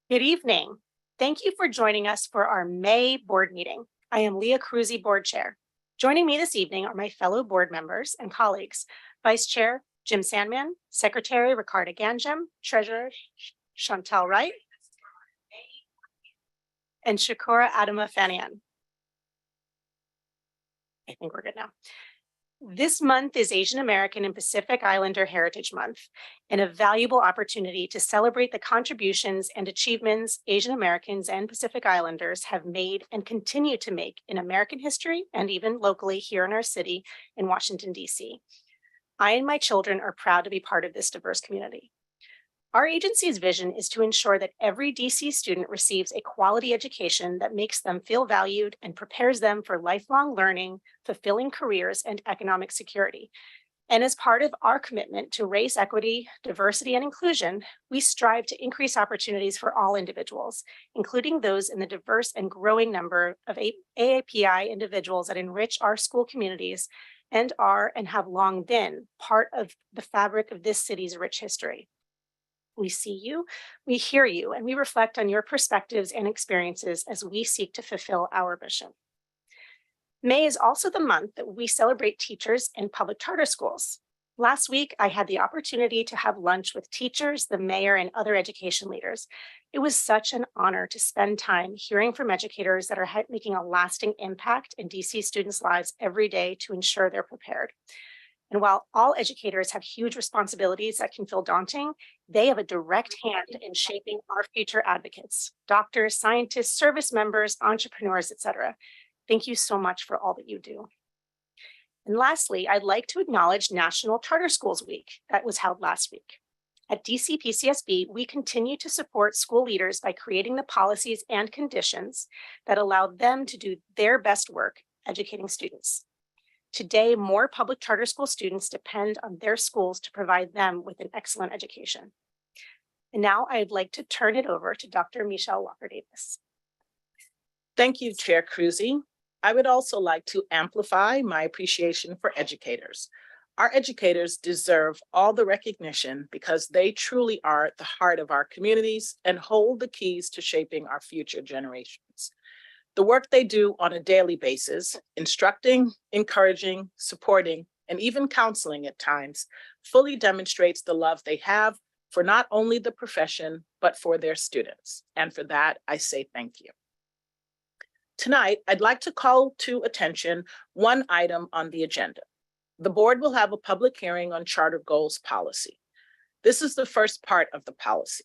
Good evening. Thank you for joining us for our May board meeting. I am Leah Cruzy, board chair. Joining me this evening are my fellow board members and colleagues, Vice Chair Jim Sandman, Secretary Ricardo Ganjem, Treasurer Chantal Wright, and Shakura Adama Fanian. I think we're good now. This month is Asian American and Pacific Islander Heritage Month, and a valuable opportunity to celebrate the contributions and achievements Asian Americans and Pacific Islanders have made and continue to make in American history and even locally here in our city in Washington, D.C. I and my children are proud to be part of this diverse community. Our agency's vision is to ensure that every DC student receives a quality education that makes them feel valued and prepares them for lifelong learning, fulfilling careers, and economic security. And as part of our commitment to race equity, diversity, and inclusion, we strive to increase opportunities for all individuals, including those in the diverse and growing number of AAPI individuals that enrich our school communities and are and have long been part of the fabric of this city's rich history. We see you, we hear you, and we reflect on your perspectives and experiences as we seek to fulfill our mission. May is also the month that we celebrate teachers in public charter schools. Last week, I had the opportunity to have lunch with teachers, the mayor, and other education leaders. It was such an honor to spend time hearing from educators that are making a lasting impact in DC students' lives every day to ensure they're prepared. And while all educators have huge responsibilities that can feel daunting, they have a direct hand in shaping our future advocates, doctors, scientists, service members, entrepreneurs, etc. Thank you so much for all that you do. And lastly, I'd like to acknowledge National Charter Schools Week that was held last week. At DC PCSB, we continue to support school leaders by creating the policies and conditions that allow them to do their best work educating students. Today, more public charter school students depend on their schools to provide them with an excellent education. And now I'd like to turn it over to Dr. Michelle Walker-Davis. Thank you, Chair Cruzy. I would also like to amplify my appreciation for educators. Our educators deserve all the recognition because they truly are at the heart of our communities and hold the keys to shaping our future generations. The work they do on a daily basis, instructing, encouraging, supporting, and even counseling at times, fully demonstrates the love they have for not only the profession, but for their students. And for that, I say thank you. Tonight, I'd like to call to attention one item on the agenda. The board will have a public hearing on charter goals policy. This is the first part of the policy.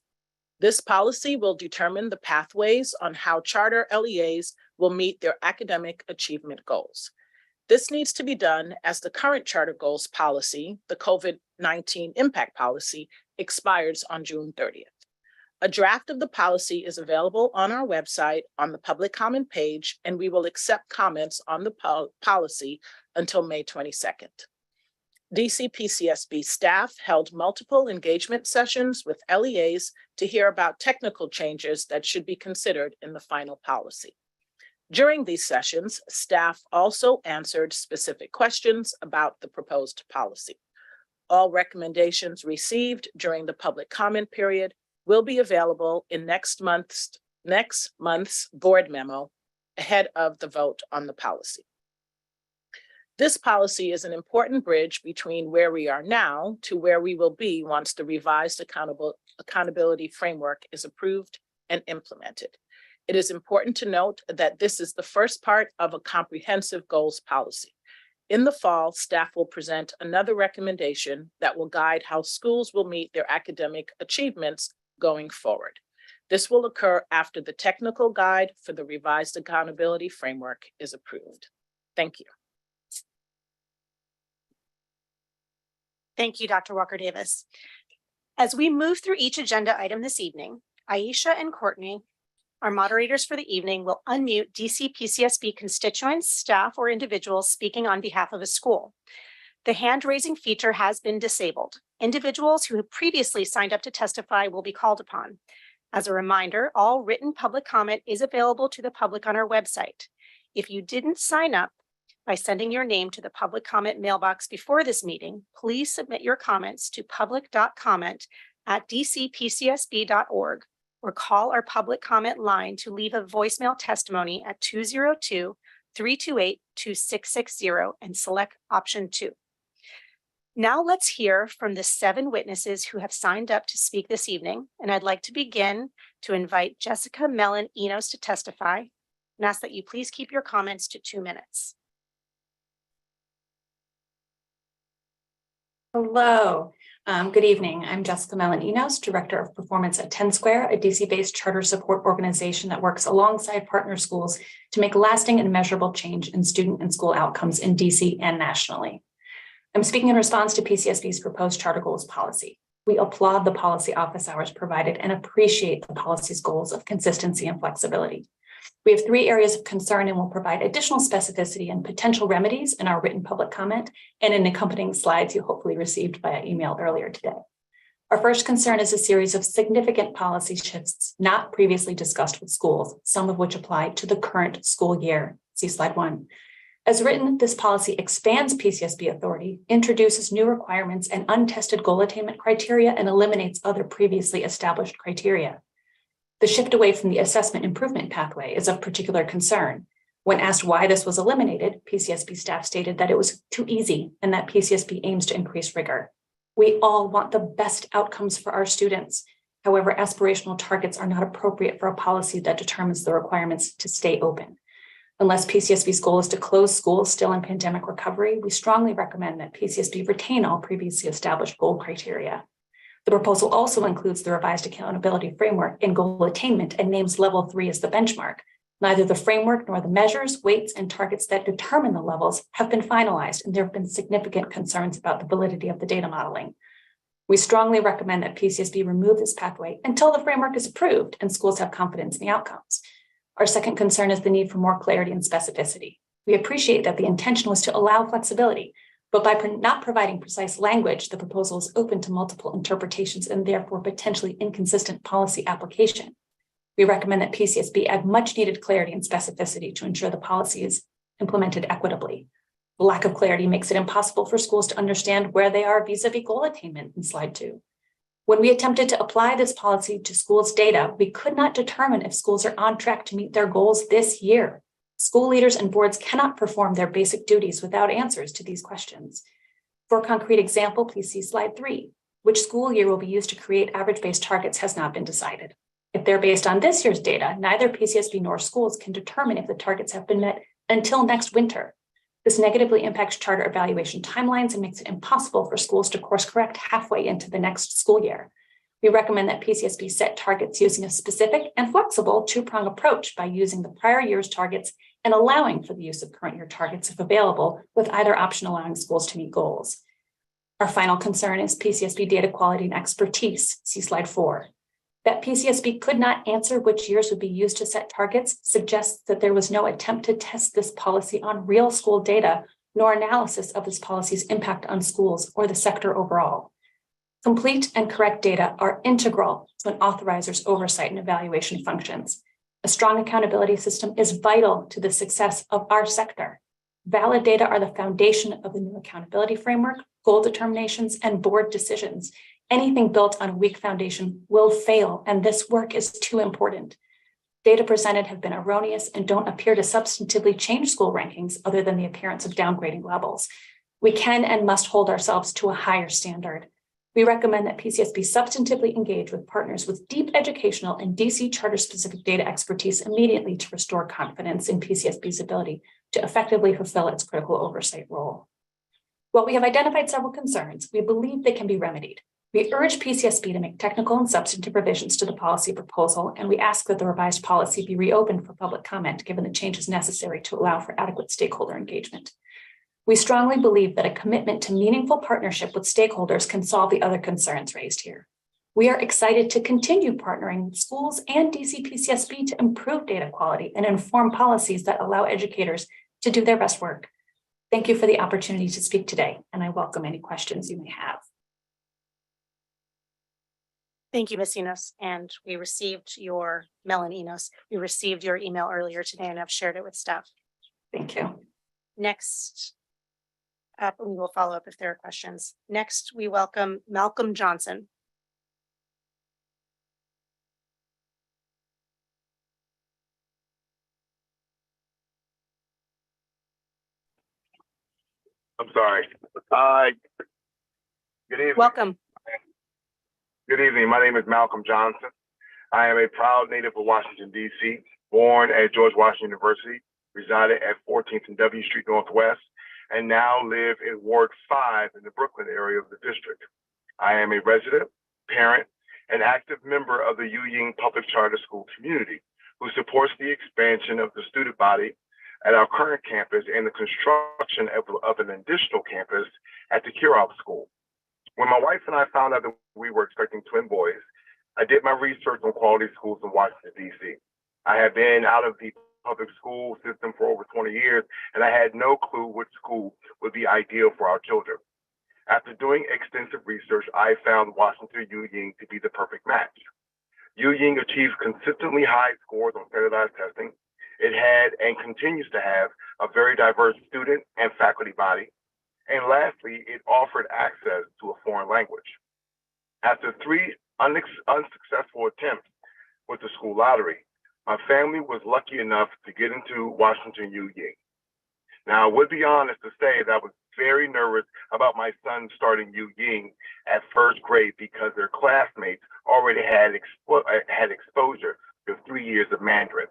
This policy will determine the pathways on how charter LEAs will meet their academic achievement goals. This needs to be done as the current charter goals policy, the COVID-19 impact policy, expires on June 30th. A draft of the policy is available on our website on the public comment page, and we will accept comments on the policy until May 22nd. DC PCSB staff held multiple engagement sessions with LEAs to hear about technical changes that should be considered in the final policy. During these sessions, staff also answered specific questions about the proposed policy. All recommendations received during the public comment period will be available in next month's board memo ahead of the vote on the policy. This policy is an important bridge between where we are now to where we will be once the revised accountability framework is approved and implemented. It is important to note that this is the first part of a comprehensive goals policy. In the fall, staff will present another recommendation that will guide how schools will meet their academic achievements going forward. This will occur after the technical guide for the revised accountability framework is approved. Thank you. Thank you, Dr. Walker-Davis. As we move through each agenda item this evening, Aisha and Courtney, our moderators for the evening, will unmute DC PCSB constituents, staff, or individuals speaking on behalf of a school. The hand-raising feature has been disabled. Individuals who have previously signed up to testify will be called upon. As a reminder, all written public comment is available to the public on our website. If you didn't sign up by sending your name to the public comment mailbox before this meeting, please submit your comments to public.comment@dcpcsb.org or call our public comment line to leave a voicemail testimony at 202-328-2660 and select option 2. Now let's hear from the 7 witnesses who have signed up to speak this evening, and I'd like to begin to invite Jessica Mellon Enos to testify and ask that you please keep your comments to 2 minutes. Hello, good evening. I'm Jessica Mellon Enos, Director of Performance at 10 Square, a DC-based charter support organization that works alongside partner schools to make lasting and measurable change in student and school outcomes in DC and nationally. I'm speaking in response to PCSB's proposed charter goals policy. We applaud the policy office hours provided and appreciate the policy's goals of consistency and flexibility. We have 3 areas of concern and will provide additional specificity and potential remedies in our written public comment and in accompanying slides you hopefully received via email earlier today. Our first concern is a series of significant policy shifts not previously discussed with schools, some of which apply to the current school year. See slide 1. As written, this policy expands PCSB authority, introduces new requirements and untested goal attainment criteria, and eliminates other previously established criteria. The shift away from the assessment improvement pathway is of particular concern. When asked why this was eliminated, PCSB staff stated that it was too easy and that PCSB aims to increase rigor. We all want the best outcomes for our students. However, aspirational targets are not appropriate for a policy that determines the requirements to stay open. Unless PCSB's goal is to close schools still in pandemic recovery, we strongly recommend that PCSB retain all previously established goal criteria. The proposal also includes the revised accountability framework in goal attainment and names level 3 as the benchmark. Neither the framework nor the measures, weights, and targets that determine the levels have been finalized, and there have been significant concerns about the validity of the data modeling. We strongly recommend that PCSB remove this pathway until the framework is approved and schools have confidence in the outcomes. Our second concern is the need for more clarity and specificity. We appreciate that the intention was to allow flexibility, but by not providing precise language, the proposal is open to multiple interpretations and therefore potentially inconsistent policy application. We recommend that PCSB add much needed clarity and specificity to ensure the policy is implemented equitably. The lack of clarity makes it impossible for schools to understand where they are vis-a-vis goal attainment in slide 2. When we attempted to apply this policy to schools' data, we could not determine if schools are on track to meet their goals this year. School leaders and boards cannot perform their basic duties without answers to these questions. For a concrete example, please see slide 3. Which school year will be used to create average-based targets has not been decided. If they're based on this year's data, neither PCSB nor schools can determine if the targets have been met until next winter. This negatively impacts charter evaluation timelines and makes it impossible for schools to course correct halfway into the next school year. We recommend that PCSB set targets using a specific and flexible 2-prong approach by using the prior year's targets and allowing for the use of current year targets if available, with either option allowing schools to meet goals. Our final concern is PCSB data quality and expertise. See slide 4. That PCSB could not answer which years would be used to set targets suggests that there was no attempt to test this policy on real school data, nor analysis of this policy's impact on schools or the sector overall. Complete and correct data are integral to an authorizer's oversight and evaluation functions. A strong accountability system is vital to the success of our sector. Valid data are the foundation of the new accountability framework, goal determinations, and board decisions. Anything built on a weak foundation will fail, and this work is too important. Data presented have been erroneous and don't appear to substantively change school rankings other than the appearance of downgrading levels. We can and must hold ourselves to a higher standard. We recommend that PCSB substantively engage with partners with deep educational and DC charter-specific data expertise immediately to restore confidence in PCSB's ability to effectively fulfill its critical oversight role. While we have identified several concerns, we believe they can be remedied. We urge PCSB to make technical and substantive revisions to the policy proposal, and we ask that the revised policy be reopened for public comment, given the changes necessary to allow for adequate stakeholder engagement. We strongly believe that a commitment to meaningful partnership with stakeholders can solve the other concerns raised here. We are excited to continue partnering with schools and DC PCSB to improve data quality and inform policies that allow educators to do their best work. Thank you for the opportunity to speak today, and I welcome any questions you may have. Thank you, Ms. Enos. And we received your, Mellon Enos, we received your email earlier today and I've shared it with staff. Thank you. Next up, we will follow up if there are questions. Next, we welcome Malcolm Johnson. I'm sorry. Good evening. Welcome. Good evening. My name is Malcolm Johnson. I am a proud native of Washington, D.C., born at George Washington University, resided at 14th and W Street Northwest, and now live in Ward 5 in the Brooklyn area of the district. I am a resident, parent, and active member of the Yu Ying Public Charter School community, who supports the expansion of the student body at our current campus and the construction of an additional campus at the Kirov School. When my wife and I found out that we were expecting twin boys, I did my research on quality schools in Washington, D.C. I have been out of the public school system for over 20 years, and I had no clue which school would be ideal for our children. After doing extensive research, I found Washington Yu Ying to be the perfect match. Yu Ying achieves consistently high scores on standardized testing. It had and continues to have a very diverse student and faculty body. And lastly, it offered access to a foreign language. After 3 unsuccessful attempts with the school lottery, my family was lucky enough to get into Washington Yu Ying. Now, I would be honest to say that I was very nervous about my son starting Yu Ying at first grade because their classmates already had exposure to 3 years of Mandarin.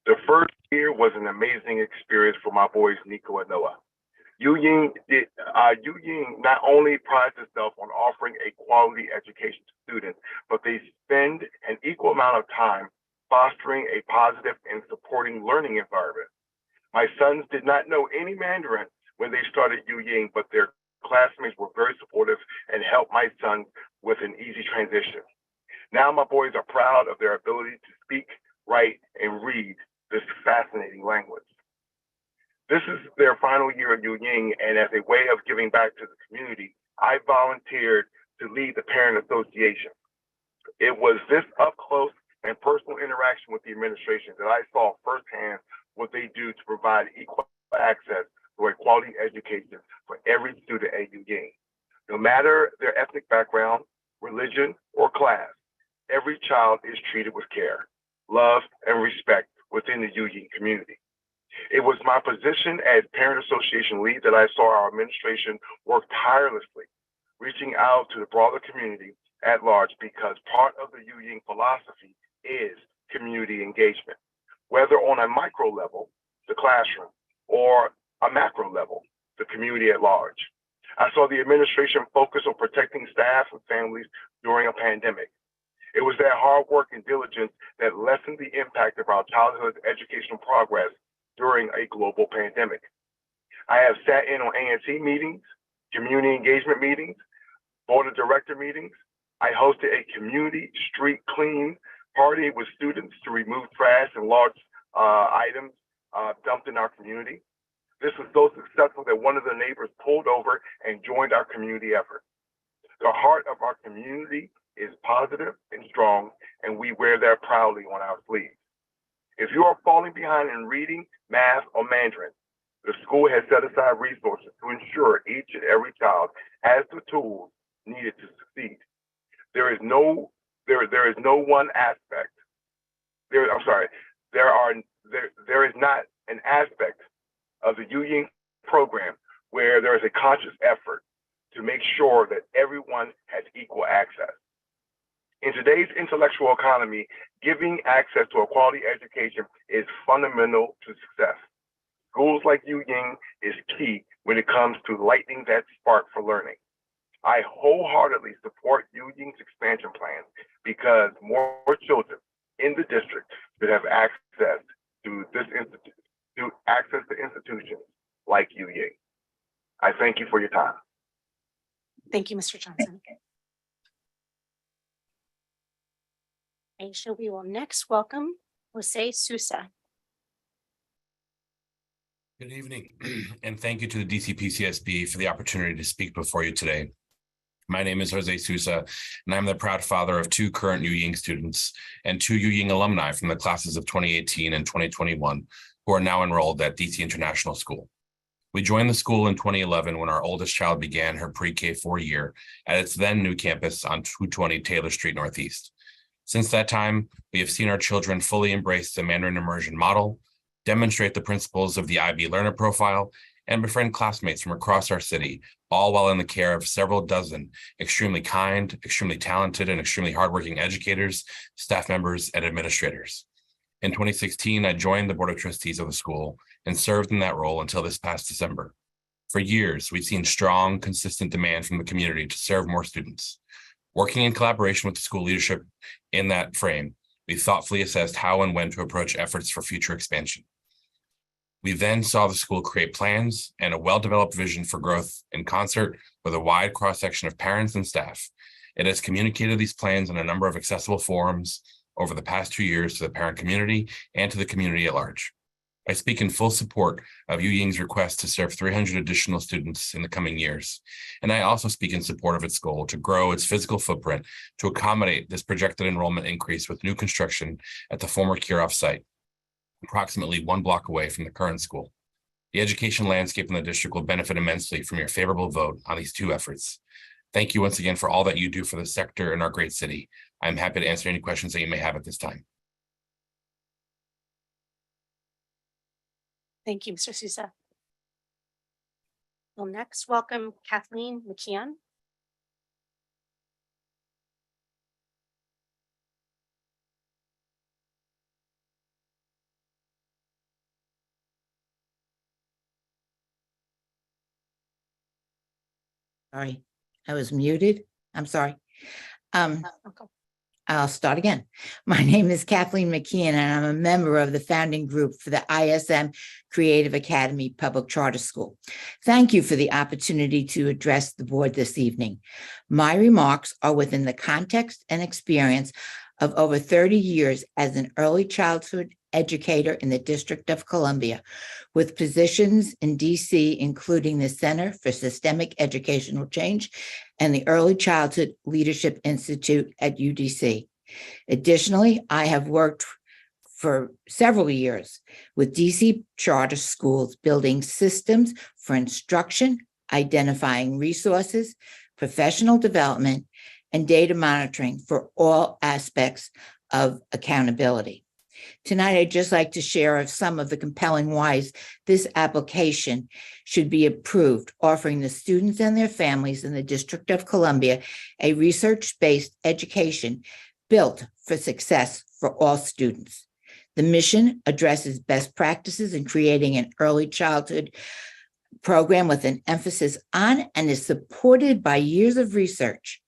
The first year was an amazing experience for my boys, Nico and Noah. Yu Ying not only prides itself on offering a quality education to students, but they spend an equal amount of time fostering a positive and supporting learning environment. My sons did not know any Mandarin when they started Yu Ying, but their classmates were very supportive and helped my son with an easy transition. Now my boys are proud of their ability to speak, write, and read this fascinating language. This is their final year at Yu Ying, and as a way of giving back to the community, I volunteered to lead the parent association. It was this up close and personal interaction with the administration that I saw firsthand what they do to provide equal access to a quality education for every student at Yu Ying. No matter their ethnic background, religion, or class, every child is treated with care, love, and respect within the Yu Ying community. It was my position as parent association lead that I saw our administration work tirelessly, reaching out to the broader community at large, because part of the Yu Ying philosophy is community engagement, whether on a micro level, the classroom, or a macro level, the community at large. I saw the administration focus on protecting staff and families during a pandemic. It was that hard work and diligence that lessened the impact of our childhood educational progress during a global pandemic. I have sat in on ANC meetings, community engagement meetings, board of director meetings. I hosted a community street clean party with students to remove trash and large items dumped in our community. This was so successful that one of the neighbors pulled over and joined our community effort. The heart of our community is positive and strong, and we wear that proudly on our sleeves. If you are falling behind in reading, math, or Mandarin, the school has set aside resources to ensure each and every child has the tools needed to succeed. There is no one aspect. There is not an aspect of the Yu Ying program where there is a conscious effort to make sure that everyone has equal access. In today's intellectual economy, giving access to a quality education is fundamental to success. Schools like Yu Ying is key when it comes to lighting that spark for learning. I wholeheartedly support Yu Ying's expansion plans because more children in the district should have access to institutions like Yu Ying. I thank you for your time. Thank you, Mr. Johnson. Aisha, we will next welcome Jose Sousa. Good evening, and thank you to the DC PCSB for the opportunity to speak before you today. My name is Jose Sousa, and I'm the proud father of 2 current Yu Ying students and 2 Yu Ying alumni from the classes of 2018 and 2021, who are now enrolled at DC International School. We joined the school in 2011 when our oldest child began her pre-K 4 year at its then new campus on 220 Taylor Street Northeast. Since that time, we have seen our children fully embrace the Mandarin immersion model, demonstrate the principles of the IB learner profile, and befriend classmates from across our city, all while in the care of several dozen extremely kind, extremely talented, and extremely hardworking educators, staff members, and administrators. In 2016, I joined the Board of Trustees of the school and served in that role until this past December. For years, we've seen strong, consistent demand from the community to serve more students. Working in collaboration with the school leadership in that frame, we thoughtfully assessed how and when to approach efforts for future expansion. We then saw the school create plans and a well-developed vision for growth in concert with a wide cross-section of parents and staff. It has communicated these plans in a number of accessible forums over the past 2 years to the parent community and to the community at large. I speak in full support of UYing's request to serve 300 additional students in the coming years. And I also speak in support of its goal to grow its physical footprint to accommodate this projected enrollment increase with new construction at the former Kirov site, approximately 1 block away from the current school. The education landscape in the district will benefit immensely from your favorable vote on these 2 efforts. Thank you once again for all that you do for the sector and our great city. I'm happy to answer any questions that you may have at this time. Thank you, Mr. Sousa. We'll next welcome Kathleen McKeon. Sorry, I was muted. I'm sorry. Okay. I'll start again. My name is Kathleen McKeon, and I'm a member of the founding group for the ISM Creative Academy Public Charter School. Thank you for the opportunity to address the board this evening. My remarks are within the context and experience of over 30 years as an early childhood educator in the District of Columbia, with positions in DC, including the Center for Systemic Educational Change and the Early Childhood Leadership Institute at UDC. Additionally, I have worked for several years with DC charter schools, building systems for instruction, identifying resources, professional development, and data monitoring for all aspects of accountability. Tonight, I'd just like to share some of the compelling whys this application should be approved, offering the students and their families in the District of Columbia a research-based education built for success for all students. The mission addresses best practices in creating an early childhood program with an emphasis on and is supported by years of research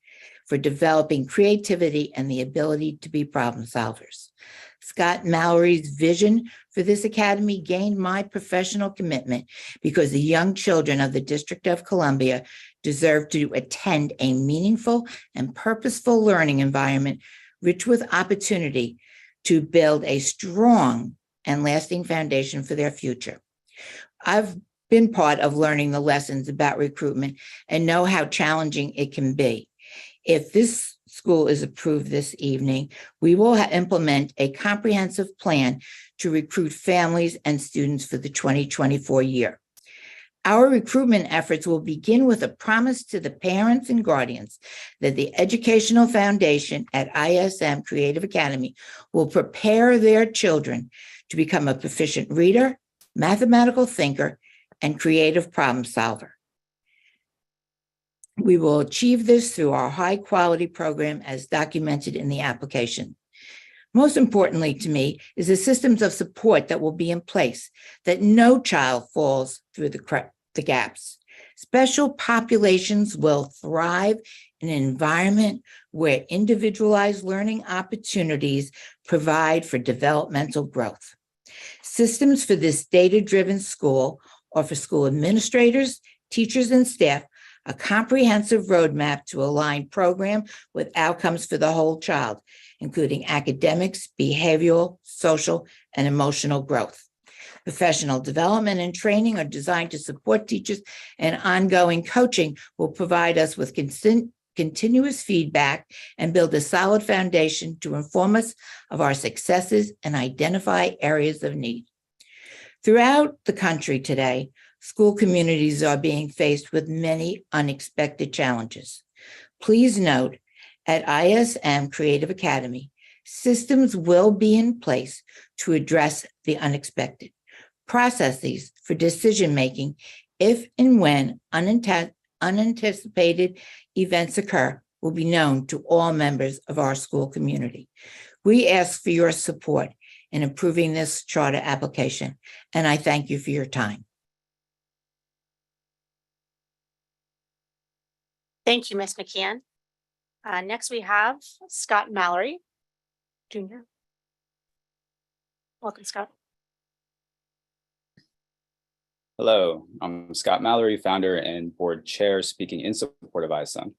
for developing creativity and the ability to be problem solvers. Scott Mallory's vision for this academy gained my professional commitment because the young children of the District of Columbia deserve to attend a meaningful and purposeful learning environment rich with opportunity to build a strong and lasting foundation for their future. I've been part of learning the lessons about recruitment and know how challenging it can be. If this school is approved this evening, we will implement a comprehensive plan to recruit families and students for the 2024 year. Our recruitment efforts will begin with a promise to the parents and guardians that the educational foundation at ISM Creative Academy will prepare their children to become a proficient reader, mathematical thinker, and creative problem solver. We will achieve this through our high-quality program as documented in the application. Most importantly to me is the systems of support that will be in place, that no child falls through the gaps. Special populations will thrive in an environment where individualized learning opportunities provide for developmental growth. Systems for this data-driven school offer school administrators, teachers, and staff a comprehensive roadmap to align program with outcomes for the whole child, including academics, behavioral, social, and emotional growth. Professional development and training are designed to support teachers, and ongoing coaching will provide us with continuous feedback and build a solid foundation to inform us of our successes and identify areas of need. Throughout the country today, school communities are being faced with many unexpected challenges. Please note, at ISM Creative Academy, systems will be in place to address the unexpected. Processes for decision-making if and when unanticipated events occur, will be known to all members of our school community. We ask for your support in approving this charter application, and I thank you for your time. Thank you, Ms. McKeon. Next, we have Scott Mallory, Jr. Welcome, Scott. Hello, I'm Scott Mallory, founder and board chair, speaking in support of ISM,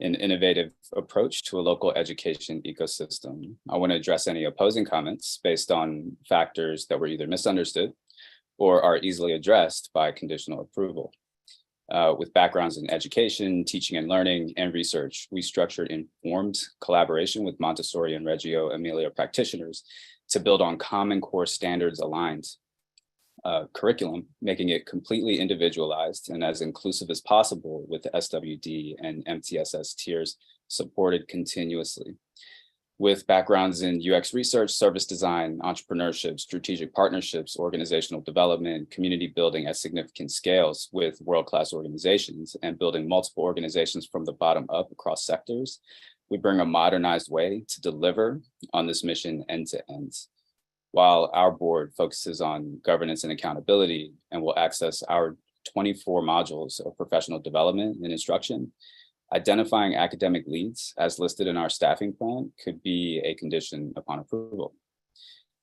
an innovative approach to a local education ecosystem. I want to address any opposing comments based on factors that were either misunderstood or are easily addressed by conditional approval. With backgrounds in education, teaching and learning, and research, we structured informed collaboration with Montessori and Reggio Emilia practitioners to build on common core standards aligned curriculum, making it completely individualized and as inclusive as possible, with the SWD and MTSS tiers supported continuously. With backgrounds in UX research, service design, entrepreneurship, strategic partnerships, organizational development, community building at significant scales with world-class organizations, and building multiple organizations from the bottom up across sectors, we bring a modernized way to deliver on this mission end to end. While our board focuses on governance and accountability and will access our 24 modules of professional development and instruction, identifying academic leads as listed in our staffing plan could be a condition upon approval.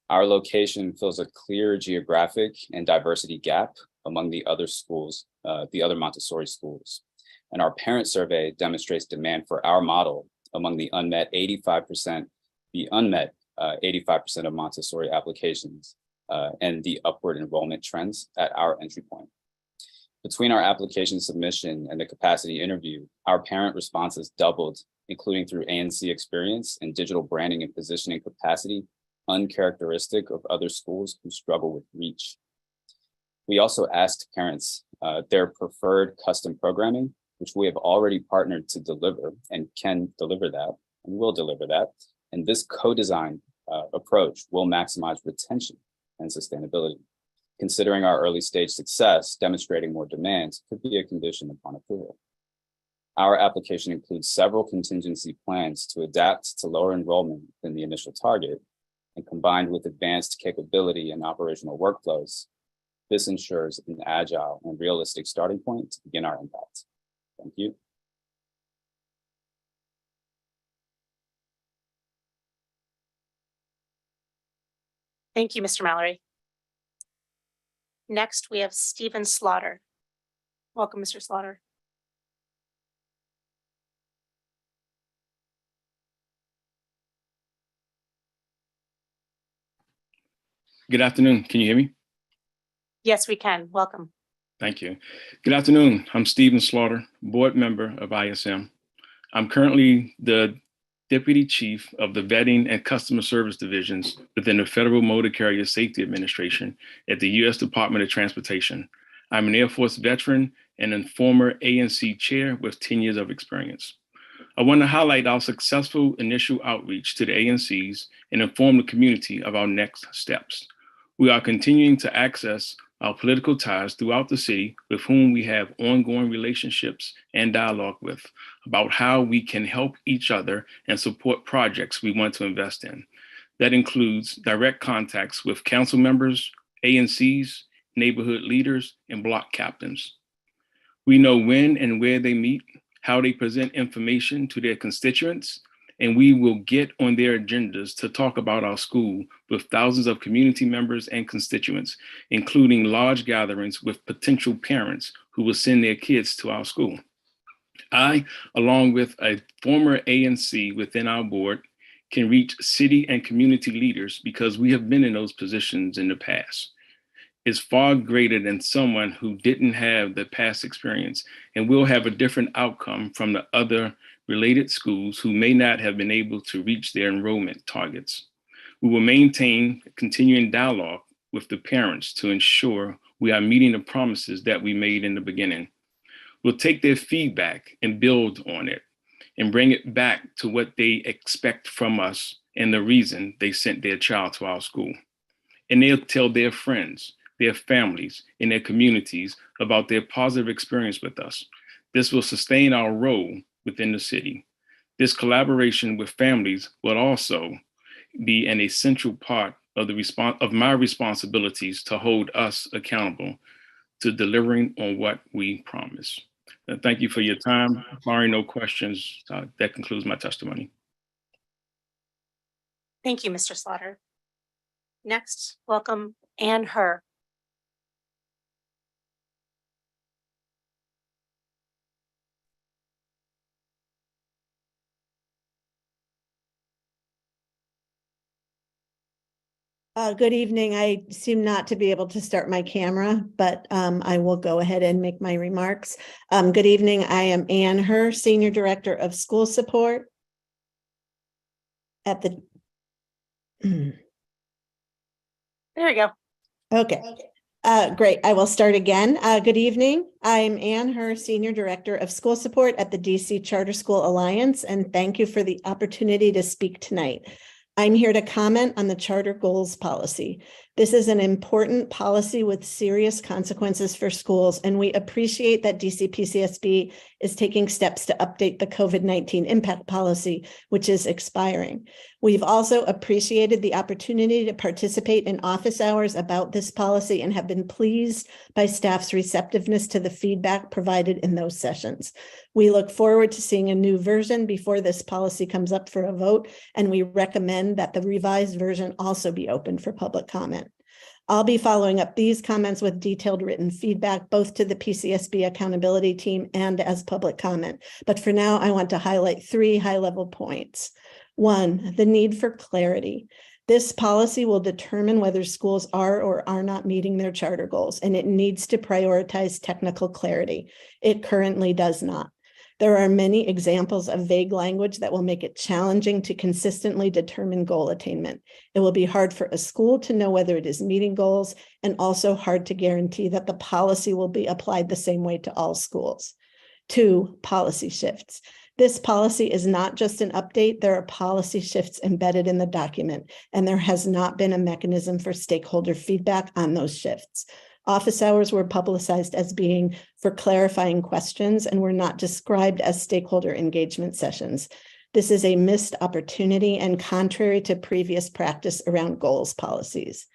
Our location fills a clear geographic and diversity gap among the other schools, the other Montessori schools. And our parent survey demonstrates demand for our model among the unmet 85% of Montessori applications and the upward enrollment trends at our entry point. Between our application submission and the capacity interview, our parent responses doubled, including through ANC experience and digital branding and positioning capacity, uncharacteristic of other schools who struggle with reach. We also asked parents their preferred custom programming, which we have already partnered to deliver and can deliver that and will deliver that. And this co-design approach will maximize retention and sustainability. Considering our early stage success, demonstrating more demand could be a condition upon approval. Our application includes several contingency plans to adapt to lower enrollment than the initial target, and combined with advanced capability and operational workflows, this ensures an agile and realistic starting point to begin our impact. Thank you. Thank you, Mr. Mallory. Next, we have Stephen Slaughter. Welcome, Mr. Slaughter. Good afternoon. Can you hear me? Yes, we can. Welcome. Thank you. Good afternoon. I'm Stephen Slaughter, board member of ISM. I'm currently the Deputy Chief of the Vetting and Customer Service Divisions within the Federal Motor Carrier Safety Administration at the U.S. Department of Transportation. I'm an Air Force veteran and a former ANC chair with 10 years of experience. I want to highlight our successful initial outreach to the ANCs and inform the community of our next steps. We are continuing to access our political ties throughout the city with whom we have ongoing relationships and dialogue with about how we can help each other and support projects we want to invest in. That includes direct contacts with council members, ANCs, neighborhood leaders, and block captains. We know when and where they meet, how they present information to their constituents, and we will get on their agendas to talk about our school with thousands of community members and constituents, including large gatherings with potential parents who will send their kids to our school. I, along with a former ANC within our board, can reach city and community leaders because we have been in those positions in the past. It's far greater than someone who didn't have the past experience and will have a different outcome from the other related schools who may not have been able to reach their enrollment targets. We will maintain continuing dialogue with the parents to ensure we are meeting the promises that we made in the beginning. We'll take their feedback and build on it and bring it back to what they expect from us and the reason they sent their child to our school. And they'll tell their friends, their families, and their communities about their positive experience with us. This will sustain our role within the city. This collaboration with families will also be an essential part of my responsibilities to hold us accountable to delivering on what we promise. Thank you for your time. Barring no questions, that concludes my testimony. Thank you, Mr. Slaughter. Next, welcome Ann Herr. Good evening. I seem not to be able to start my camera, but I will go ahead and make my remarks. Good evening. I am Ann Herr, Senior Director of School Support at the. There we go. Okay. Great. I will start again. Good evening. I'm Ann Herr, Senior Director of School Support at the DC Charter School Alliance, and thank you for the opportunity to speak tonight. I'm here to comment on the charter goals policy. This is an important policy with serious consequences for schools, and we appreciate that DC PCSB is taking steps to update the COVID-19 impact policy, which is expiring. We've also appreciated the opportunity to participate in office hours about this policy and have been pleased by staff's receptiveness to the feedback provided in those sessions. We look forward to seeing a new version before this policy comes up for a vote, and we recommend that the revised version also be open for public comment. I'll be following up these comments with detailed written feedback, both to the PCSB accountability team and as public comment. But for now, I want to highlight 3 high-level points. 1, the need for clarity. This policy will determine whether schools are or are not meeting their charter goals, and it needs to prioritize technical clarity. It currently does not. There are many examples of vague language that will make it challenging to consistently determine goal attainment. It will be hard for a school to know whether it is meeting goals, and also hard to guarantee that the policy will be applied the same way to all schools. 2, policy shifts. This policy is not just an update. There are policy shifts embedded in the document, and there has not been a mechanism for stakeholder feedback on those shifts. Office hours were publicized as being for clarifying questions and were not described as stakeholder engagement sessions. This is a missed opportunity and contrary to previous practice around goals policies.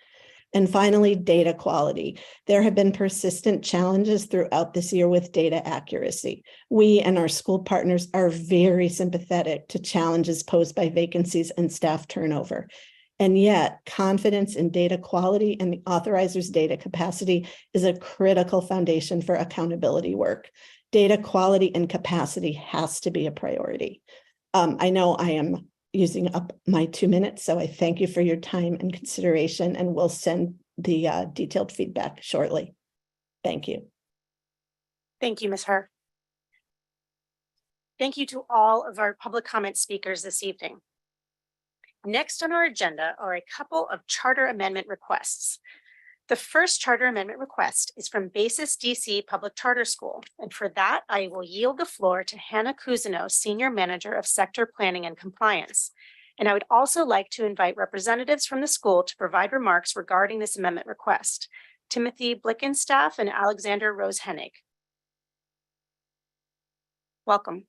And finally, data quality. There have been persistent challenges throughout this year with data accuracy. We and our school partners are very sympathetic to challenges posed by vacancies and staff turnover. And yet, confidence in data quality and the authorizer's data capacity is a critical foundation for accountability work. Data quality and capacity has to be a priority. I know I am using up my 2 minutes, so I thank you for your time and consideration, and we'll send the detailed feedback shortly. Thank you. Thank you, Ms. Herr. Thank you to all of our public comment speakers this evening. Next on our agenda are a couple of charter amendment requests. The first charter amendment request is from Basis DC Public Charter School, and for that, I will yield the floor to Hannah Cousineau, Senior Manager of Sector Planning and Compliance. And I would also like to invite representatives from the school to provide remarks regarding this amendment request. Timothy Blickenstaff and Alexander Rose-Hennig. Welcome.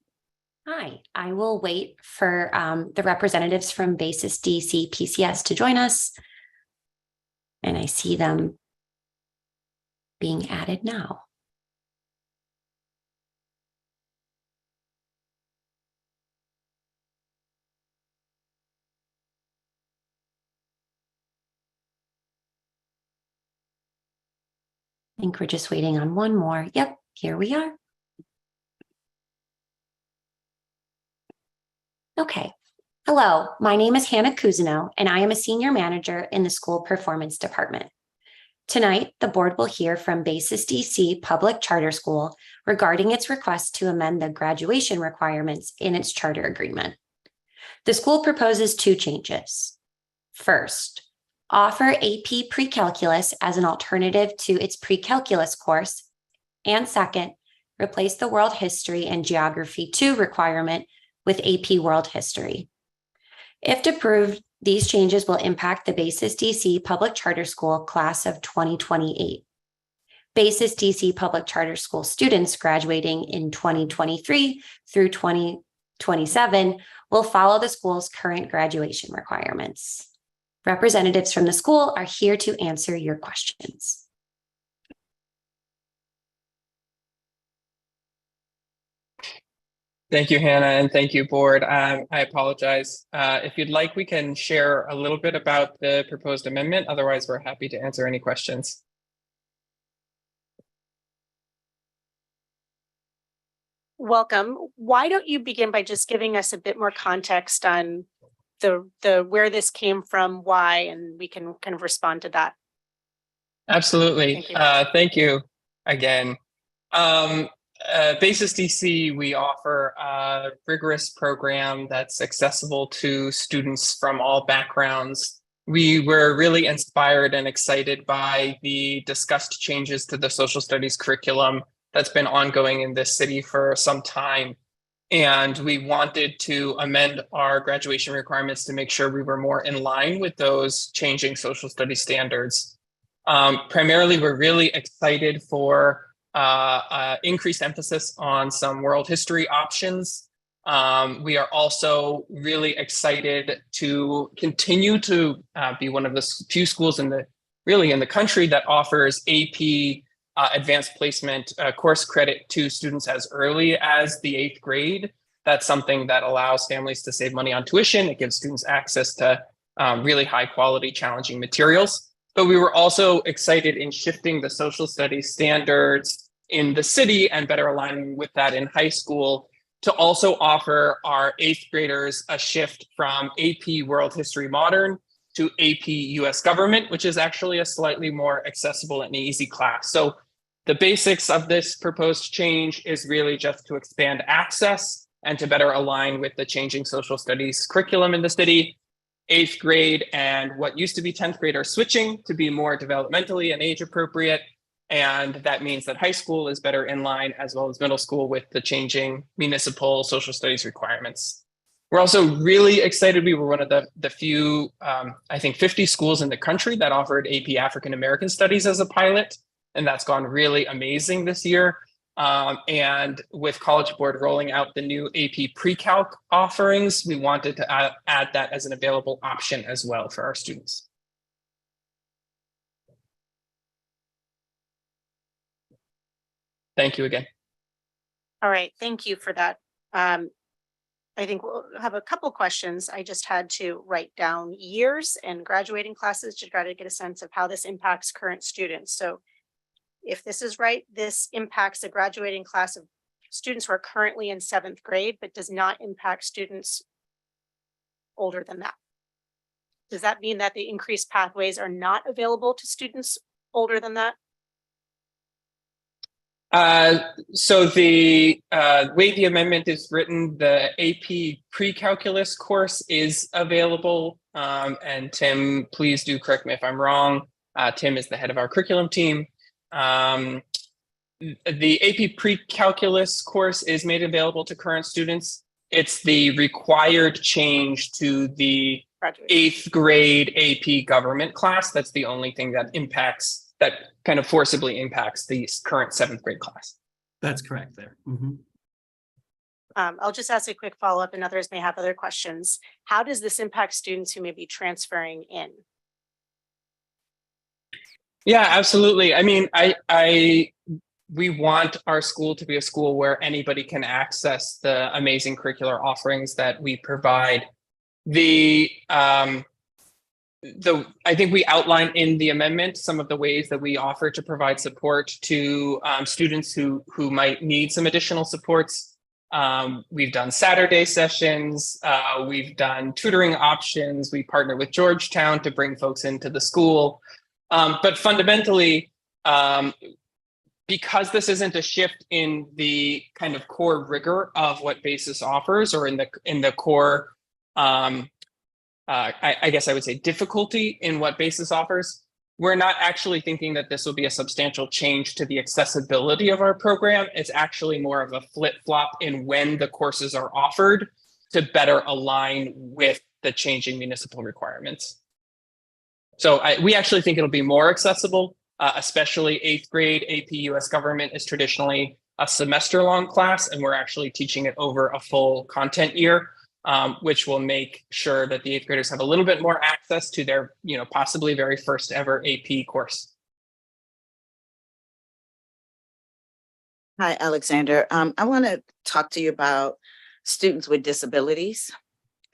Hi, I will wait for the representatives from Basis DC PCS to join us. And I see them being added now. I think we're just waiting on one more. Yep, here we are. Okay. Hello, my name is Hannah Cousineau, and I am a senior manager in the school performance department. Tonight, the board will hear from Basis DC Public Charter School regarding its request to amend the graduation requirements in its charter agreement. The school proposes 2 changes. First, offer AP Pre-Calculus as an alternative to its Pre-Calculus course. And second, replace the World History and Geography 2 requirement with AP World History. If approved, These changes will impact the Basis DC Public Charter School class of 2028. Basis DC Public Charter School students graduating in 2023 through 2027 will follow the school's current graduation requirements. Representatives from the school are here to answer your questions. Thank you, Hannah, and thank you, board. I apologize. If you'd like, we can share a little bit about the proposed amendment. Otherwise, we're happy to answer any questions. Welcome. Why don't you begin by just giving us a bit more context on the where this came from, why, and we can kind of respond to that. Absolutely. Thank you. Thank you again. Basis DC, we offer a rigorous program that's accessible to students from all backgrounds. We were really inspired and excited by the discussed changes to the social studies curriculum that's been ongoing in this city for some time. And we wanted to amend our graduation requirements to make sure we were more in line with those changing social studies standards. Primarily, we're really excited for increased emphasis on some world history options. We are also really excited to continue to be one of the few schools in the country that offers AP advanced placement course credit to students as early as the 8th grade. That's something that allows families to save money on tuition. It gives students access to really high quality, challenging materials. But we were also excited in shifting the social studies standards in the city and better aligning with that in high school to also offer our 8th graders a shift from AP World History Modern to AP US Government, which is actually a slightly more accessible and easy class. So the basics of this proposed change is really just to expand access and to better align with the changing social studies curriculum in the city. 8th grade and what used to be 10th grade are switching to be more developmentally and age appropriate. And that means that high school is better in line, as well as middle school, with the changing municipal social studies requirements. We're also really excited. We were one of the few, I think 50 schools in the country that offered AP African American Studies as a pilot. And that's gone really amazing this year. And with College Board rolling out the new AP pre-calc offerings, we wanted to add that as an available option as well for our students. Thank you again. All right, thank you for that. I think we'll have a couple questions. I just had to write down years and graduating classes to try to get a sense of how this impacts current students. So if this is right, this impacts a graduating class of students who are currently in 7th grade, but does not impact students older than that. Does that mean that the increased pathways are not available to students older than that? So the way the amendment is written, the AP pre-calculus course is available. And Tim, please do correct me if I'm wrong. Tim is the head of our curriculum team. The AP pre-calculus course is made available to current students. It's the required change to the 8th grade AP government class. That's the only thing that impacts, that kind of forcibly impacts the current 7th grade class. That's correct there. Mm-hmm. I'll just ask a quick follow-up and others may have other questions. How does this impact students who may be transferring in? Yeah, absolutely. I mean, we want our school to be a school where anybody can access the amazing curricular offerings that we provide. I think we outline in the amendment some of the ways that we offer to provide support to students who might need some additional supports. We've done Saturday sessions, we've done tutoring options, we partner with Georgetown to bring folks into the school. But fundamentally, because this isn't a shift in the kind of core rigor of what Basis offers, or in the core, I guess I would say, difficulty in what Basis offers, we're not actually thinking that this will be a substantial change to the accessibility of our program. It's actually more of a flip-flop in when the courses are offered to better align with the changing municipal requirements. So we actually think it'll be more accessible, especially 8th grade. AP US Government is traditionally a semester-long class, and we're actually teaching it over a full content year, which will make sure that the 8th graders have a little bit more access to their, possibly very first ever AP course. Hi, Alexander. I want to talk to you about students with disabilities.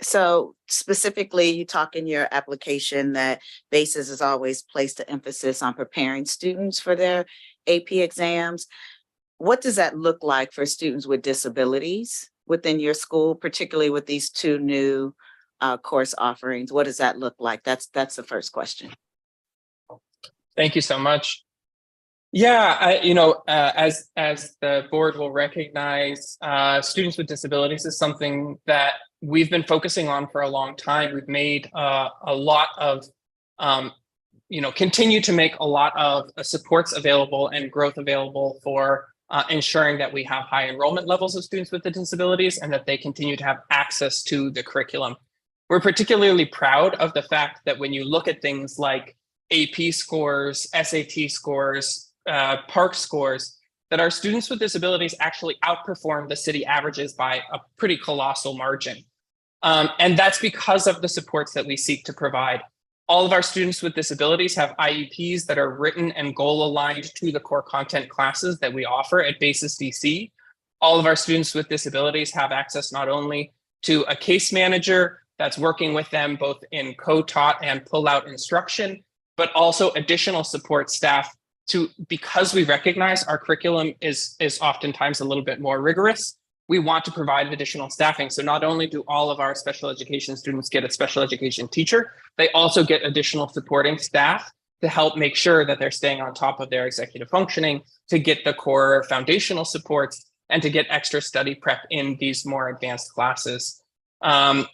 So specifically, you talk in your application that BASIS has always placed an emphasis on preparing students for their AP exams. What does that look like for students with disabilities within your school, particularly with these two new course offerings? What does that look like? That's the first question. Thank you so much. Yeah, as the board will recognize, students with disabilities is something that we've been focusing on for a long time. We've made a lot of, continue to make a lot of supports available and growth available for ensuring that we have high enrollment levels of students with disabilities and that they continue to have access to the curriculum. We're particularly proud of the fact that when you look at things like AP scores, SAT scores, PARCC scores, that our students with disabilities actually outperform the city averages by a pretty colossal margin. And that's because of the supports that we seek to provide. All of our students with disabilities have IEPs that are written and goal aligned to the core content classes that we offer at BASIS DC. All of our students with disabilities have access not only to a case manager that's working with them both in co-taught and pull-out instruction, but also additional support staff because we recognize our curriculum is oftentimes a little bit more rigorous. We want to provide additional staffing. So not only do all of our special education students get a special education teacher, they also get additional supporting staff to help make sure that they're staying on top of their executive functioning, to get the core foundational supports, and to get extra study prep in these more advanced classes. I'm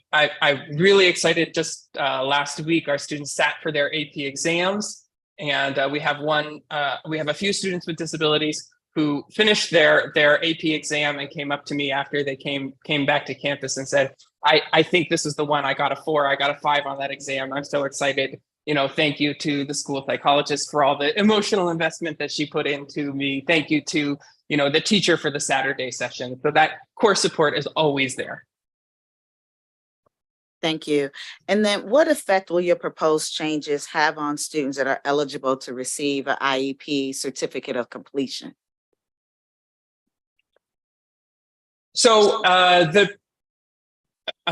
really excited. Just last week, our students sat for their AP exams. And we have a few students with disabilities who finished their AP exam and came up to me after they came back to campus and said, I think this is the one. I got a 4, I got a 5 on that exam. I'm so excited. Thank you to the school psychologist for all the emotional investment that she put into me. Thank you to, the teacher for the Saturday session. So that core support is always there. Thank you. And then what effect will your proposed changes have on students that are eligible to receive an IEP certificate of completion? So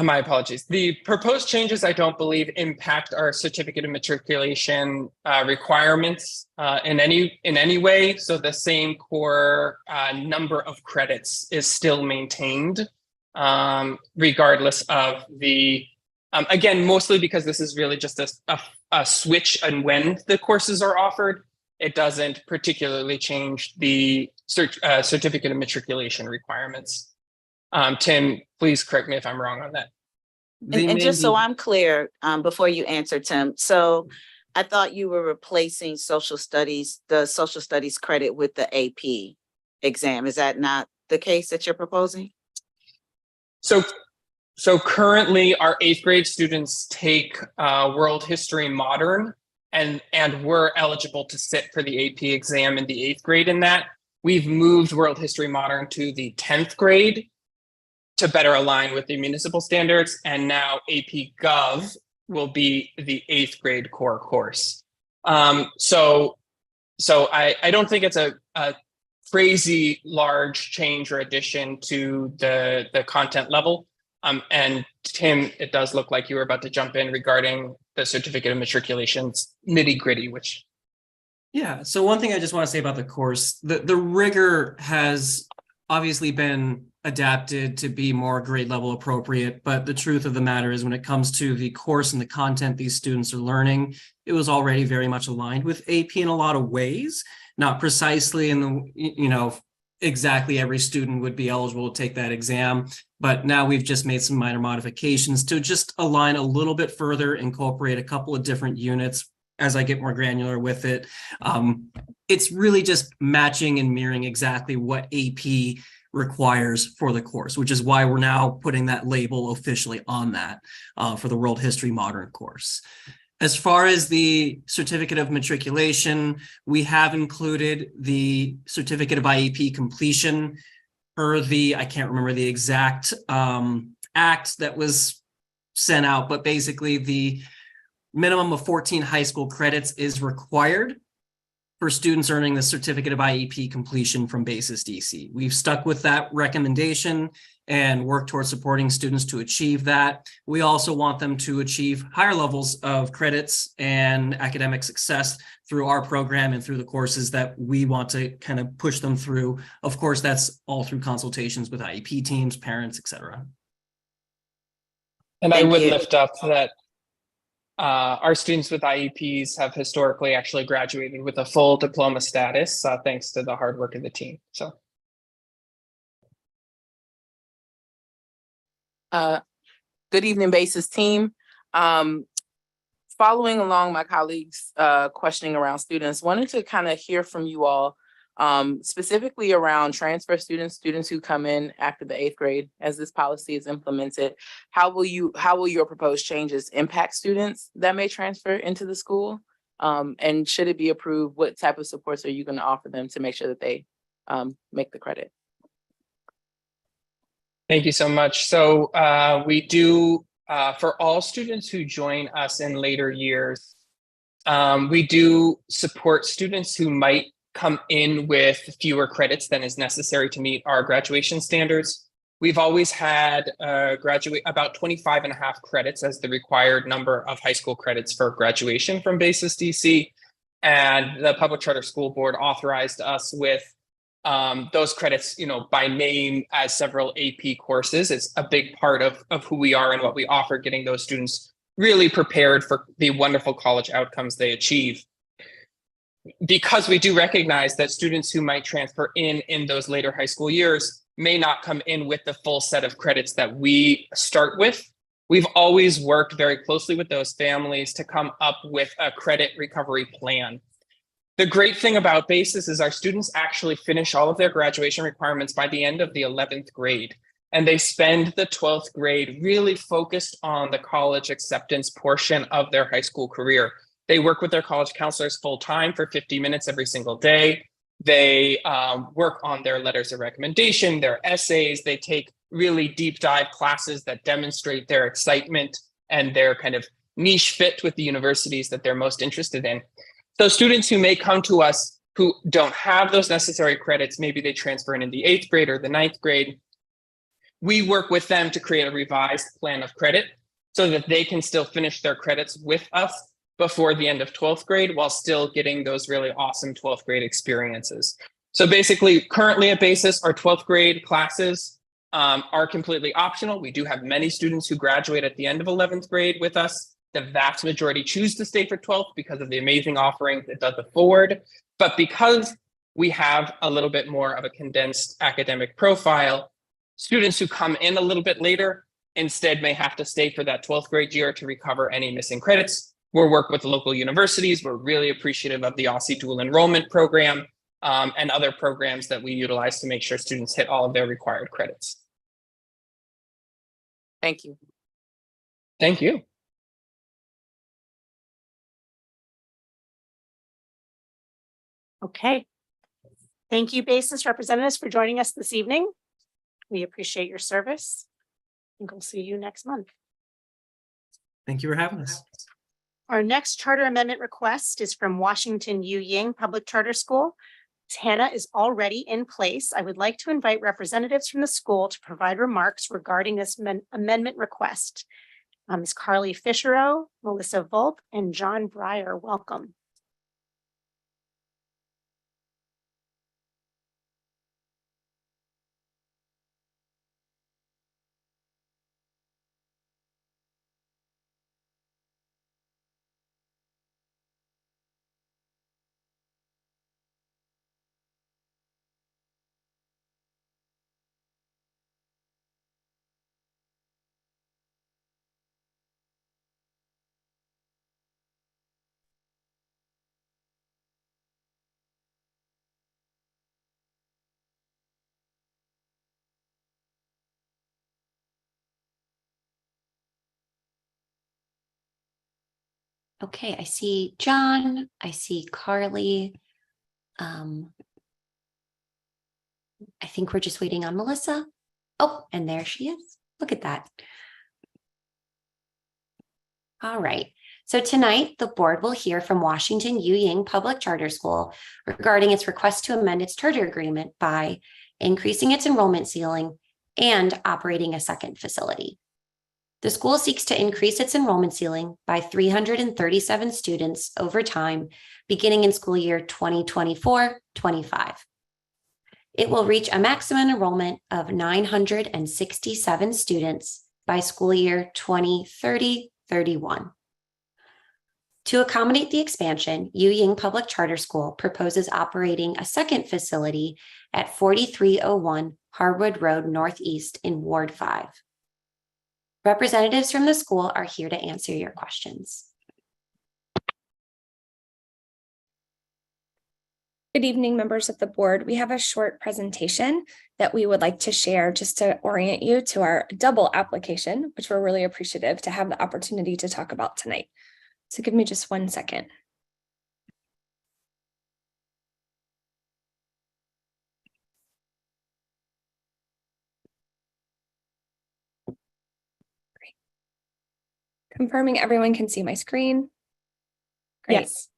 my apologies. The proposed changes, I don't believe, impact our certificate of matriculation requirements in any way. So the same core number of credits is still maintained, regardless of the. Again, mostly because this is really just a switch and when the courses are offered. It doesn't particularly change the certificate of matriculation requirements. Tim, please correct me if I'm wrong on that. And just so I'm clear, before you answer, Tim, so I thought you were replacing the social studies credit with the AP exam. Is that not the case that you're proposing? So currently our 8th grade students take World History Modern and we're eligible to sit for the AP exam in the 8th grade in that. We've moved World History Modern to the 10th grade to better align with the municipal standards. And now AP Gov will be the 8th grade core course. So I don't think it's a crazy large change or addition to the content level. And Tim, it does look like you were about to jump in regarding the certificate of matriculation's nitty-gritty, which. Yeah, so one thing I just want to say about the course, the rigor has obviously been adapted to be more grade level appropriate, but the truth of the matter is when it comes to the course and the content these students are learning, it was already very much aligned with AP in a lot of ways, not precisely in the, exactly every student would be eligible to take that exam. But now we've just made some minor modifications to just align a little bit further, incorporate a couple of different units as I get more granular with it. It's really just matching and mirroring exactly what AP requires for the course, which is why we're now putting that label officially on that for the World History Modern course. As far as the certificate of matriculation, we have included the certificate of IEP completion per the, I can't remember the exact act that was sent out, but basically the minimum of 14 high school credits is required for students earning the certificate of IEP completion from BASIS DC. We've stuck with that recommendation and work towards supporting students to achieve that. We also want them to achieve higher levels of credits and academic success through our program and through the courses that we want to kind of push them through. Of course, that's all through consultations with IEP teams, parents, et cetera. And I Thank would you. lift up that our students with IEPs have historically actually graduated with a full diploma status, thanks to the hard work of the team. So. Good evening, BASIS team. Following along my colleagues' questioning around students, wanted to kind of hear from you all specifically around transfer students, students who come in after the 8th grade as this policy is implemented. How will your proposed changes impact students that may transfer into the school? And should it be approved, what type of supports are you going to offer them to make sure that they make the credit? Thank you so much. So we do, for all students who join us in later years, we do support students who might come in with fewer credits than is necessary to meet our graduation standards. We've always had about 25.5 credits as the required number of high school credits for graduation from BASIS DC. And the Public Charter School Board authorized us with those credits, by name as several AP courses. It's a big part of who we are and what we offer, getting those students really prepared for the wonderful college outcomes they achieve. Because we do recognize that students who might transfer in those later high school years may not come in with the full set of credits that we start with, we've always worked very closely with those families to come up with a credit recovery plan. The great thing about BASIS is our students actually finish all of their graduation requirements by the end of the 11th grade. And they spend the 12th grade really focused on the college acceptance portion of their high school career. They work with their college counselors full time for 50 minutes every single day. They work on their letters of recommendation, their essays. They take really deep dive classes that demonstrate their excitement and their kind of niche fit with the universities that they're most interested in. So students who may come to us who don't have those necessary credits, maybe they transfer in the 8th grade or the 9th grade, we work with them to create a revised plan of credit so that they can still finish their credits with us before the end of 12th grade while still getting those really awesome 12th grade experiences. So basically, currently at BASIS, our 12th grade classes are completely optional. We do have many students who graduate at the end of 11th grade with us. The vast majority choose to stay for 12th because of the amazing offerings it does afford. But because we have a little bit more of a condensed academic profile, students who come in a little bit later instead may have to stay for that 12th grade year to recover any missing credits. We'll work with local universities. We're really appreciative of the Aussie Dual Enrollment Program and other programs that we utilize to make sure students hit all of their required credits. Thank you. Thank you. Okay. Thank you, BASIS representatives, for joining us this evening. We appreciate your service. I think we'll see you next month. Thank you for having us. Our next charter amendment request is from Washington U Ying Public Charter School. Hannah is already in place. I would like to invite representatives from the school to provide remarks regarding this amendment request. Ms. Carly Fischerow, Melissa Volp, and John Breyer, welcome. Okay, I see John, I see Carly. I think we're just waiting on Melissa. Oh, and there she is. Look at that. All right. So tonight, the board will hear from Washington U Ying Public Charter School regarding its request to amend its charter agreement by increasing its enrollment ceiling and operating a second facility. The school seeks to increase its enrollment ceiling by 337 students over time, beginning in school year 2024-25. It will reach a maximum enrollment of 967 students by school year 2030-31. To accommodate the expansion, U Ying Public Charter School proposes operating a second facility at 4301 Harwood Road Northeast in Ward 5. Representatives from the school are here to answer your questions. Good evening, members of the board. We have a short presentation that we would like to share just to orient you to our double application, which we're really appreciative to have the opportunity to talk about tonight. So give me just 1 second. Great. Confirming everyone can see my screen. Great. Yes.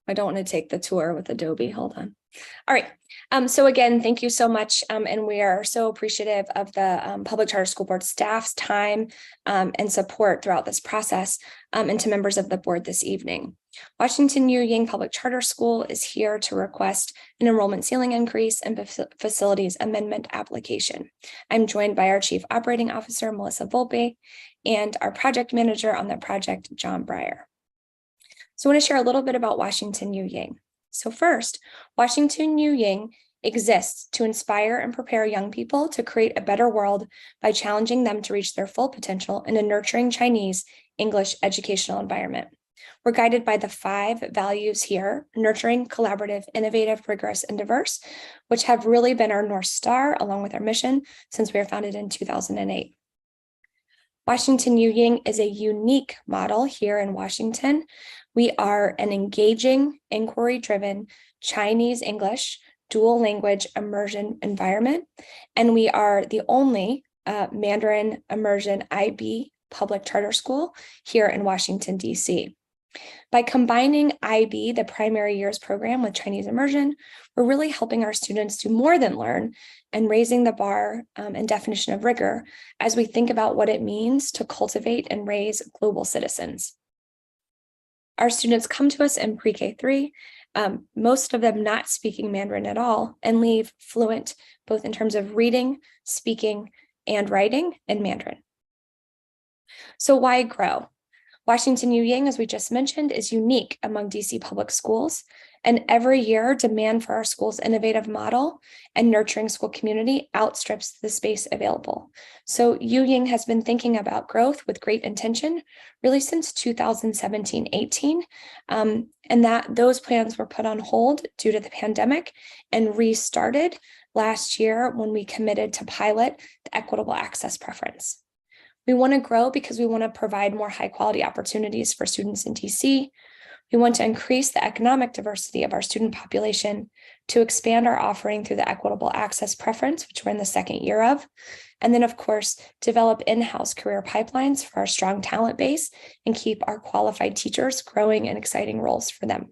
I don't want to take the tour with Adobe. Hold on. All right. So again, thank you so much. And we are so appreciative of the Public Charter School Board staff's time and support throughout this process, and to members of the board this evening. Washington U Ying Public Charter School is here to request an enrollment ceiling increase and facilities amendment application. I'm joined by our Chief Operating Officer, Melissa Volpe, and our project manager on the project, John Breyer. So I want to share a little bit about Washington U Ying. So first, Washington U Ying exists to inspire and prepare young people to create a better world by challenging them to reach their full potential in a nurturing Chinese English educational environment. We're guided by the 5 values here: nurturing, collaborative, innovative, rigorous, and diverse, which have really been our North Star along with our mission since we were founded in 2008. Washington U Ying is a unique model here in Washington. We are an engaging, inquiry-driven Chinese English dual language immersion environment, and we are the only Mandarin immersion IB public charter school here in Washington, D.C. By combining IB, the primary years program, with Chinese immersion, we're really helping our students do more than learn and raising the bar and definition of rigor as we think about what it means to cultivate and raise global citizens. Our students come to us in pre-K3, most of them not speaking Mandarin at all, and leave fluent both in terms of reading, speaking, and writing in Mandarin. So why grow? Washington U Ying, as we just mentioned, is unique among DC public schools, and every year demand for our school's innovative model and nurturing school community outstrips the space available. So U Ying has been thinking about growth with great intention really since 2017-18, and that those plans were put on hold due to the pandemic and restarted last year when we committed to pilot the equitable access preference. We want to grow because we want to provide more high quality opportunities for students in DC. We want to increase the economic diversity of our student population, to expand our offering through the equitable access preference, which we're in the 2nd year of. And then, of course, develop in-house career pipelines for our strong talent base and keep our qualified teachers growing in exciting roles for them.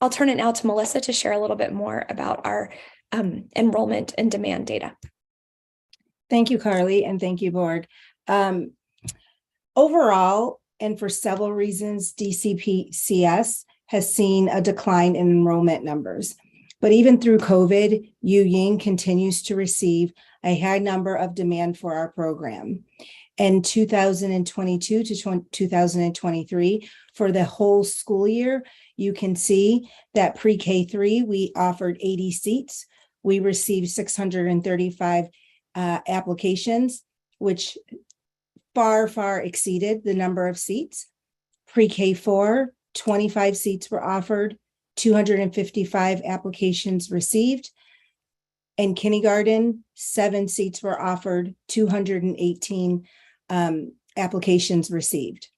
I'll turn it now to Melissa to share a little bit more about our enrollment and demand data. Thank you, Carly, and thank you, board. Overall, and for several reasons, DCPCS has seen a decline in enrollment numbers. But even through COVID, U Ying continues to receive a high number of demand for our program. In 2022 to 2023, for the whole school year, you can see that pre-K3, we offered 80 seats. We received 635 applications, which far exceeded the number of seats. Pre-K4, 25 seats were offered, 255 applications received. In kindergarten, 7 seats were offered, 218 applications received.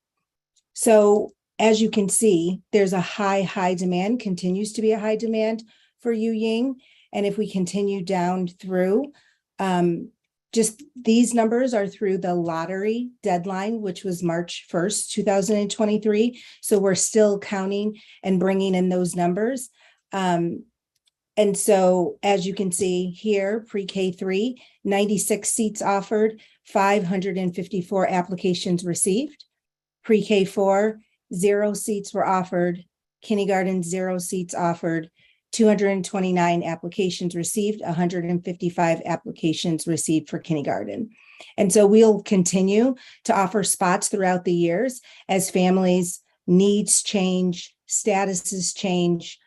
So as you can see, there's a high demand, continues to be a high demand for Yu Ying. And if we continue down through, just these numbers are through the lottery deadline, which was March 1st, 2023. So we're still counting and bringing in those numbers. And so as you can see here, pre-K3, 96 seats offered, 554 applications received. Pre-K4, 0 seats were offered. Kindergarten, 0 seats offered. 229 applications received, 155 applications received for kindergarten. And so we'll continue to offer spots throughout the years as families' needs change, statuses change,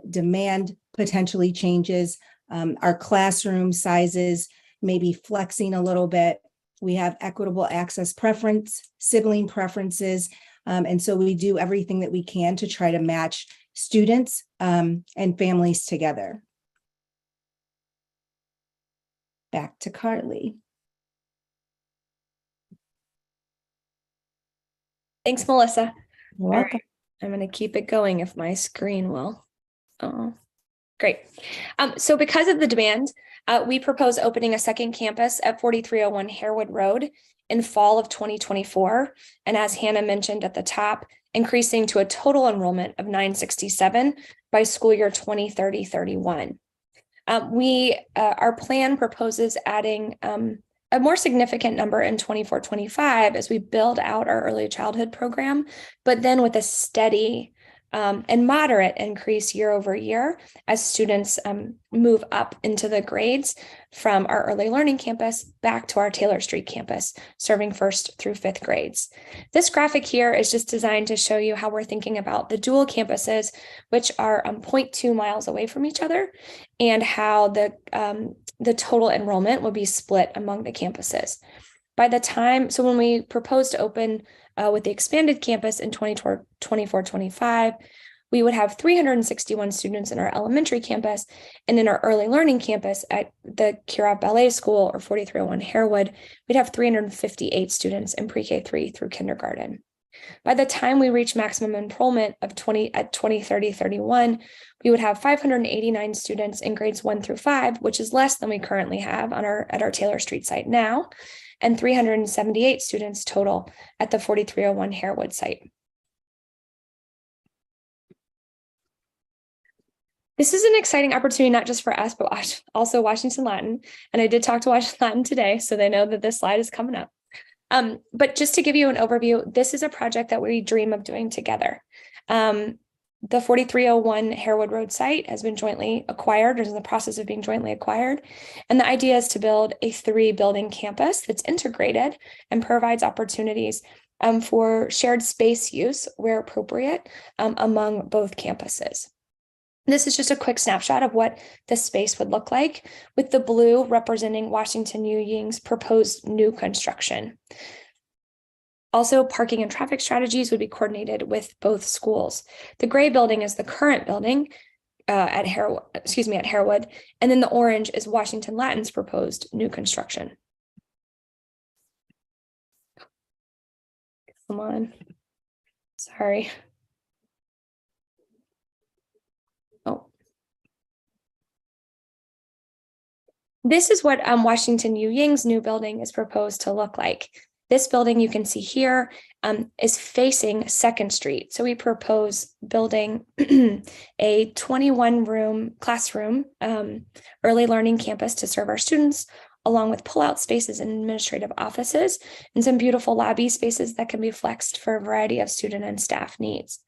demand potentially changes, our classroom sizes may be flexing a little bit. We have equitable access preference, sibling preferences, and so we do everything that we can to try to match students and families together. Back to Carly. Thanks, Melissa. You're welcome. I'm going to keep it going if my screen will. Oh, great. So because of the demand, we propose opening a second campus at 4301 Harewood Road in fall of 2024. And as Hannah mentioned at the top, increasing to a total enrollment of 967 by school year 2030-31. Our plan proposes adding a more significant number in 24-25 as we build out our early childhood program, but then with a steady and moderate increase year over year as students move up into the grades from our early learning campus back to our Taylor Street campus, serving 1st through 5th grades. This graphic here is just designed to show you how we're thinking about the dual campuses, which are 0.2 miles away from each other, and how the total enrollment will be split among the campuses. By the time, so when we propose to open with the expanded campus in 24-25, we would have 361 students in our elementary campus, and in our early learning campus at the Kirov Ballet School or 4301 Harewood, we'd have 358 students in pre-K3 through kindergarten. By the time we reach maximum enrollment of 2030-31, we would have 589 students in grades 1 through 5, which is less than we currently have at our Taylor Street site now, and 378 students total at the 4301 Harewood site. This is an exciting opportunity, not just for us, but also Washington Latin. And I did talk to Washington Latin today, so they know that this slide is coming up. But just to give you an overview, this is a project that we dream of doing together. The 4301 Harewood Road site has been jointly acquired, or is in the process of being jointly acquired. And the idea is to build a 3-building campus that's integrated and provides opportunities for shared space use where appropriate among both campuses. This is just a quick snapshot of what the space would look like, with the blue representing Washington Yu Ying's proposed new construction. Also, parking and traffic strategies would be coordinated with both schools. The gray building is the current building at Harewood, and then the orange is Washington Latin's proposed new construction. Come on. Sorry. Oh. This is what Washington Yu Ying's new building is proposed to look like. This building you can see here is facing 2nd Street. So we propose building a 21-room classroom early learning campus to serve our students, along with pull-out spaces and administrative offices, and some beautiful lobby spaces that can be flexed for a variety of student and staff needs.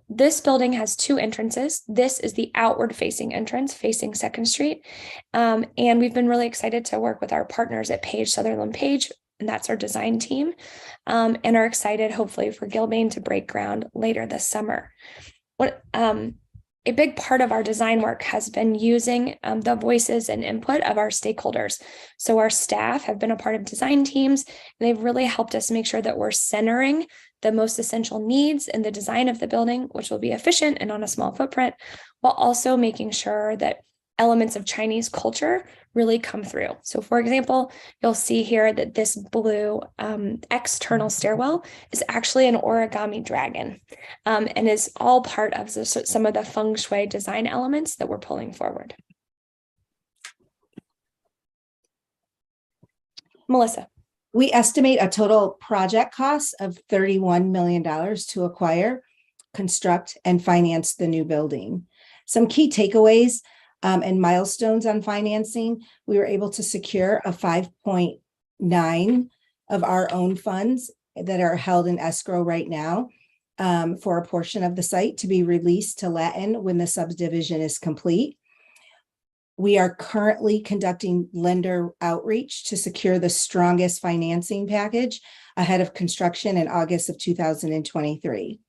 This building has 2 entrances. This is the outward-facing entrance facing 2nd Street. And we've been really excited to work with our partners at Page Sutherland Page, and that's our design team, and are excited, hopefully, for Gilbane to break ground later this summer. A big part of our design work has been using the voices and input of our stakeholders. So our staff have been a part of design teams, and they've really helped us make sure that we're centering the most essential needs in the design of the building, which will be efficient and on a small footprint, while also making sure that elements of Chinese culture really come through. So for example, you'll see here that this blue external stairwell is actually an origami dragon and is all part of some of the feng shui design elements that we're pulling forward. Melissa. We estimate a total project cost of $31 million to acquire, construct, and finance the new building. Some key takeaways and milestones on financing: we were able to secure a 5.9 of our own funds that are held in escrow right now for a portion of the site to be released to Latin when the subdivision is complete. We are currently conducting lender outreach to secure the strongest financing package ahead of construction in August of 2023.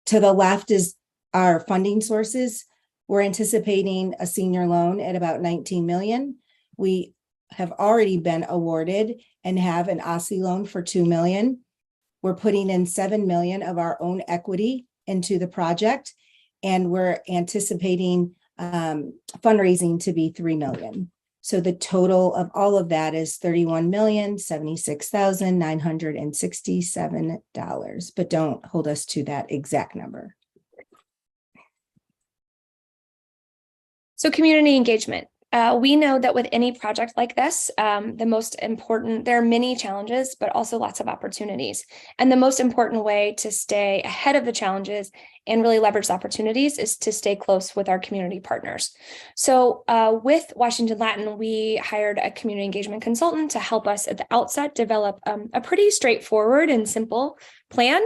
To the left is our funding sources. We're anticipating a senior loan at about 19 million. We have already been awarded and have an OSSI loan for 2 million. We're putting in 7 million of our own equity into the project, and we're anticipating fundraising to be 3 million. So the total of all of that is $31,076,967, but don't hold us to that exact number. So community engagement. We know that with any project like this, the most important, there are many challenges, but also lots of opportunities. And the most important way to stay ahead of the challenges and really leverage opportunities is to stay close with our community partners. So with Washington Latin, we hired a community engagement consultant to help us at the outset develop a pretty straightforward and simple plan.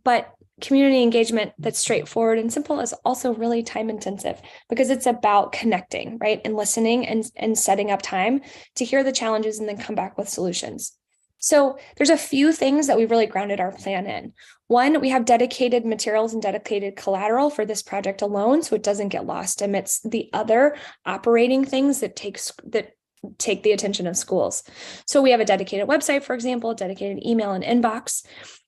But community engagement that's straightforward and simple is also really time intensive because it's about connecting, right? And listening and setting up time to hear the challenges and then come back with solutions. So there's a few things that we've really grounded our plan in. One, we have dedicated materials and dedicated collateral for this project alone, so it doesn't get lost amidst the other operating things that take the attention of schools. So we have a dedicated website, for example, dedicated email and inbox.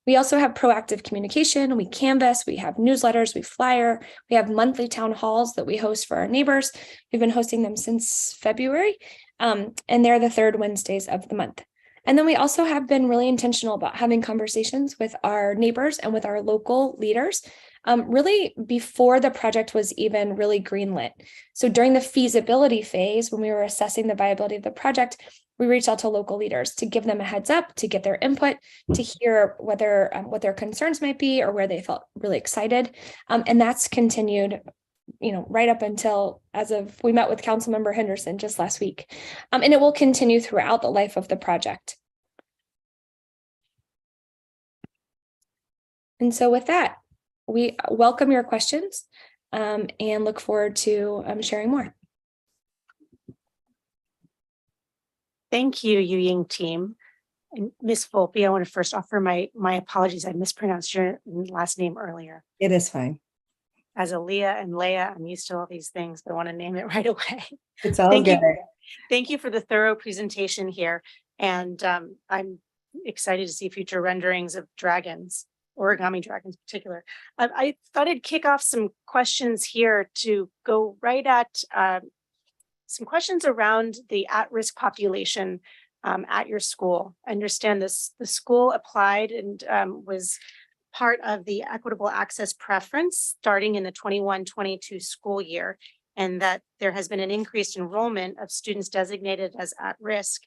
We also have proactive communication. We canvas, we have newsletters, we flyer, we have monthly town halls that we host for our neighbors. We've been hosting them since February, and they're the third Wednesdays of the month. And then we also have been really intentional about having conversations with our neighbors and with our local leaders, really before the project was even really greenlit. So during the feasibility phase, when we were assessing the viability of the project, we reached out to local leaders to give them a heads up, to get their input, to hear whether what their concerns might be or where they felt really excited. And that's continued, right up until we met with Councilmember Henderson just last week. And it will continue throughout the life of the project. And so with that, we welcome your questions and look forward to sharing more. Thank you, Yu Ying team. And Ms. Volpe, I want to first offer my apologies. I mispronounced your last name earlier. It is fine. As Aaliyah and Leah, I'm used to all these things, but I want to name it right away. It's all good. Thank you for the thorough presentation here. And I'm excited to see future renderings of dragons, origami dragons in particular. I thought I'd kick off some questions here to go right at some questions around the at-risk population at your school. I understand the school applied and was part of the equitable access preference starting in the 21-22 school year, and that there has been an increased enrollment of students designated as at risk.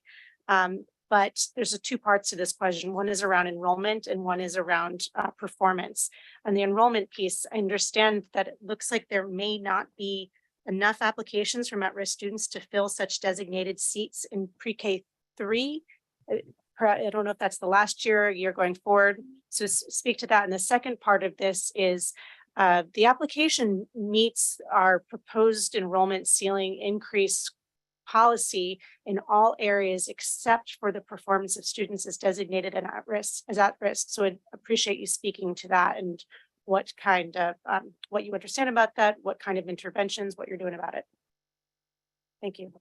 But there's two parts to this question. One is around enrollment and one is around performance. On the enrollment piece, I understand that it looks like there may not be enough applications from at-risk students to fill such designated seats in pre-K 3. I don't know if that's the last year going forward. So speak to that. And the second part of this is the application meets our proposed enrollment ceiling increase policy in all areas except for the performance of students as designated and at risk. So I'd appreciate you speaking to that and what kind of, what you understand about that, what kind of interventions, what you're doing about it. Thank you.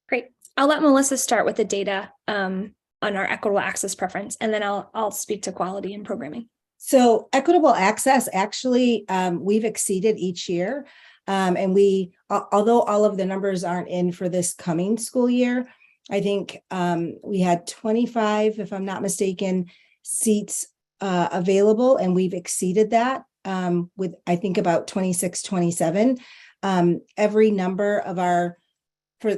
Great. I'll let Melissa start with the data on our equitable access preference, and then I'll speak to quality and programming. So equitable access, actually, we've exceeded each year And although all of the numbers aren't in for this coming school year, I think we had 25, if I'm not mistaken, seats available, and we've exceeded that with, I think, about 26, 27. Every number of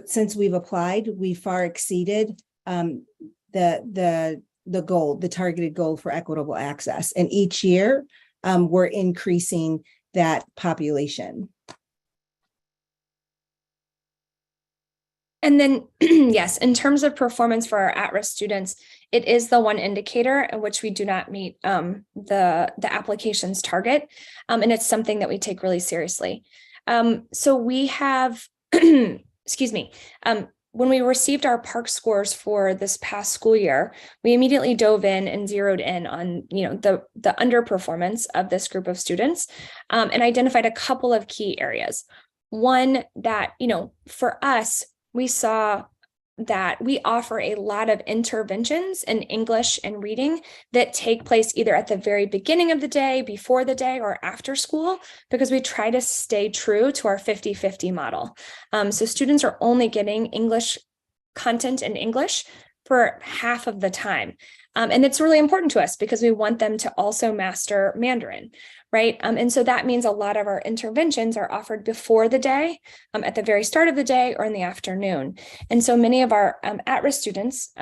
since we've applied, we far exceeded the goal, the targeted goal for equitable access. And each year, we're increasing that population. And then, yes, in terms of performance for our at-risk students, it is the one indicator in which we do not meet the application's target. And it's something that we take really seriously. So we have, excuse me, when we received our PARCC scores for this past school year, we immediately dove in and zeroed in on, the underperformance of this group of students, and identified a couple of key areas. One that, for us, we saw that we offer a lot of interventions in English and reading that take place either at the very beginning of the day, before the day, or after school, because we try to stay true to our 50-50 model. So students are only getting English content in English for half of the time. And it's really important to us because we want them to also master Mandarin, right? And so that means a lot of our interventions are offered before the day, at the very start of the day, or in the afternoon. And so many of our at-risk students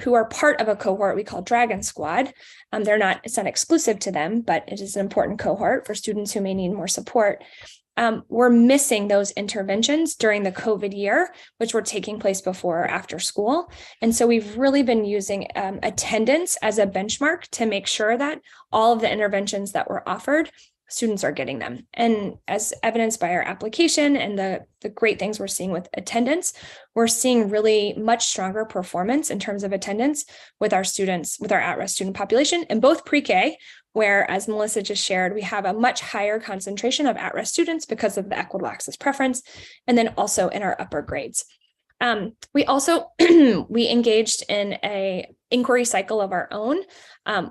who are part of a cohort we call Dragon Squad, it's not exclusive to them, but it is an important cohort for students who may need more support. We're missing those interventions during the COVID year, which were taking place before or after school. And so we've really been using attendance as a benchmark to make sure that all of the interventions that were offered, students are getting them. And as evidenced by our application and the great things we're seeing with attendance, we're seeing really much stronger performance in terms of attendance with our students, with our at-risk student population in both pre-K, where, as Melissa just shared, we have a much higher concentration of at-risk students because of the equitable access preference, and then also in our upper grades. We also, we engaged in a inquiry cycle of our own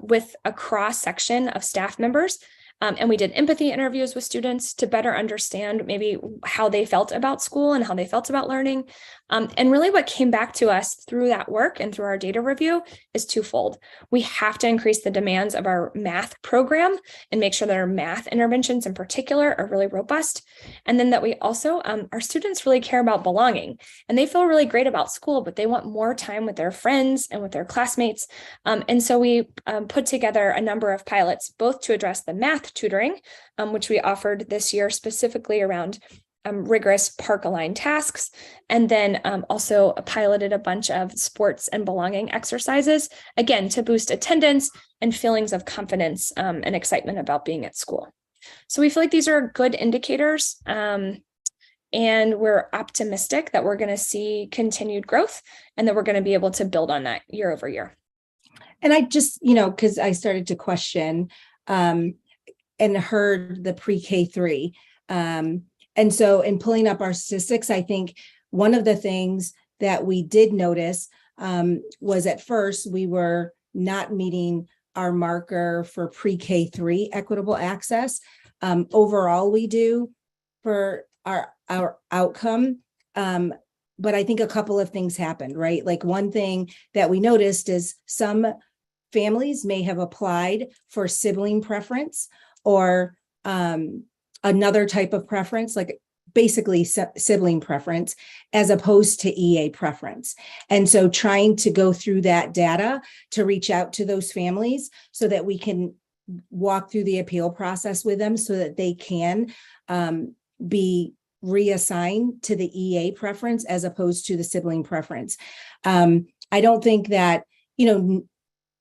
with a cross section of staff members. And we did empathy interviews with students to better understand maybe how they felt about school and how they felt about learning. And really what came back to us through that work and through our data review is twofold. We have to increase the demands of our math program and make sure that our math interventions in particular are really robust. And then that we also, our students really care about belonging, and they feel really great about school, but they want more time with their friends and with their classmates. And so we put together a number of pilots, both to address the math tutoring, which we offered this year specifically around rigorous PARCC-aligned tasks, and then also piloted a bunch of sports and belonging exercises, again, to boost attendance and feelings of confidence and excitement about being at school. So we feel like these are good indicators, and we're optimistic that we're going to see continued growth and that we're going to be able to build on that year over year. And I just, because I started to question and heard the pre-K 3. And so in pulling up our statistics, I think one of the things that we did notice was at first we were not meeting our marker for pre-K 3 equitable access. Overall, we do for our outcome. But I think a couple of things happened, right? Like one thing that we noticed is some families may have applied for sibling preference or another type of preference, like basically sibling preference, as opposed to EA preference. And so trying to go through that data to reach out to those families so that we can walk through the appeal process with them so that they can be reassigned to the EA preference as opposed to the sibling preference. I don't think that,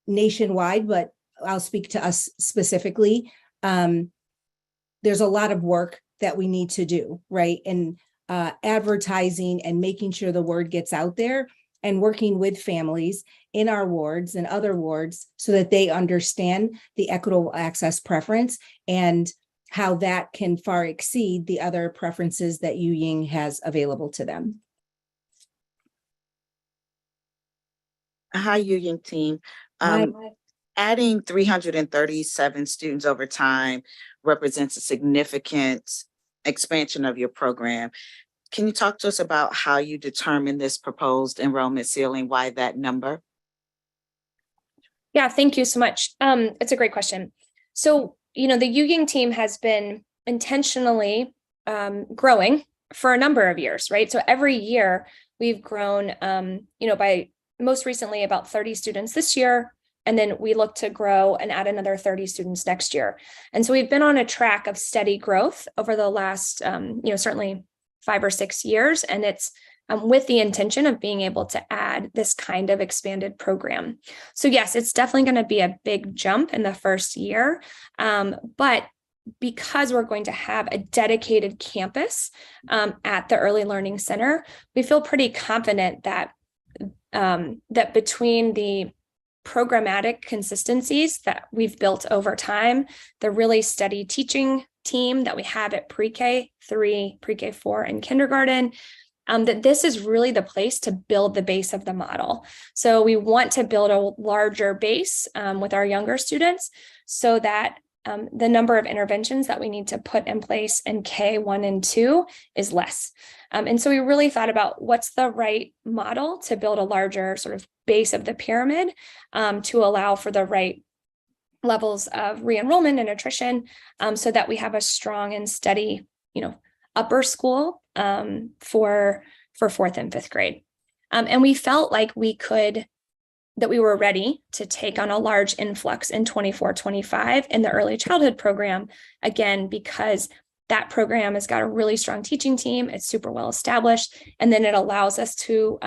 nationwide, but I'll speak to us specifically. There's a lot of work that we need to do, right? And advertising and making sure the word gets out there and working with families in our wards and other wards so that they understand the equitable access preference and how that can far exceed the other preferences that Yu Ying has available to them. Hi, Yu Ying team. Adding 337 students over time represents a significant expansion of your program. Can you talk to us about how you determine this proposed enrollment ceiling? Why that number? Yeah, thank you so much. It's a great question. So, the UYing team has been intentionally growing for a number of years, right? So every year we've grown, by most recently about 30 students this year, and then we look to grow and add another 30 students next year. And so we've been on a track of steady growth over the last, certainly 5 or 6 years, and it's with the intention of being able to add this kind of expanded program. So yes, it's definitely going to be a big jump in the first year, but because we're going to have a dedicated campus at the Early Learning Center, we feel pretty confident that that between the programmatic consistencies that we've built over time, the really steady teaching team that we have at pre-K 3, pre-K 4, and kindergarten, that this is really the place to build the base of the model. So we want to build a larger base with our younger students so that the number of interventions that we need to put in place in K1 and 2 is less. And so we really thought about what's the right model to build a larger sort of base of the pyramid to allow for the right levels of re-enrollment and attrition so that we have a strong and steady, upper school for 4th and 5th grade. And we felt like that we were ready to take on a large influx in 24-25 in the early childhood program, again, because that program has got a really strong teaching team. It's super well established. And then it allows us to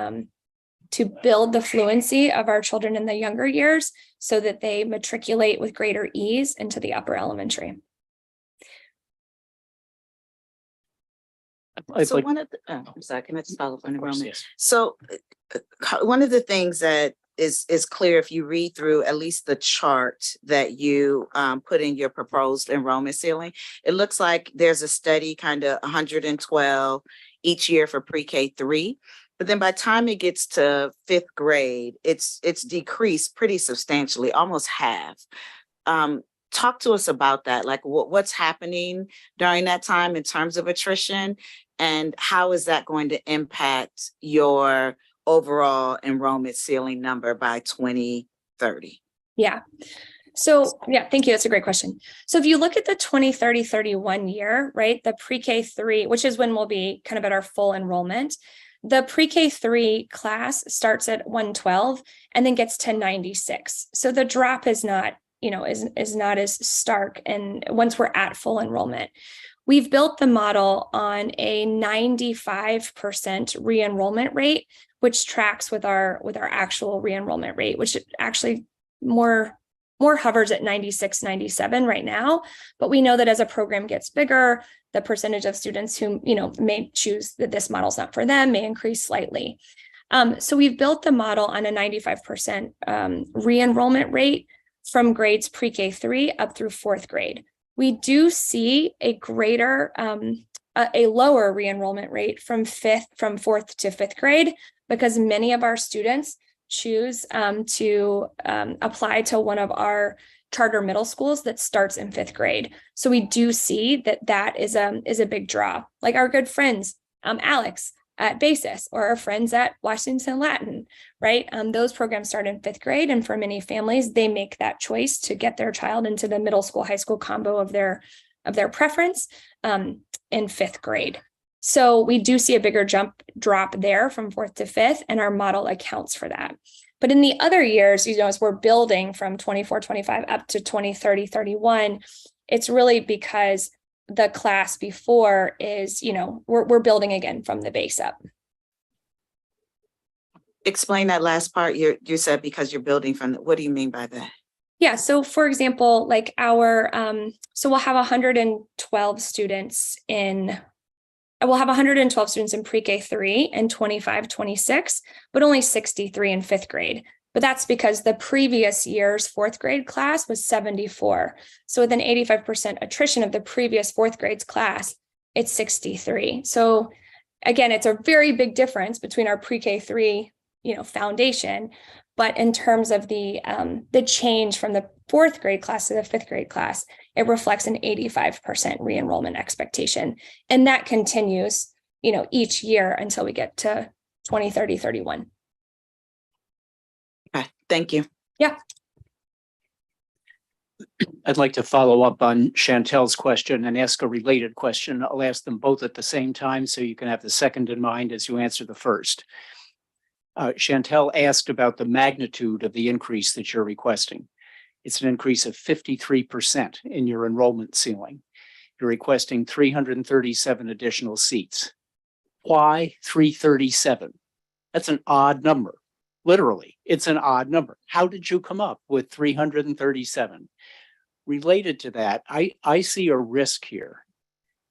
build the fluency of our children in the younger years so that they matriculate with greater ease into the upper elementary. So one of the, I'm sorry, can I just follow up on enrollment? Yes. So one of the things that is clear if you read through at least the chart that you put in your proposed enrollment ceiling, it looks like there's a steady kind of 112 each year for pre-K 3. But then by the time it gets to 5th grade, it's decreased pretty substantially, almost half. Talk to us about that. Like what's happening during that time in terms of attrition, and how is that going to impact your overall enrollment ceiling number by 2030? Yeah. So yeah, thank you. That's a great question. So if you look at the 2030-31 year, right, the pre-K 3, which is when we'll be kind of at our full enrollment, the pre-K 3 class starts at 112 and then gets to 96. So the drop is not, is not as stark. And once we're at full enrollment, we've built the model on a 95% re-enrollment rate, which tracks with our actual re-enrollment rate, which actually more hovers at 96, 97 right now. But we know that as a program gets bigger, the percentage of students who, may choose that this model's not for them may increase slightly. So we've built the model on a 95% re-enrollment rate from grades pre-K 3 up through 4th grade. We do see a lower re-enrollment rate from 4th to 5th grade because many of our students choose to apply to one of our charter middle schools that starts in 5th grade. So we do see that is a big draw. Like our good friends, Alex at Basis, or our friends at Washington Latin, right? Those programs start in 5th grade, and for many families, they make that choice to get their child into the middle school, high school combo of their preference in 5th grade. So we do see a bigger drop there from 4th to 5th, and our model accounts for that. But in the other years, as we're building from 24-25 up to 2030-31, it's really because the class before is, we're building again from the base up. Explain that last part. You said because you're building from what do you mean by that? Yeah. So for example, like so we'll have 112 students in pre-K 3 and 25-26, but only 63 in 5th grade. But that's because the previous year's 4th grade class was 74. So with an 85% attrition of the previous 4th grade's class, it's 63. So again, it's a very big difference between our pre-K 3, foundation, But in terms of the change from the fourth grade class to the fifth grade class, it reflects an 85% re-enrollment expectation. And that continues, each year until we get to 2030, 31. Okay, thank you. Yeah. I'd like to follow up on Chantel's question and ask a related question. I'll ask them both at the same time so you can have the second in mind as you answer the first. Chantel asked about the magnitude of the increase that you're requesting. It's an increase of 53% in your enrollment ceiling. You're requesting 337 additional seats. Why 337? That's an odd number. Literally, it's an odd number. How did you come up with 337? Related to that, I see a risk here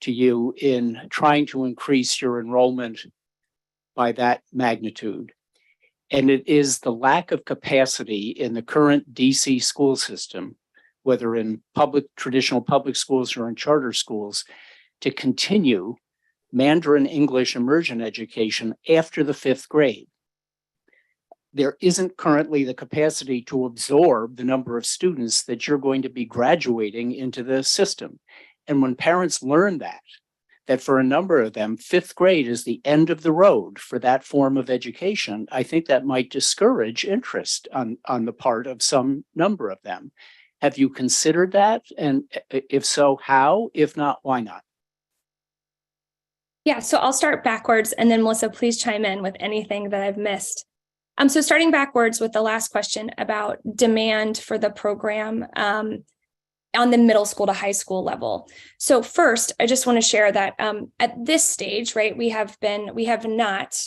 to you in trying to increase your enrollment by that magnitude. And it is the lack of capacity in the current DC school system, whether in traditional public schools or in charter schools, to continue Mandarin English immersion education after the fifth grade. There isn't currently the capacity to absorb the number of students that you're going to be graduating into the system. And when parents learn that for a number of them, fifth grade is the end of the road for that form of education, I think that might discourage interest on the part of some number of them. Have you considered that? And if so, how? If not, why not? Yeah, so I'll start backwards, and then Melissa, please chime in with anything that I've missed. So starting backwards with the last question about demand for the program on the middle school to high school level. So first, I just want to share that at this stage, right, we have not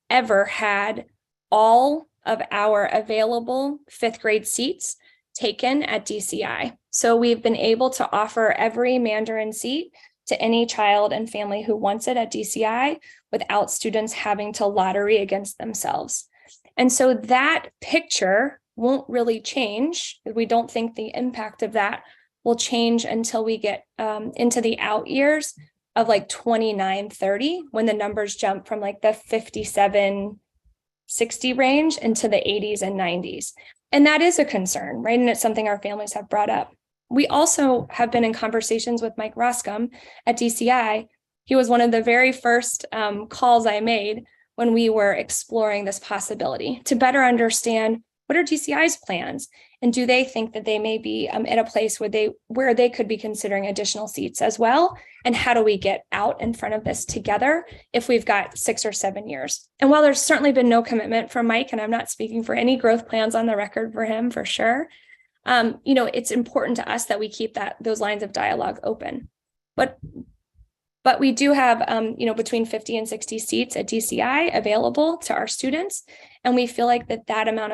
ever had all of our available fifth grade seats taken at DCI. So we've been able to offer every Mandarin seat to any child and family who wants it at DCI without students having to lottery against themselves. And so that picture won't really change. We don't think the impact of that will change until we get into the out years of like 29, 30, when the numbers jump from like the 57, 60 range into the 80s and 90s. And that is a concern, right? And it's something our families have brought up. We also have been in conversations with Mike Roscom at DCI. He was one of the very first calls I made when we were exploring this possibility to better understand what are DCI's plans, and do they think that they may be at a place where they could be considering additional seats as well, and how do we get out in front of this together if we've got 6 or 7 years? And while there's certainly been no commitment from Mike, and I'm not speaking for any growth plans on the record for him for sure, it's important to us that we keep those lines of dialogue open. But we do have, between 50 and 60 seats at DCI available to our students. And we feel like that amount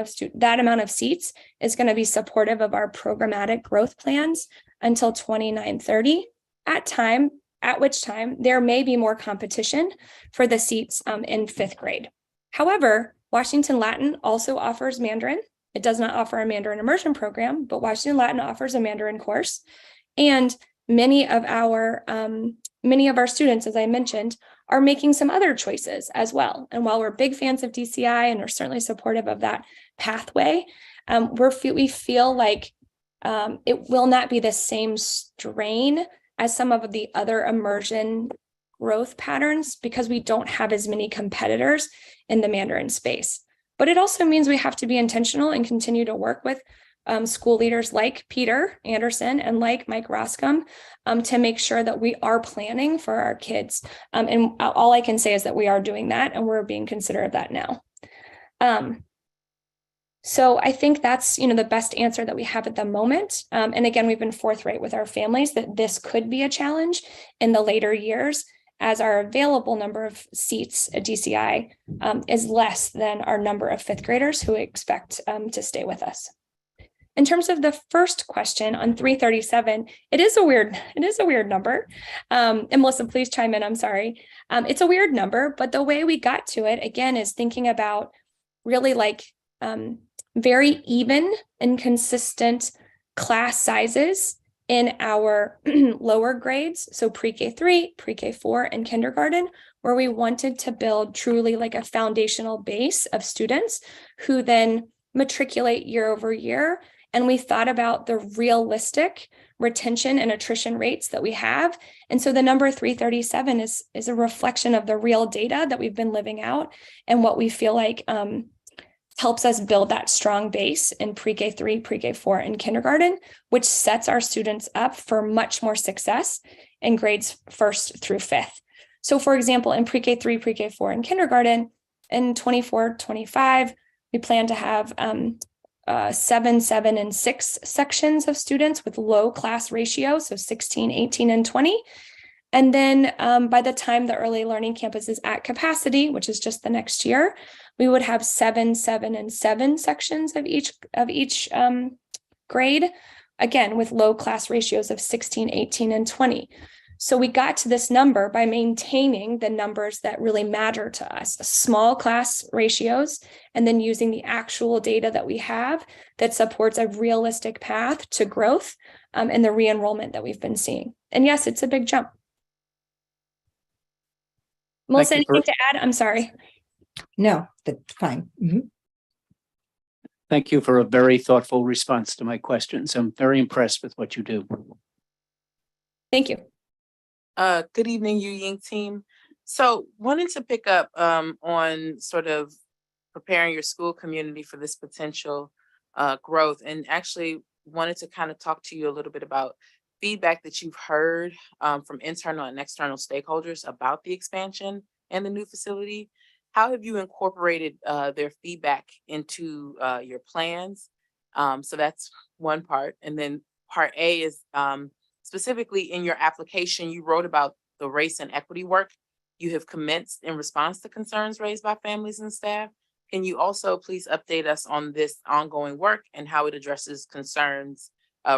of seats is going to be supportive of our programmatic growth plans until 29-30, at which time there may be more competition for the seats in fifth grade. However, Washington Latin also offers Mandarin. It does not offer a Mandarin immersion program, but Washington Latin offers a Mandarin course. And many of our students, as I mentioned, are making some other choices as well. And while we're big fans of DCI and are certainly supportive of that pathway, we feel like it will not be the same strain as some of the other immersion growth patterns because we don't have as many competitors in the Mandarin space. But it also means we have to be intentional and continue to work with school leaders like Peter Anderson and like Mike Roscom to make sure that we are planning for our kids. And all I can say is that we are doing that, and we're being considerate of that now. So I think that's, the best answer that we have at the moment. And again, we've been forthright with our families that this could be a challenge in the later years as our available number of seats at DCI is less than our number of fifth graders who expect to stay with us. In terms of the first question on 337, it is a weird number. And Melissa, please chime in. I'm sorry. It's a weird number, but the way we got to it, again, is thinking about really very even and consistent class sizes in our lower grades. So pre-K3, pre-K4, and kindergarten, where we wanted to build truly like a foundational base of students who then matriculate year over year. And we thought about the realistic retention and attrition rates that we have. And so the number 337 is a reflection of the real data that we've been living out and what we feel like helps us build that strong base in pre-K 3, pre-K 4, and kindergarten, which sets our students up for much more success in grades 1st through 5th. So for example, in pre-K 3, pre-K 4, and kindergarten, in 24-25, we plan to have 7, 7, and 6 sections of students with low class ratios, so 16, 18, and 20. And then by the time the early learning campus is at capacity, which is just the next year, we would have 7, 7, and 7 sections of each grade, again, with low class ratios of 16, 18, and 20. So we got to this number by maintaining the numbers that really matter to us, small class ratios, and then using the actual data that we have that supports a realistic path to growth and the re-enrollment that we've been seeing. And yes, it's a big jump. Melissa, anything to add? I'm sorry. No, that's fine. Thank you for a very thoughtful response to my questions. I'm very impressed with what you do. Thank you. Good evening, Yu Ying team. So wanted to pick up on sort of preparing your school community for this potential growth, and actually wanted to kind of talk to you a little bit about feedback that you've heard from internal and external stakeholders about the expansion and the new facility. How have you incorporated their feedback into your plans? So that's one part. And then part A is specifically in your application, you wrote about the race and equity work you have commenced in response to concerns raised by families and staff. Can you also please update us on this ongoing work and how it addresses concerns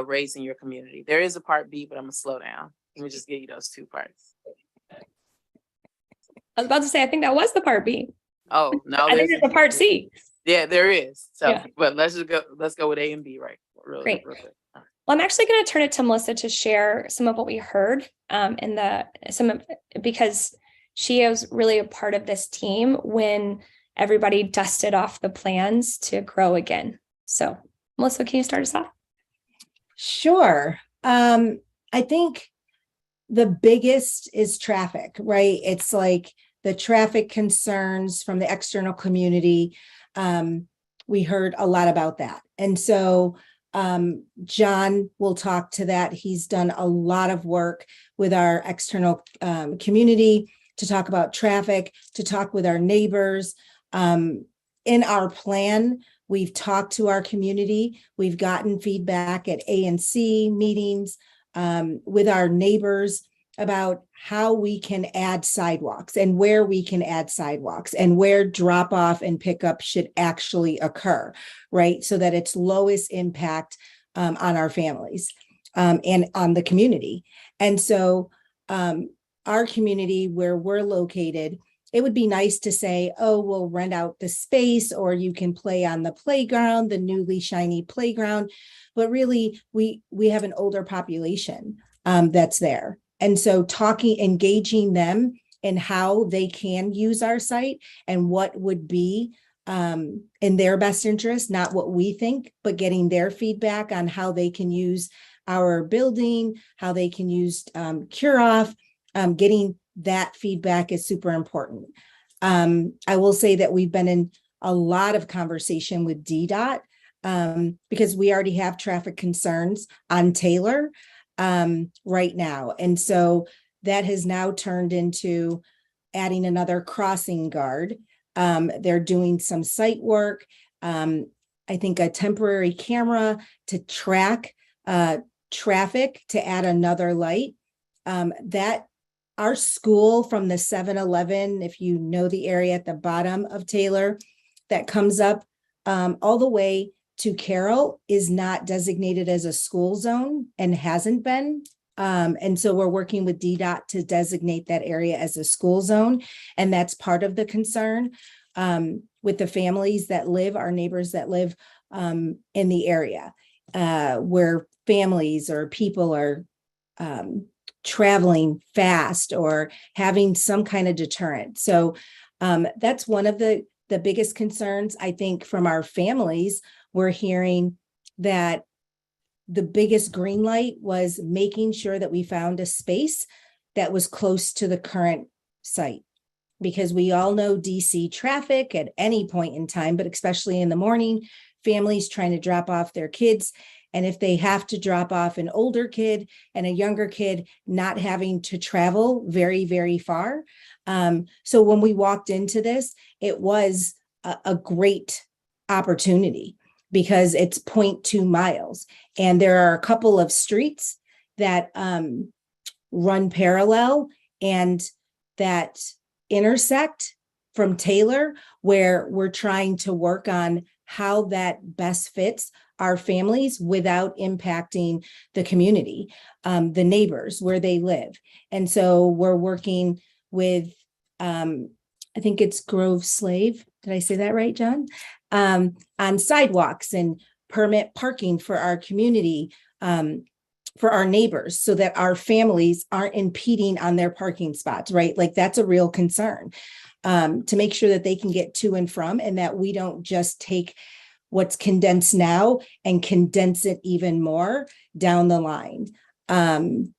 raised in your community? There is a part B, but I'm gonna slow down. Let me just give you those two parts. I was about to say, I think that was the part B. Oh, no, I think there's a part C. Yeah, there is. So, Yeah. but let's go with A and B, right? Great. Real quick. All right. Well, I'm actually going to turn it to Melissa to share some of what we heard because she was really a part of this team when everybody dusted off the plans to grow again. So, Melissa, can you start us off? Sure. I think the biggest is traffic, right? It's like the traffic concerns from the external community. We heard a lot about that. And so John will talk to that. He's done a lot of work with our external community to talk about traffic, to talk with our neighbors. In our plan, we've talked to our community. We've gotten feedback at A&C meetings with our neighbors about how we can add sidewalks and where we can add sidewalks and where drop off and pickup should actually occur, right? So that it's lowest impact on our families and on the community. And so our community where we're located, it would be nice to say, oh, we'll rent out the space or you can play on the playground, the newly shiny playground. But really, we have an older population that's there. And so engaging them in how they can use our site and what would be in their best interest, not what we think, but getting their feedback on how they can use our building, how they can use Cure Off, getting that feedback is super important. I will say that we've been in a lot of conversation with DDOT because we already have traffic concerns on Taylor right now. And so that has now turned into adding another crossing guard. They're doing some site work. I think a temporary camera to track traffic to add another light. That our school from the 7-Eleven, if you know the area at the bottom of Taylor, that comes up all the way to Carroll is not designated as a school zone and hasn't been. And so we're working with DDOT to designate that area as a school zone. And that's part of the concern with the families that live, our neighbors that live in the area where families or people are traveling fast or having some kind of deterrent. So that's one of the the biggest concerns, I think, from our families, we're hearing that the biggest green light was making sure that we found a space that was close to the current site. Because we all know DC traffic at any point in time, but especially in the morning, families trying to drop off their kids. And if they have to drop off an older kid and a younger kid, not having to travel very, very far. So when we walked into this, it was a great opportunity because it's 0.2 miles. And there are a couple of streets that run parallel and that intersect from Taylor, where we're trying to work on how that best fits our families without impacting the community, the neighbors where they live. And so we're working with, I think it's Grove Slave. Did I say that right, John? On sidewalks and permit parking for our community, for our neighbors, so that our families aren't impeding on their parking spots, right? Like that's a real concern, to make sure that they can get to and from, and that we don't just take what's condensed now and condense it even more down the line. And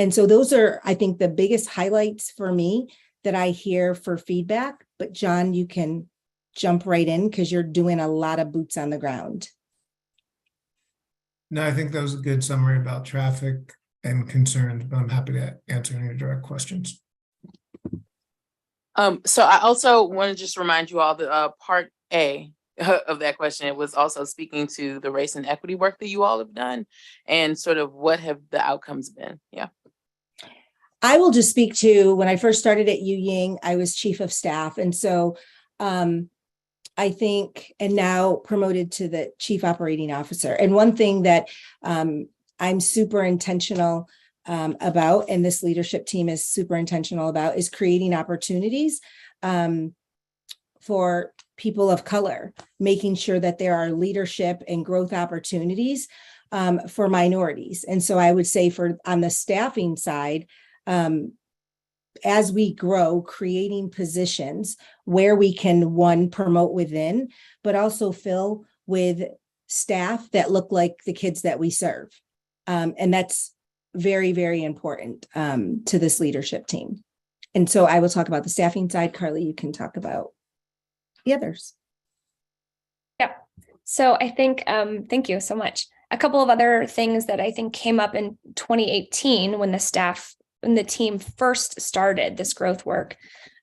so those are, I think, the biggest highlights for me that I hear for feedback. But John, you can jump right in because you're doing a lot of boots on the ground. No, I think that was a good summary about traffic and concerns, but I'm happy to answer any direct questions. So I also want to just remind you all that part A of that question, it was also speaking to the race and equity work that you all have done and sort of what have the outcomes been. Yeah. I will just speak to when I first started at Yu Ying, I was chief of staff. And so I think, and now promoted to the chief operating officer. And one thing that I'm super intentional about, and this leadership team is super intentional about, is creating opportunities for people of color, making sure that there are leadership and growth opportunities for minorities. And so I would say on the staffing side, as we grow, creating positions where we can, one, promote within, but also fill with staff that look like the kids that we serve. And that's very, very important to this leadership team. And so I will talk about the staffing side. Carly, you can talk about the others. Yeah. So I think, thank you so much. A couple of other things that I think came up in 2018 when the team first started this growth work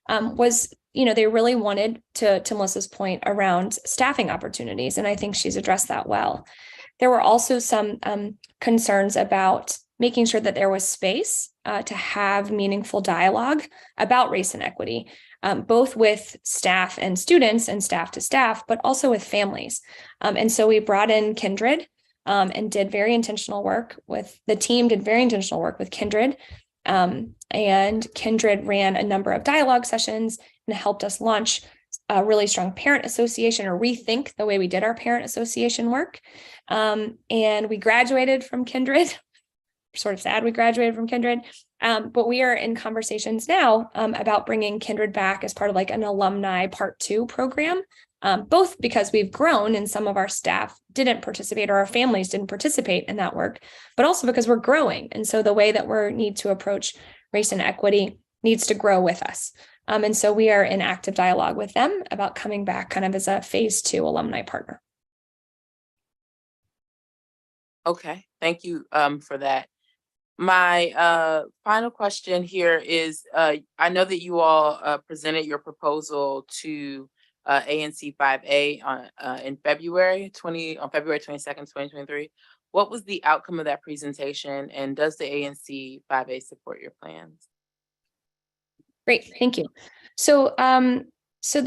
was, they really wanted to Melissa's point around staffing opportunities. And I think she's addressed that well. There were also some concerns about making sure that there was space to have meaningful dialogue about race and equity, both with staff and students and staff to staff, but also with families. And so we brought in Kindred and did very intentional work with the team, did very intentional work with Kindred. And Kindred ran a number of dialogue sessions and helped us launch a really strong parent association, or rethink the way we did our parent association work. And we graduated from Kindred. Sort of sad we graduated from Kindred, but we are in conversations now about bringing Kindred back as part of like an alumni part 2 program, both because we've grown and some of our staff didn't participate or our families didn't participate in that work, but also because we're growing. And so the way that we need to approach race and equity needs to grow with us. And so we are in active dialogue with them about coming back kind of as a phase 2 alumni partner. Okay, thank you for that. My final question here is, I know that you all presented your proposal to ANC 5A on February 22nd, 2023. What was the outcome of that presentation, and does the ANC 5A support your plans? Great, thank you. So so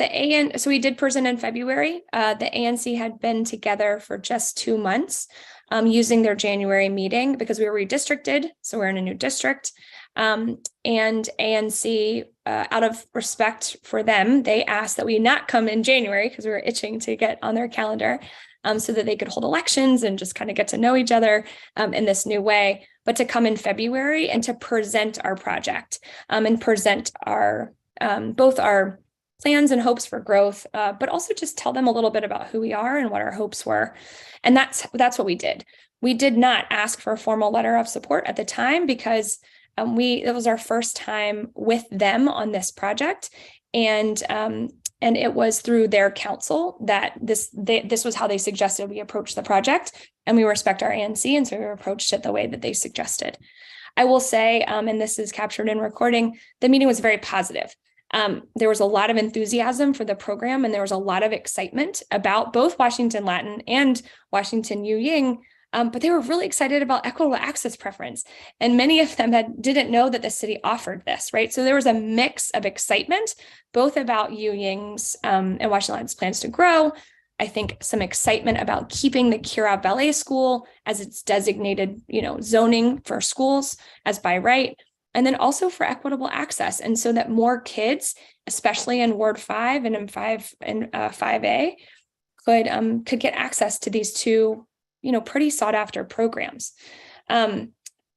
we did present in February. The ANC had been together for just 2 months, using their January meeting because we were redistricted. So we're in a new district. And ANC, out of respect for them, they asked that we not come in January because we were itching to get on their calendar, so that they could hold elections and just kind of get to know each other in this new way, but to come in February and to present our project and present our both our plans and hopes for growth, but also just tell them a little bit about who we are and what our hopes were. And that's what we did. We did not ask for a formal letter of support at the time because it was our first time with them on this project. And it was through their counsel that this was how they suggested we approach the project, and we respect our ANC, and so we approached it the way that they suggested. I will say, and this is captured in recording, the meeting was very positive. There was a lot of enthusiasm for the program, and there was a lot of excitement about both Washington Latin and Washington Yu Ying, but they were really excited about equitable access preference. And many of them didn't know that the city offered this, right? So there was a mix of excitement, both about Yu Ying's and Washington Latin's plans to grow. I think some excitement about keeping the Kira Ballet School as its designated, zoning for schools as by right, and then also for equitable access. And so that more kids, especially in Ward 5 and in 5A, could get access to these two, pretty sought after programs.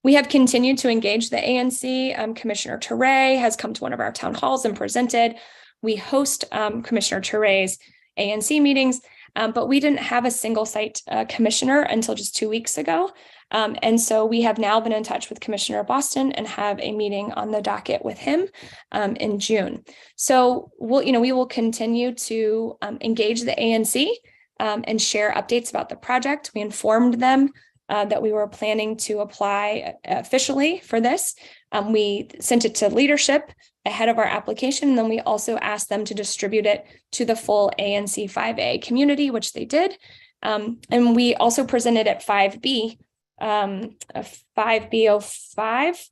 We have continued to engage the ANC. Commissioner Ture has come to one of our town halls and presented. We host Commissioner Ture's ANC meetings, but we didn't have a single site commissioner until just 2 weeks ago. And so we have now been in touch with Commissioner Boston and have a meeting on the docket with him in June. So we will continue to engage the ANC and share updates about the project. We informed them that we were planning to apply officially for this. We sent it to leadership ahead of our application, and then we also asked them to distribute it to the full ANC 5A community, which they did. And we also presented at 5B, 5B05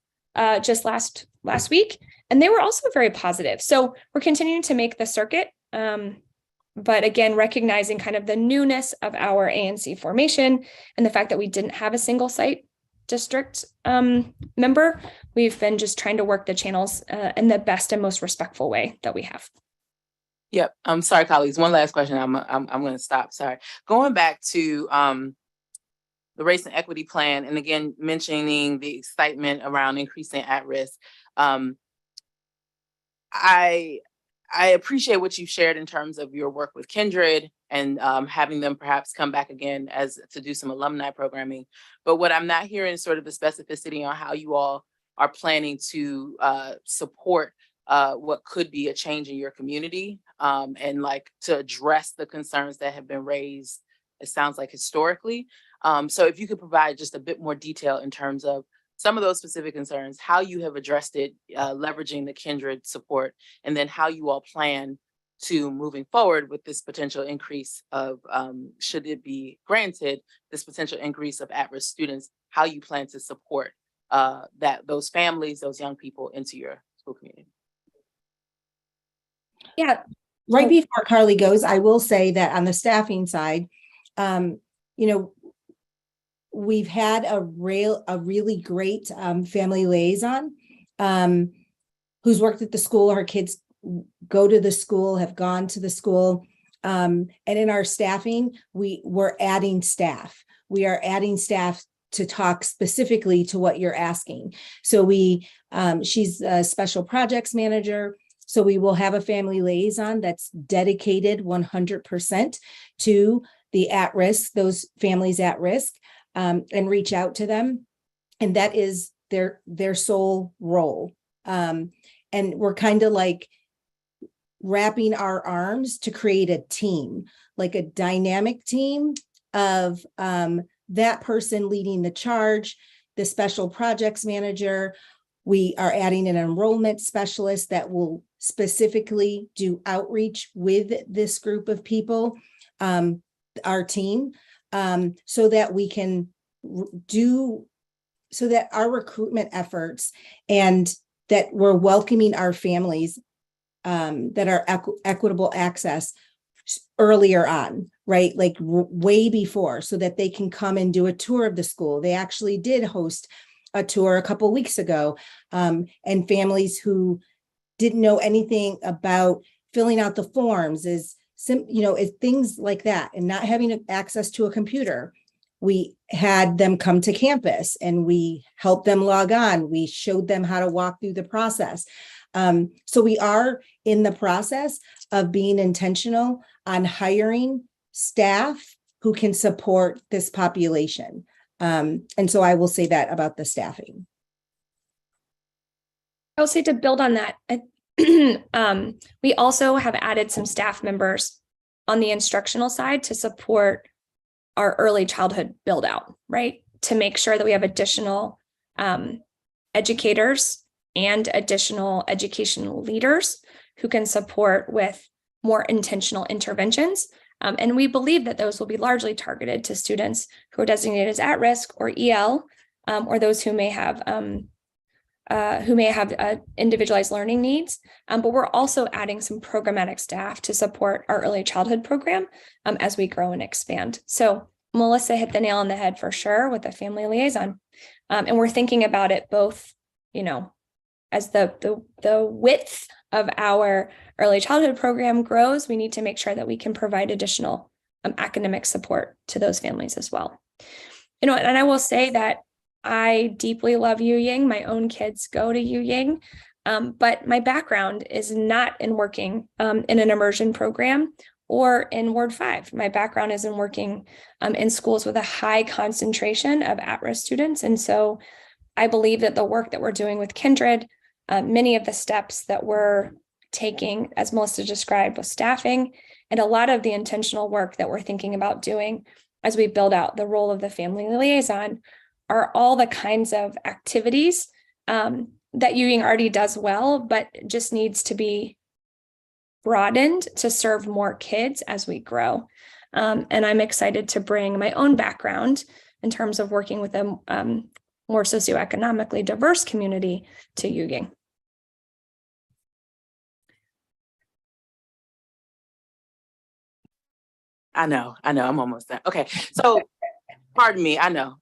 just last week, and they were also very positive. So we're continuing to make the circuit, but again, recognizing kind of the newness of our ANC formation and the fact that we didn't have a single site district member. We've been just trying to work the channels in the best and most respectful way that we have. Yep. I'm sorry, colleagues. One last question. I'm going to stop. Sorry. Going back to the race and equity plan, and again, mentioning the excitement around increasing at risk. I appreciate what you shared in terms of your work with Kindred and having them perhaps come back again to do some alumni programming. But what I'm not hearing is sort of the specificity on how you all are planning to support what could be a change in your community and to address the concerns that have been raised, it sounds like historically. So if you could provide just a bit more detail in terms of some of those specific concerns, how you have addressed it, leveraging the Kindred support, and then how you all plan to moving forward with this potential increase of, should it be granted, this potential increase of at-risk students, how you plan to support those families, those young people into your school community. Yeah, right before Carly goes, I will say that on the staffing side, we've had a really great family liaison who's worked at the school. Her kids go to the school, have gone to the school. And in our staffing, we're adding staff. We are adding staff to talk specifically to what you're asking. So she's a special projects manager. So we will have a family liaison that's dedicated 100% to the at-risk, those families at risk. And reach out to them. And that is their sole role. And we're kind of like wrapping our arms to create a team, like a dynamic team of that person leading the charge, the special projects manager. We are adding an enrollment specialist that will specifically do outreach with this group of people, our team. So that we can so that our recruitment efforts and that we're welcoming our families that are equitable access earlier on, right? Like way before, so that they can come and do a tour of the school. They actually did host a tour a couple of weeks ago, and families who didn't know anything about filling out the forms is things like that, and not having access to a computer. We had them come to campus and we helped them log on. We showed them how to walk through the process. So we are in the process of being intentional on hiring staff who can support this population. And so I will say that about the staffing. I will say to build on that, we also have added some staff members on the instructional side to support our early childhood build out, right? To make sure that we have additional educators and additional educational leaders who can support with more intentional interventions. And we believe that those will be largely targeted to students who are designated as at risk or EL, or those who may have individualized learning needs. But we're also adding some programmatic staff to support our early childhood program as we grow and expand. So Melissa hit the nail on the head for sure with the family liaison. And we're thinking about it both, as the width of our early childhood program grows, we need to make sure that we can provide additional academic support to those families as well. And I will say that I deeply love Yu Ying. My own kids go to Yu Ying, but my background is not in working in an immersion program or in Ward 5. My background is in working in schools with a high concentration of at-risk students. And so I believe that the work that we're doing with Kindred, many of the steps that we're taking, as Melissa described, with staffing, and a lot of the intentional work that we're thinking about doing as we build out the role of the family liaison are all the kinds of activities that Yu Ying already does well, but just needs to be broadened to serve more kids as we grow. And I'm excited to bring my own background in terms of working with a more socioeconomically diverse community to Yu Ying. I know, I'm almost done. Okay, so pardon me, I know.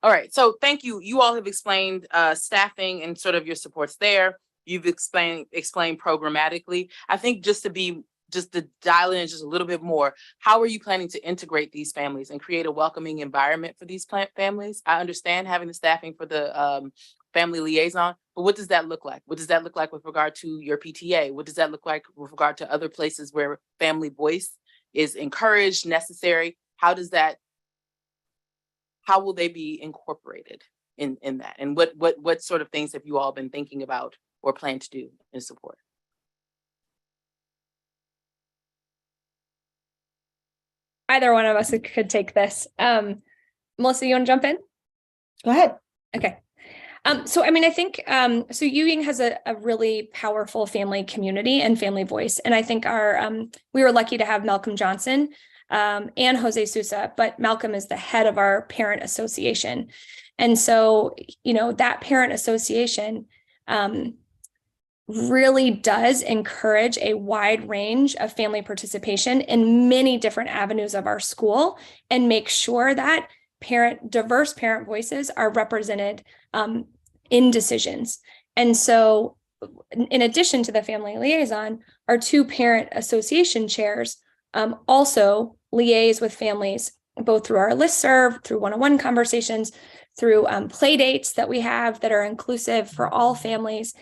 All right, so thank you. You all have explained staffing and sort of your supports there. You've explained programmatically. I think just to dial in just a little bit more, how are you planning to integrate these families and create a welcoming environment for these families? I understand having the staffing for the family liaison, but what does that look like? What does that look like with regard to your PTA? What does that look like with regard to other places where family voice is encouraged, necessary? How will they be incorporated in that? And what sort of things have you all been thinking about or plan to do in support? Either one of us could take this. Melissa, you want to jump in? Go ahead. Okay. So, I mean, I think, so Yu Ying has a really powerful family community and family voice. And I think we were lucky to have Malcolm Johnson and Jose Sousa, but Malcolm is the head of our parent association. And so, that parent association really does encourage a wide range of family participation in many different avenues of our school and make sure that diverse parent voices are represented in decisions. And so in addition to the family liaison, our two parent association chairs also liaise with families, both through our listserv, through one-on-one conversations, through play dates that we have that are inclusive for all families,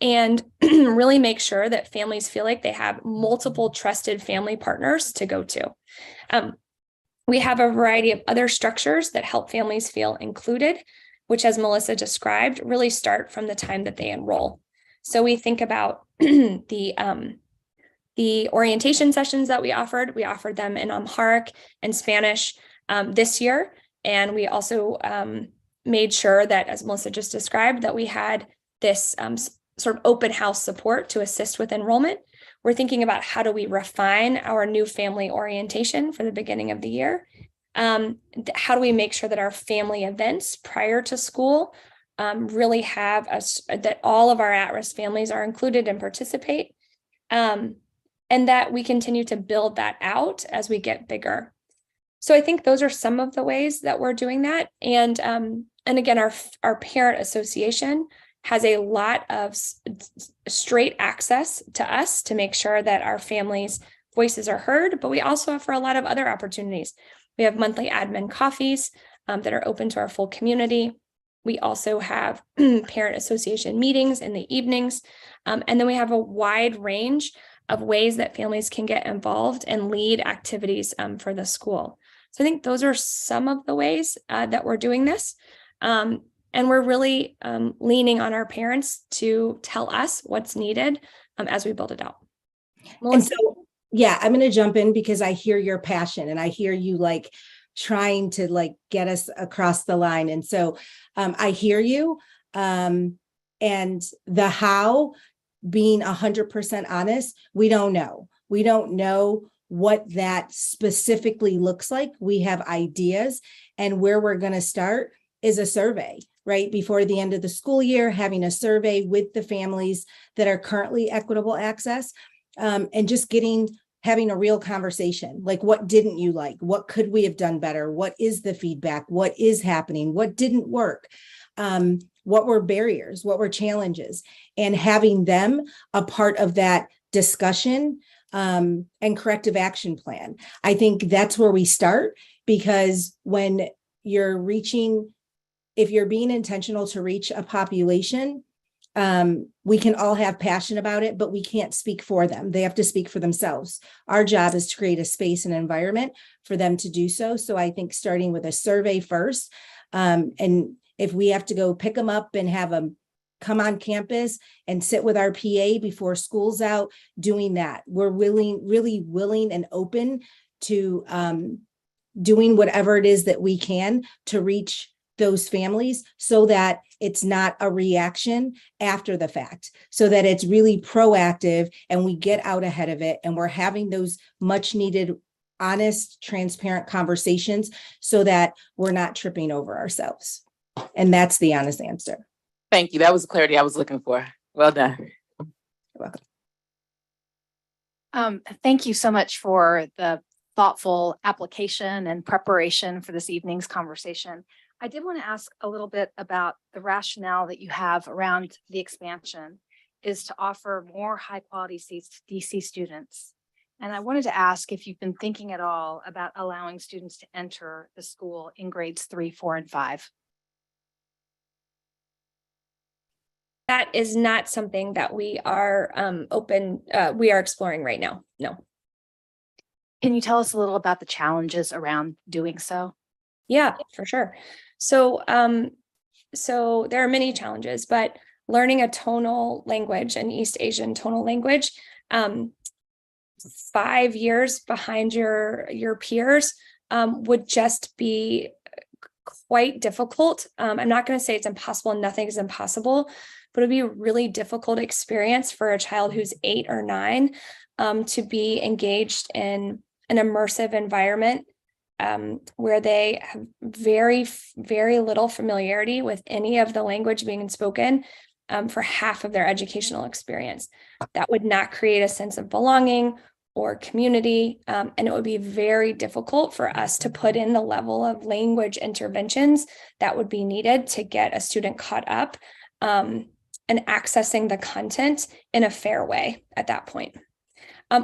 and really make sure that families feel like they have multiple trusted family partners to go to. We have a variety of other structures that help families feel included, which, as Melissa described, really start from the time that they enroll. So we think about the orientation sessions that we offered. We offered them in Amharic and Spanish this year. And we also made sure that, as Melissa just described, that we had this sort of open house support to assist with enrollment. We're thinking about how do we refine our new family orientation for the beginning of the year. How do we make sure that our family events prior to school really have that all of our at-risk families are included and participate, and that we continue to build that out as we get bigger. So I think those are some of the ways that we're doing that. And again, our parent association has a lot of straight access to us to make sure that our families' voices are heard, but we also offer a lot of other opportunities. We have monthly admin coffees that are open to our full community. We also have parent association meetings in the evenings. And then we have a wide range of ways that families can get involved and lead activities for the school. So I think those are some of the ways that we're doing this. And we're really leaning on our parents to tell us what's needed as we build it out. And so, yeah, I'm going to jump in because I hear your passion and I hear you like trying to like get us across the line. And so I hear you. And the how, being 100% honest, we don't know. We don't know what that specifically looks like. We have ideas, and where we're going to start is a survey, right? Before the end of the school year, having a survey with the families that are currently equitable access, and just having a real conversation. Like, what didn't you like? What could we have done better? What is the feedback? What is happening? What didn't work? What were barriers? What were challenges? And having them a part of that discussion and corrective action plan. I think that's where we start, because when you're if you're being intentional to reach a population, we can all have passion about it, but we can't speak for them. They have to speak for themselves. Our job is to create a space and environment for them to do so. So I think starting with a survey first, and if we have to go pick them up and have them come on campus and sit with our PA before school's out, doing that. We're really willing and open to doing whatever it is that we can to reach those families, so that it's not a reaction after the fact, so that it's really proactive and we get out ahead of it, and we're having those much needed, honest, transparent conversations so that we're not tripping over ourselves. And that's the honest answer. Thank you. That was the clarity I was looking for. Well done. You're welcome. Thank you so much for the thoughtful application and preparation for this evening's conversation. I did want to ask a little bit about the rationale that you have around the expansion is to offer more high quality seats to DC students. And I wanted to ask if you've been thinking at all about allowing students to enter the school in grades 3, 4, and 5. That is not something that we are we are exploring right now. No. Can you tell us a little about the challenges around doing so? Yeah, for sure. So there are many challenges, but learning a tonal language, an East Asian tonal language, 5 years behind your peers would just be quite difficult. I'm not going to say it's impossible. Nothing is impossible, but it'd be a really difficult experience for a child who's 8 or 9 to be engaged in an immersive environment where they have very, very little familiarity with any of the language being spoken for half of their educational experience. That would not create a sense of belonging or community, and it would be very difficult for us to put in the level of language interventions that would be needed to get a student caught up and accessing the content in a fair way at that point.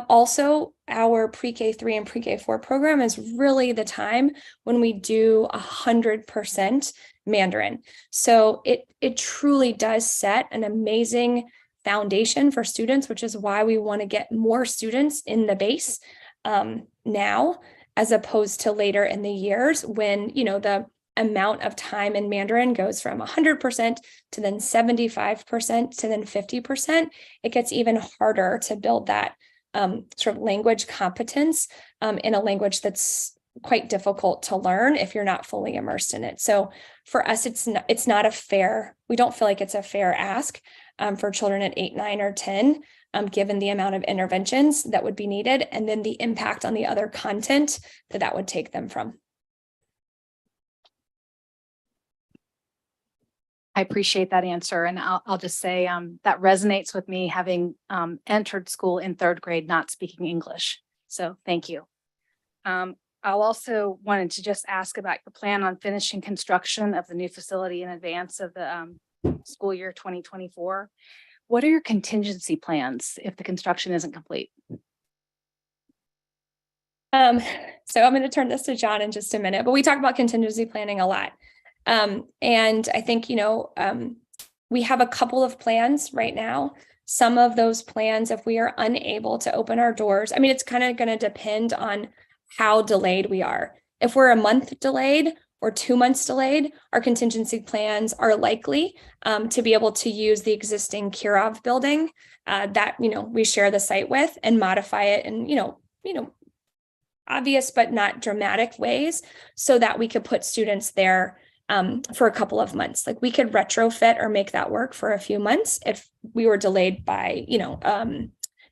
Also, our pre-K 3 and pre-K 4 program is really the time when we do 100% Mandarin. So it truly does set an amazing foundation for students, which is why we want to get more students in the base now, as opposed to later in the years when, the amount of time in Mandarin goes from 100% to then 75% to then 50%. It gets even harder to build that sort of language competence in a language that's quite difficult to learn if you're not fully immersed in it. So for us, it's not a fair, we don't feel like it's a fair ask for children at 8, 9, or 10, given the amount of interventions that would be needed, and then the impact on the other content that would take them from. I appreciate that answer. And I'll just say that resonates with me, having entered school in 3rd grade, not speaking English. So thank you. I'll also wanted to just ask about your plan on finishing construction of the new facility in advance of the school year 2024. What are your contingency plans if the construction isn't complete? So I'm going to turn this to John in just a minute, but we talk about contingency planning a lot. And I think, we have a couple of plans right now. Some of those plans, if we are unable to open our doors, I mean, it's kind of going to depend on how delayed we are. If we're a month delayed or 2 months delayed, our contingency plans are likely to be able to use the existing Kirov building that we share the site with and modify it in obvious but not dramatic ways, so that we could put students there for a couple of months. Like, we could retrofit or make that work for a few months if we were delayed by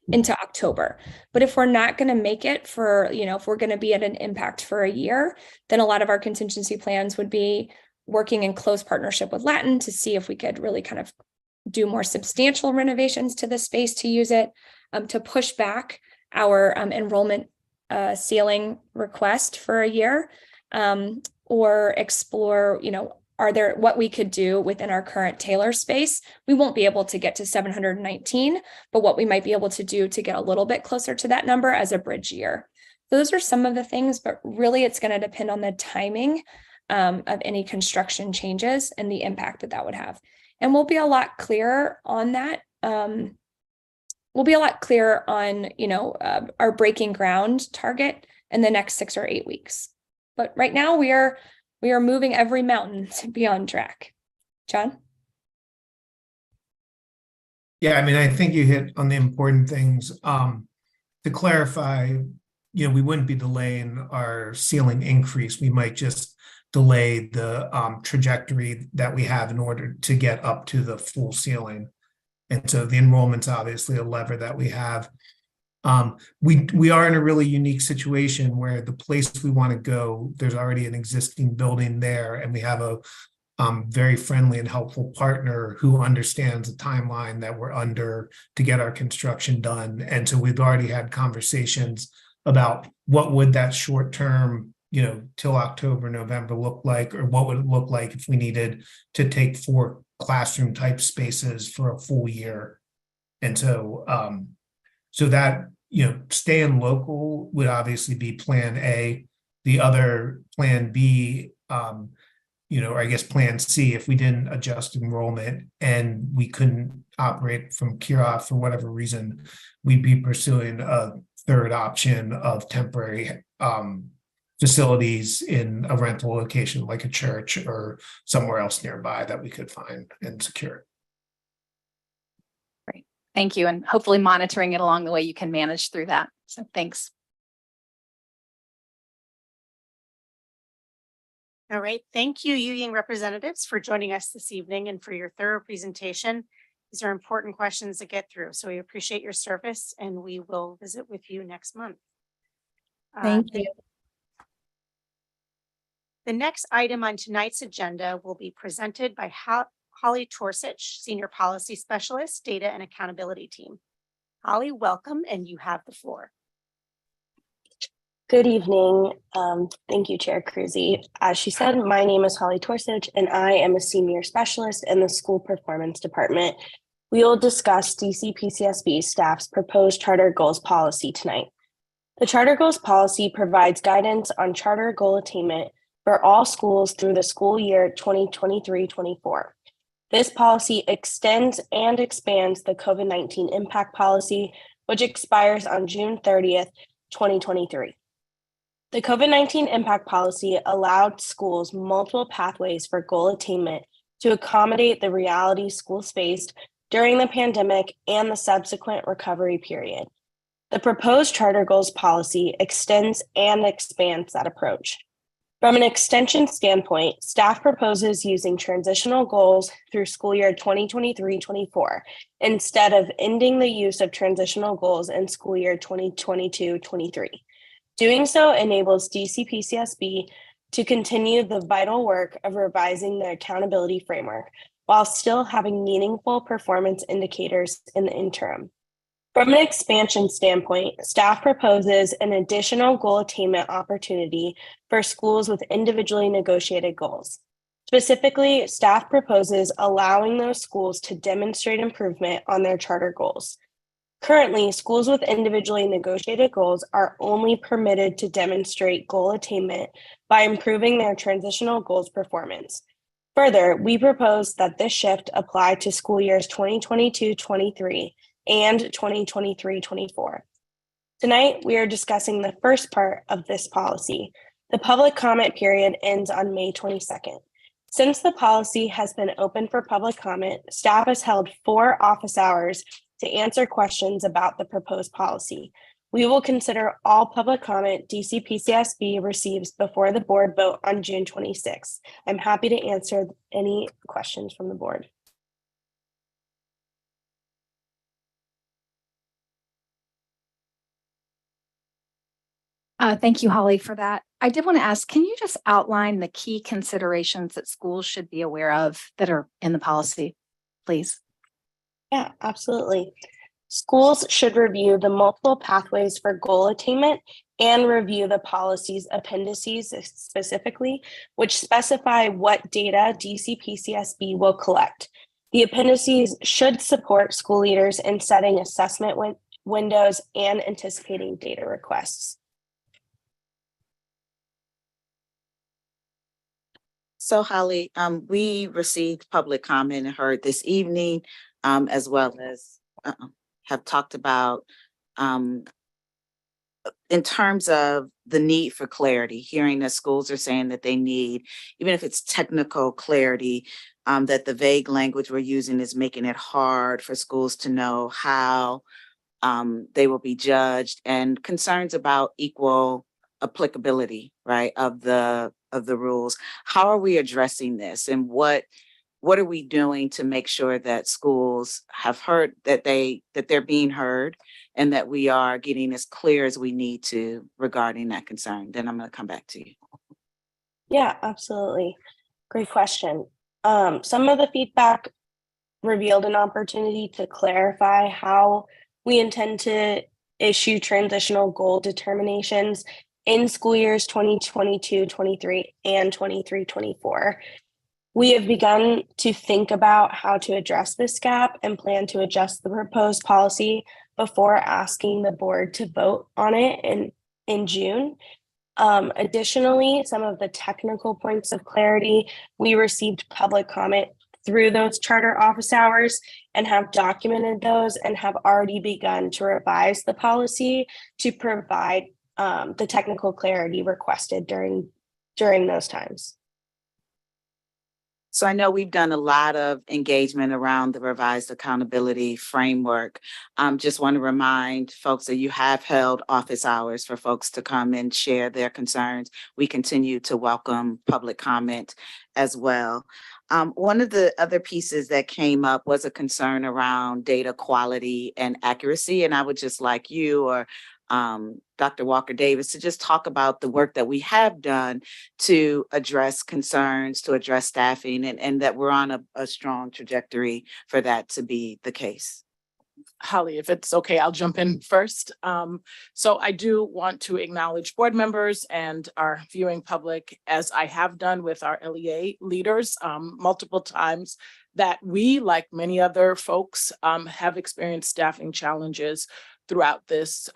into October. But if we're not going to make it for, if we're going to be at an impact for a year, then a lot of our contingency plans would be working in close partnership with Latin to see if we could really kind of do more substantial renovations to the space to use it, to push back our enrollment ceiling request for a year, or explore, are there what we could do within our current Taylor space. We won't be able to get to 719, but what we might be able to do to get a little bit closer to that number as a bridge year. Those are some of the things, but really it's going to depend on the timing of any construction changes and the impact that would have. And we'll be a lot clearer on that. We'll be a lot clearer on, our breaking ground target in the next 6 or 8 weeks. But right now we are moving every mountain to be on track. John? Yeah, I mean, I think you hit on the important things. To clarify, we wouldn't be delaying our ceiling increase. We might just delay the trajectory that we have in order to get up to the full ceiling. And so the enrollment's obviously a lever that we have. We are in a really unique situation where the place we want to go, there's already an existing building there, and we have a very friendly and helpful partner who understands the timeline that we're under to get our construction done. And so we've already had conversations about what would that short term, till October, November look like, or what would it look like if we needed to take 4 classroom type spaces for a full year. And so, so that, staying local would obviously be plan A. The other plan B, or I guess plan C, if we didn't adjust enrollment and we couldn't operate from Kirov for whatever reason, we'd be pursuing a third option of temporary facilities in a rental location like a church or somewhere else nearby that we could find and secure. Great. Thank you. And hopefully monitoring it along the way, you can manage through that. So thanks. All right. Thank you, Ying representatives, for joining us this evening and for your thorough presentation. These are important questions to get through. So we appreciate your service, and we will visit with you next month. Thank you. The next item on tonight's agenda will be presented by Holly Torsich, Senior Policy Specialist, Data and Accountability Team. Holly, welcome, and you have the floor. Good evening. Thank you, Chair Cruzy. As she said, my name is Holly Torsich, and I am a Senior Specialist in the School Performance Department. We will discuss DC PCSB staff's proposed charter goals policy tonight. The charter goals policy provides guidance on charter goal attainment for all schools through the school year 2023-24. This policy extends and expands the COVID-19 impact policy, which expires on June 30th, 2023. The COVID-19 impact policy allowed schools multiple pathways for goal attainment to accommodate the realities schools faced during the pandemic and the subsequent recovery period. The proposed charter goals policy extends and expands that approach. From an extension standpoint, staff proposes using transitional goals through school year 2023-24 instead of ending the use of transitional goals in school year 2022-23. Doing so enables DC PCSB to continue the vital work of revising the accountability framework while still having meaningful performance indicators in the interim. From an expansion standpoint, staff proposes an additional goal attainment opportunity for schools with individually negotiated goals. Specifically, staff proposes allowing those schools to demonstrate improvement on their charter goals. Currently, schools with individually negotiated goals are only permitted to demonstrate goal attainment by improving their transitional goals performance. Further, we propose that this shift apply to school years 2022-23 and 2023-24. Tonight, we are discussing the first part of this policy. The public comment period ends on May 22nd. Since the policy has been open for public comment, staff has held 4 office hours to answer questions about the proposed policy. We will consider all public comment DCPCSB receives before the board vote on June 26th. I'm happy to answer any questions from the board. Thank you, Holly, for that. I did want to ask, can you just outline the key considerations that schools should be aware of that are in the policy, please? Yeah, absolutely. Schools should review the multiple pathways for goal attainment and review the policy's appendices specifically, which specify what data DCPCSB will collect. The appendices should support school leaders in setting assessment windows and anticipating data requests. So Holly, we received public comment and heard this evening, as well as have talked about in terms of the need for clarity, hearing that schools are saying that they need, even if it's technical clarity, that the vague language we're using is making it hard for schools to know how they will be judged, and concerns about equal applicability, right, of the rules. How are we addressing this, and what are we doing to make sure that schools have heard that they're being heard, and that we are getting as clear as we need to regarding that concern? Then I'm going to come back to you. Yeah, absolutely. Great question. Some of the feedback revealed an opportunity to clarify how we intend to issue transitional goal determinations in school years 2022-23 and 23-24. We have begun to think about how to address this gap and plan to adjust the proposed policy before asking the board to vote on it in June. Additionally, some of the technical points of clarity, we received public comment through those charter office hours and have documented those and have already begun to revise the policy to provide the technical clarity requested during those times. So I know we've done a lot of engagement around the revised accountability framework. Just want to remind folks that you have held office hours for folks to come and share their concerns. We continue to welcome public comment as well. One of the other pieces that came up was a concern around data quality and accuracy. And I would just like you or Dr. Walker Davis to just talk about the work that we have done to address concerns, to address staffing, and that we're on a strong trajectory for that to be the case. Holly, if it's okay, I'll jump in first. So I do want to acknowledge board members and our viewing public, as I have done with our LEA leaders multiple times, that we, like many other folks, have experienced staffing challenges throughout this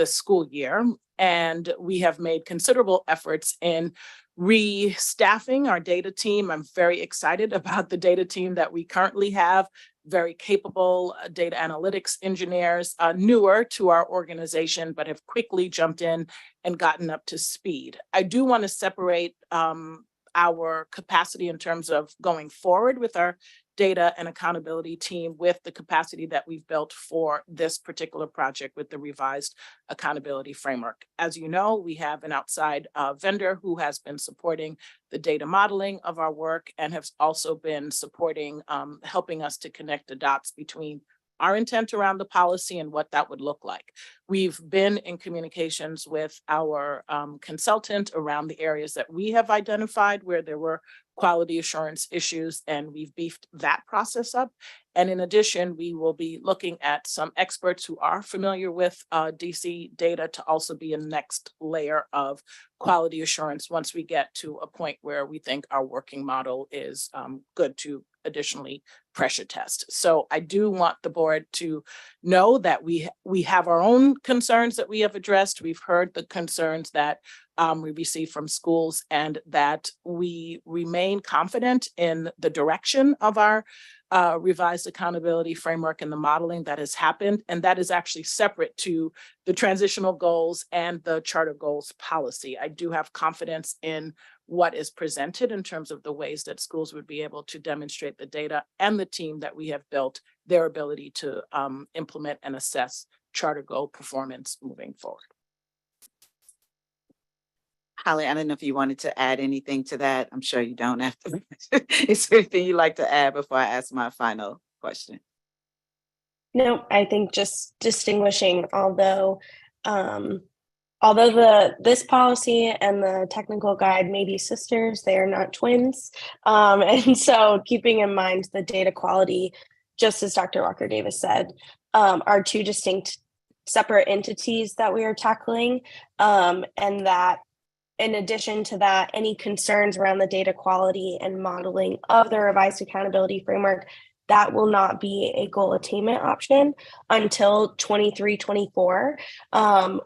school year. And we have made considerable efforts in restaffing our data team. I'm very excited about the data team that we currently have. Very capable data analytics engineers, newer to our organization, but have quickly jumped in and gotten up to speed. I do want to separate our capacity in terms of going forward with our data and accountability team with the capacity that we've built for this particular project with the revised accountability framework. As you know, we have an outside vendor who has been supporting the data modeling of our work and has also been supporting, helping us to connect the dots between our intent around the policy and what that would look like. We've been in communications with our consultant around the areas that we have identified where there were quality assurance issues, and we've beefed that process up. And in addition, we will be looking at some experts who are familiar with DC data to also be a next layer of quality assurance once we get to a point where we think our working model is good to additionally pressure test. So I do want the board to know that we have our own concerns that we have addressed. We've heard the concerns that we receive from schools, and that we remain confident in the direction of our revised accountability framework and the modeling that has happened. And that is actually separate to the transitional goals and the charter goals policy. I do have confidence in what is presented in terms of the ways that schools would be able to demonstrate the data, and the team that we have built, their ability to implement and assess charter goal performance moving forward. Holly, I don't know if you wanted to add anything to that. I'm sure you don't have to. Is there anything you'd like to add before I ask my final question? No, I think just distinguishing, although this policy and the technical guide may be sisters, they are not twins. And so keeping in mind the data quality, just as Dr. Walker Davis said, are two distinct separate entities that we are tackling, and that in addition to that, any concerns around the data quality and modeling of the revised accountability framework, that will not be a goal attainment option until 23-24,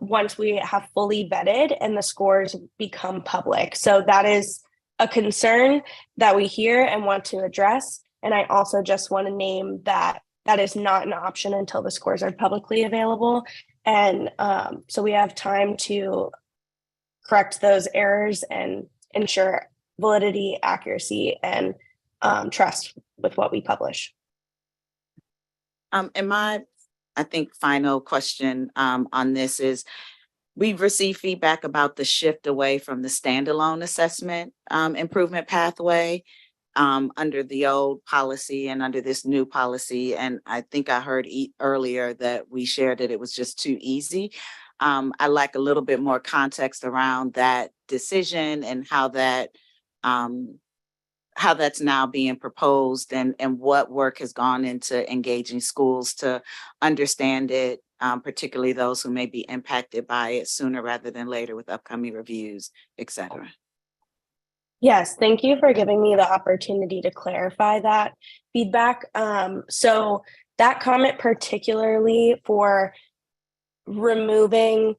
once we have fully vetted and the scores become public. So that is a concern that we hear and want to address. And I also just want to name that that is not an option until the scores are publicly available. And so we have time to correct those errors and ensure validity, accuracy, and trust with what we publish. And my, I think, final question on this is, we've received feedback about the shift away from the standalone assessment improvement pathway under the old policy and under this new policy. And I think I heard earlier that we shared that it was just too easy. I like a little bit more context around that decision and how that's now being proposed, and what work has gone into engaging schools to understand it, particularly those who may be impacted by it sooner rather than later with upcoming reviews, et cetera. Yes, thank you for giving me the opportunity to clarify that feedback. So that comment particularly for removing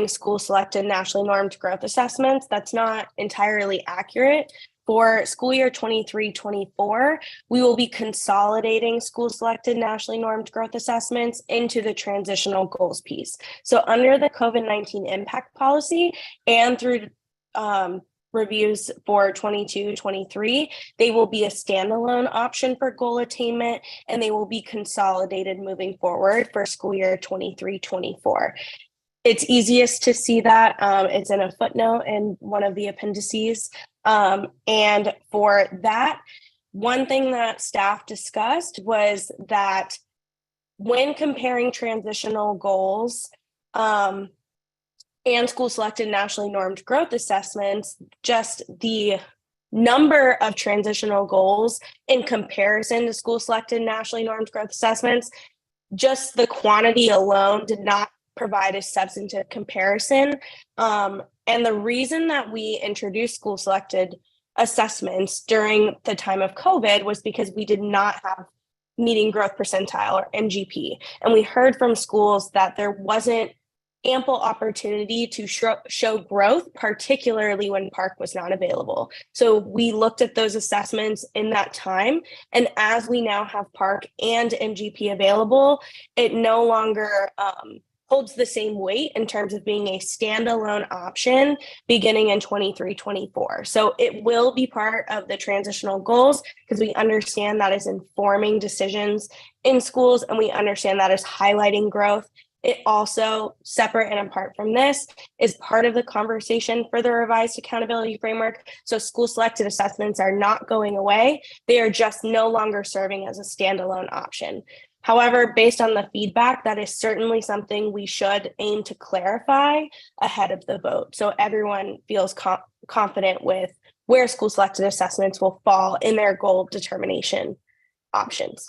school selected nationally normed growth assessments, that's not entirely accurate. For school year 23-24, we will be consolidating school selected nationally normed growth assessments into the transitional goals piece. So under the COVID-19 impact policy and through reviews for 22-23, they will be a standalone option for goal attainment, and they will be consolidated moving forward for school year 23-24. It's easiest to see that. It's in a footnote in one of the appendices. And for that, one thing that staff discussed was that when comparing transitional goals and school selected nationally normed growth assessments, just the number of transitional goals in comparison to school selected nationally normed growth assessments, just the quantity alone did not provide a substantive comparison. And the reason that we introduced school selected assessments during the time of COVID was because we did not have median growth percentile, or MGP. And we heard from schools that there wasn't ample opportunity to show growth, particularly when PARC was not available. So we looked at those assessments in that time. And as we now have PARC and MGP available, it no longer holds the same weight in terms of being a standalone option beginning in 23-24. So it will be part of the transitional goals because we understand that is informing decisions in schools, and we understand that is highlighting growth. It also, separate and apart from this, is part of the conversation for the revised accountability framework. So school selected assessments are not going away. They are just no longer serving as a standalone option. However, based on the feedback, that is certainly something we should aim to clarify ahead of the vote, so everyone feels confident with where school selected assessments will fall in their goal determination options.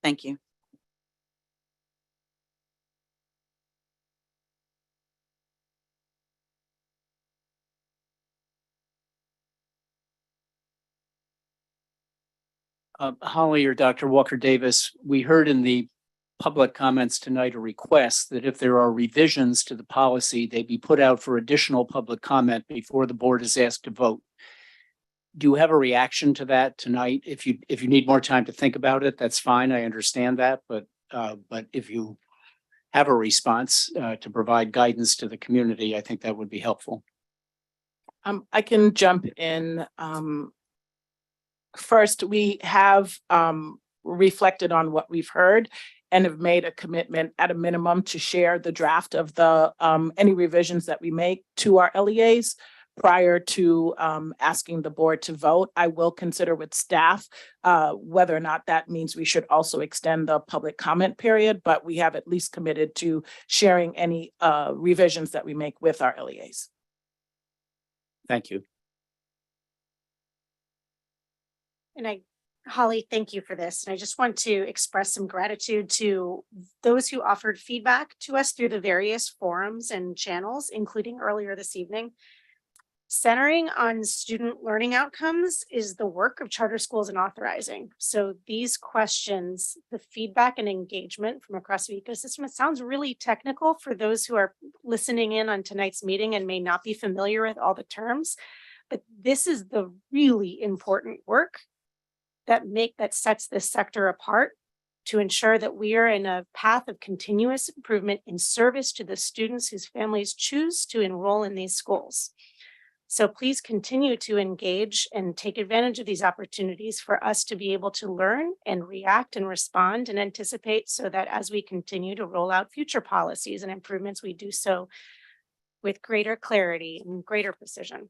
Thank you. Holly or Dr. Walker Davis, we heard in the public comments tonight a request that if there are revisions to the policy, they be put out for additional public comment before the board is asked to vote. Do you have a reaction to that tonight? If you need more time to think about it, that's fine. I understand that, but if you have a response to provide guidance to the community, I think that would be helpful. I can jump in. First, we have reflected on what we've heard and have made a commitment at a minimum to share the draft of the any revisions that we make to our LEAs prior to asking the board to vote. I will consider with staff whether or not that means we should also extend the public comment period, but we have at least committed to sharing any revisions that we make with our LEAs. Thank you. And Holly, thank you for this. And I just want to express some gratitude to those who offered feedback to us through the various forums and channels, including earlier this evening. Centering on student learning outcomes is the work of charter schools and authorizing. So these questions, the feedback and engagement from across the ecosystem, it sounds really technical for those who are listening in on tonight's meeting and may not be familiar with all the terms, but this is the really important work that sets this sector apart to ensure that we are in a path of continuous improvement in service to the students whose families choose to enroll in these schools. So please continue to engage and take advantage of these opportunities for us to be able to learn and react and respond and anticipate, so that as we continue to roll out future policies and improvements, we do so with greater clarity and greater precision.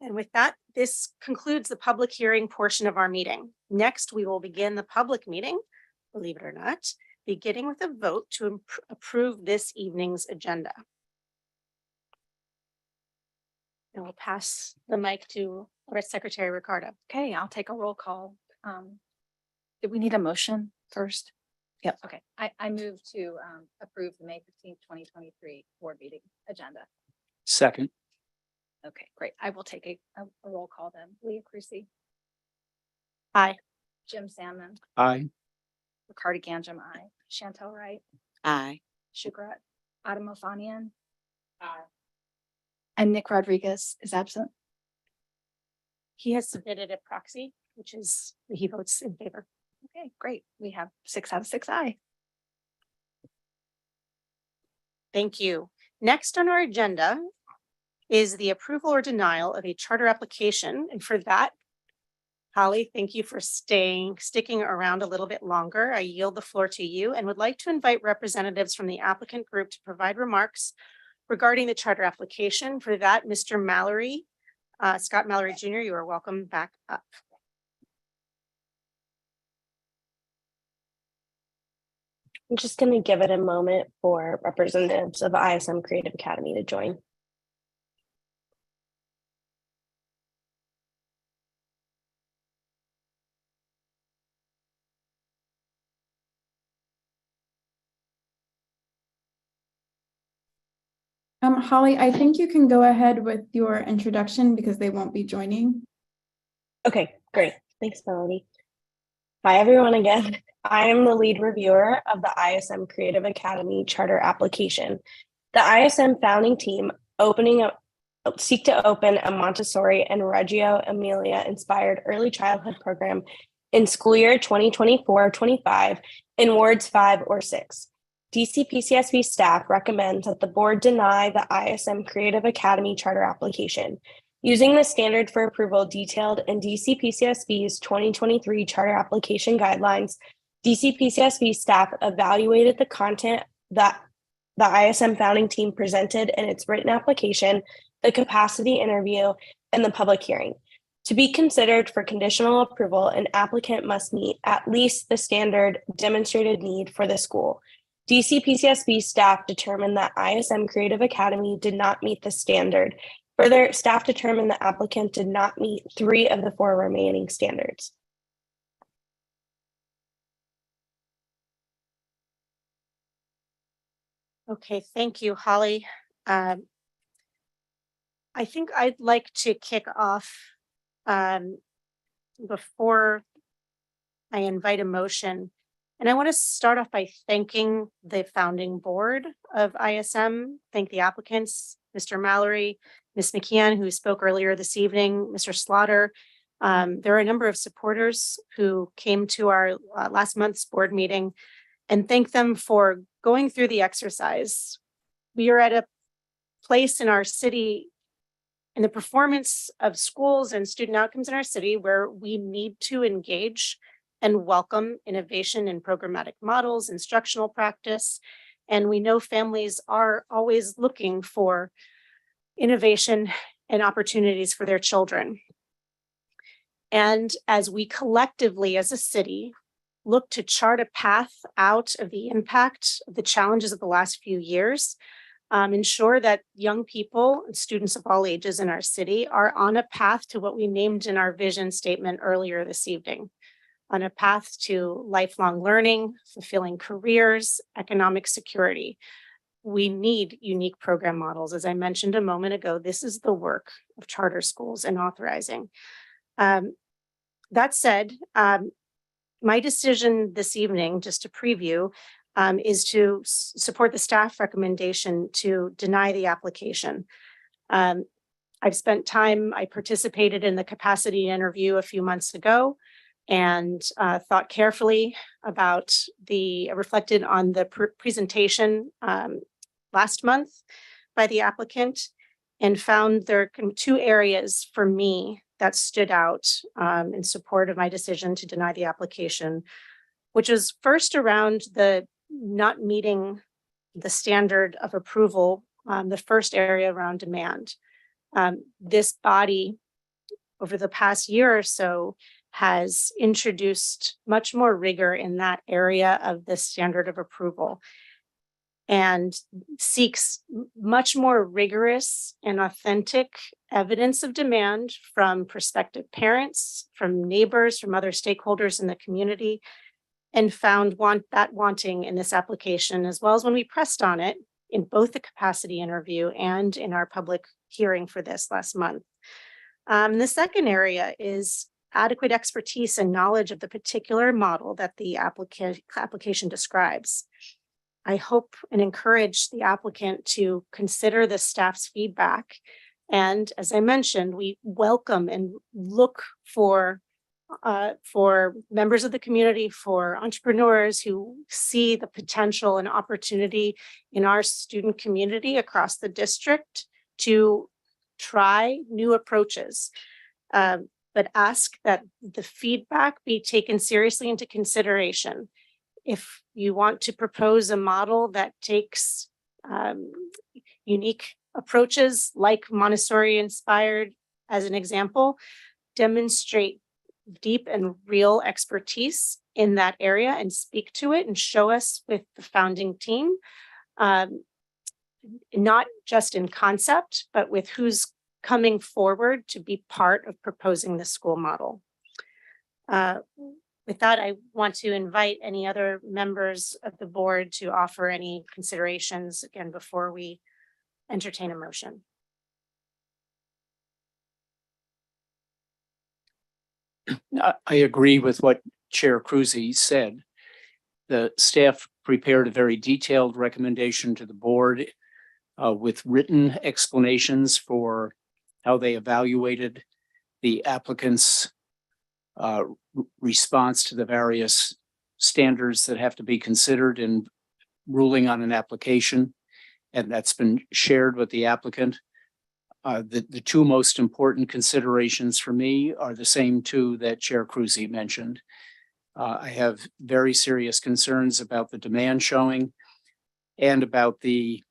And with that, this concludes the public hearing portion of our meeting. Next, we will begin the public meeting, believe it or not, beginning with a vote to approve this evening's agenda. And we'll pass the mic to our Secretary Ricardo. Okay, I'll take a roll call. Did we need a motion first? Yep. Okay, I move to approve the May 15th, 2023 board meeting agenda. Second. Okay, great. I will take a roll call then. Leah Crucy. Aye. Jim Salmon. Aye. Ricardo Ganjam, aye. Chantel Wright. Aye. Shukrat Adamofanian. Aye. And Nick Rodriguez is absent. He has submitted a proxy, which is, he votes in favor. Okay, great. We have 6 out of 6 aye. Thank you. Next on our agenda is the approval or denial of a charter application. And for that, Holly, thank you for sticking around a little bit longer. I yield the floor to you and would like to invite representatives from the applicant group to provide remarks regarding the charter application. For that, Mr. Mallory, Scott Mallory Jr., you are welcome back up. I'm just going to give it a moment for representatives of ISM Creative Academy to join. Holly, I think you can go ahead with your introduction because they won't be joining. Okay, great. Thanks, Melody. Hi, everyone again. I am the lead reviewer of the ISM Creative Academy charter application. The ISM founding team seek to open a Montessori and Reggio Emilia inspired early childhood program in school year 2024-25 in wards 5 or 6. DCPCSB staff recommends that the board deny the ISM Creative Academy charter application. Using the standard for approval detailed in DCPCSB's 2023 charter application guidelines, DCPCSB staff evaluated the content that the ISM founding team presented in its written application, the capacity interview, and the public hearing. To be considered for conditional approval, an applicant must meet at least the standard demonstrated need for the school. DCPCSB staff determined that ISM Creative Academy did not meet the standard. Further, staff determined the applicant did not meet 3 of the 4 remaining standards. Okay, thank you, Holly. I think I'd like to kick off before I invite a motion. And I want to start off by thanking the founding board of ISM, thank the applicants, Mr. Mallory, Ms. McKeon, who spoke earlier this evening, Mr. Slaughter. There are a number of supporters who came to our last month's board meeting, and thank them for going through the exercise. We are at a place in our city, in the performance of schools and student outcomes in our city, where we need to engage and welcome innovation in programmatic models, instructional practice. And we know families are always looking for innovation and opportunities for their children. And as we collectively as a city look to chart a path out of the impact of the challenges of the last few years, ensure that young people and students of all ages in our city are on a path to what we named in our vision statement earlier this evening, on a path to lifelong learning, fulfilling careers, economic security. We need unique program models. As I mentioned a moment ago, this is the work of charter schools and authorizing. That said, my decision this evening, just to preview, is to support the staff recommendation to deny the application. I've spent time, I participated in the capacity interview a few months ago, and thought carefully about reflected on the presentation last month by the applicant, and found there are two areas for me that stood out in support of my decision to deny the application, which is first around the not meeting the standard of approval, the first area around demand. This body, over the past year or so, has introduced much more rigor in that area of the standard of approval and seeks much more rigorous and authentic evidence of demand from prospective parents, from neighbors, from other stakeholders in the community, and found wanting in this application, as well as when we pressed on it in both the capacity interview and in our public hearing for this last month. The second area is adequate expertise and knowledge of the particular model that the application describes. I hope and encourage the applicant to consider the staff's feedback. And as I mentioned, we welcome and look for members of the community, for entrepreneurs who see the potential and opportunity in our student community across the district to try new approaches. But ask that the feedback be taken seriously into consideration. If you want to propose a model that takes unique approaches like Montessori inspired as an example, demonstrate deep and real expertise in that area and speak to it and show us with the founding team, not just in concept, but with who's coming forward to be part of proposing the school model. With that, I want to invite any other members of the board to offer any considerations again before we entertain a motion. I agree with what Chair Cruzy said. The staff prepared a very detailed recommendation to the board with written explanations for how they evaluated the applicant's response to the various standards that have to be considered in ruling on an application, and that's been shared with the applicant. The two most important considerations for me are the same two that Chair Cruzy mentioned. I have very serious concerns about the demand showing and about the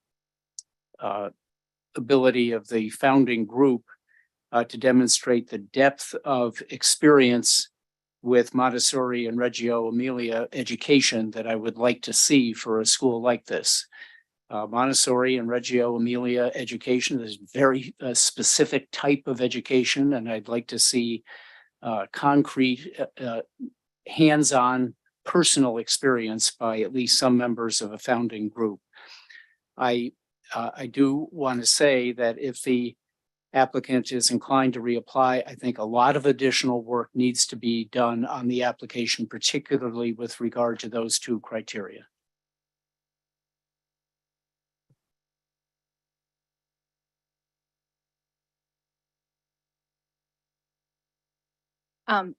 ability of the founding group to demonstrate the depth of experience with Montessori and Reggio Emilia education that I would like to see for a school like this. Montessori and Reggio Emilia education is very specific type of education, and I'd like to see concrete, hands-on personal experience by at least some members of a founding group. I do want to say that if the applicant is inclined to reapply, I think a lot of additional work needs to be done on the application, particularly with regard to those two criteria.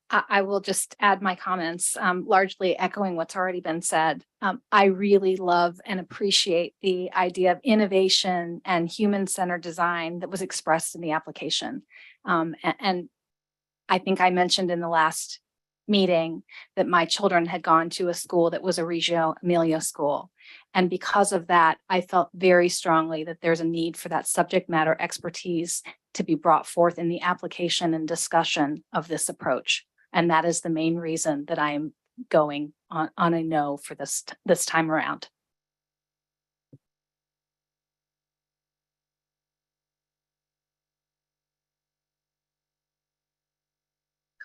I will just add my comments, largely echoing what's already been said. I really love and appreciate the idea of innovation and human-centered design that was expressed in the application. And I think I mentioned in the last meeting that my children had gone to a school that was a Reggio Emilia school. And because of that, I felt very strongly that there's a need for that subject matter expertise to be brought forth in the application and discussion of this approach. And that is the main reason that I am going on a no for this time around.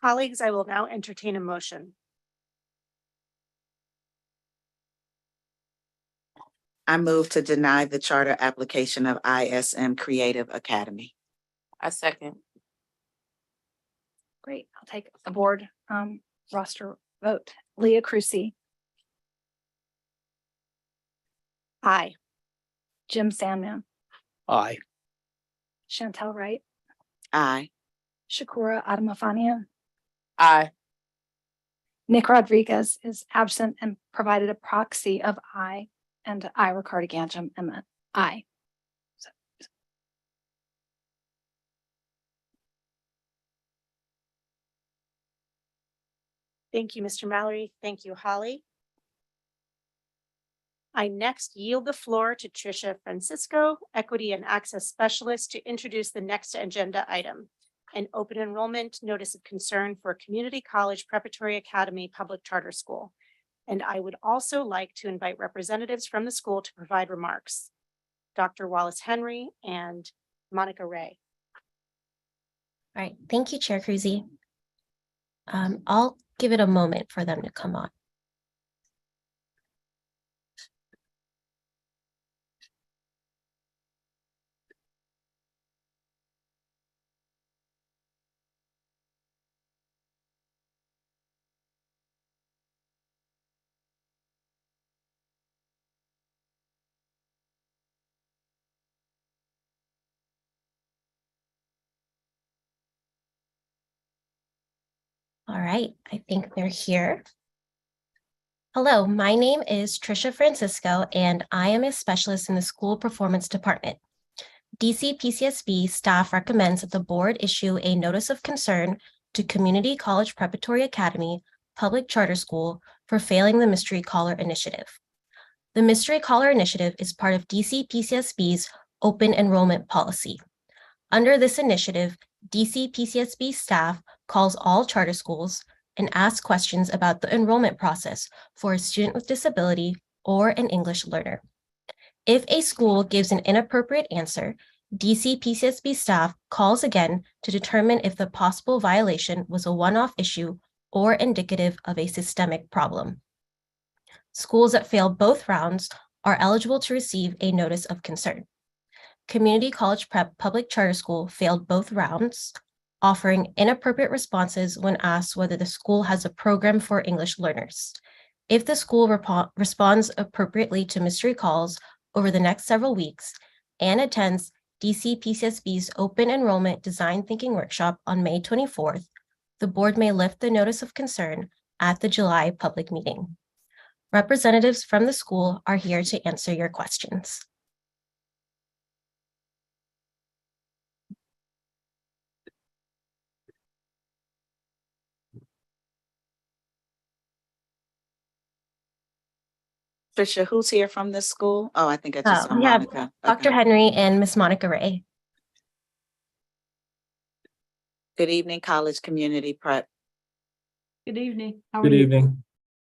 Colleagues, I will now entertain a motion. I move to deny the charter application of ISM Creative Academy. I second. Great. I'll take a board roster vote. Leah Crucy. Aye. Jim Sandman. Aye. Chantel Wright. Aye. Shakura Adamafania. Aye. Nick Rodriguez is absent and provided a proxy of aye, and I, Ricardo Ganjam, am an aye. Thank you, Mr. Mallory. Thank you, Holly. I next yield the floor to Tricia Francisco, Equity and Access Specialist, to introduce the next agenda item, an open enrollment notice of concern for Community College Preparatory Academy Public Charter School. And I would also like to invite representatives from the school to provide remarks. Dr. Wallace Henry and Monica Ray. All right, thank you, Chair Cruzy. I'll give it a moment for them to come on. All right, I think they're here. Hello, my name is Tricia Francisco, and I am a specialist in the School Performance Department. DC PCSB staff recommends that the board issue a notice of concern to Community College Preparatory Academy Public Charter School for failing the Mystery Caller Initiative. The Mystery Caller Initiative is part of DC PCSB's open enrollment policy. Under this initiative, DC PCSB staff calls all charter schools and asks questions about the enrollment process for a student with disability or an English learner. If a school gives an inappropriate answer, DC PCSB staff calls again to determine if the possible violation was a one-off issue or indicative of a systemic problem. Schools that fail both rounds are eligible to receive a notice of concern. Community College Prep Public Charter School failed both rounds, offering inappropriate responses when asked whether the school has a program for English learners. If the school responds appropriately to mystery calls over the next several weeks and attends DC PCSB's Open Enrollment Design Thinking Workshop on May 24th, the board may lift the notice of concern at the July public meeting. Representatives from the school are here to answer your questions. Tricia, who's here from this school? Oh, I think I just saw We have Monica. Dr. Okay. Henry and Miss Monica Ray. Good evening, College Community Prep. Good evening. Good evening.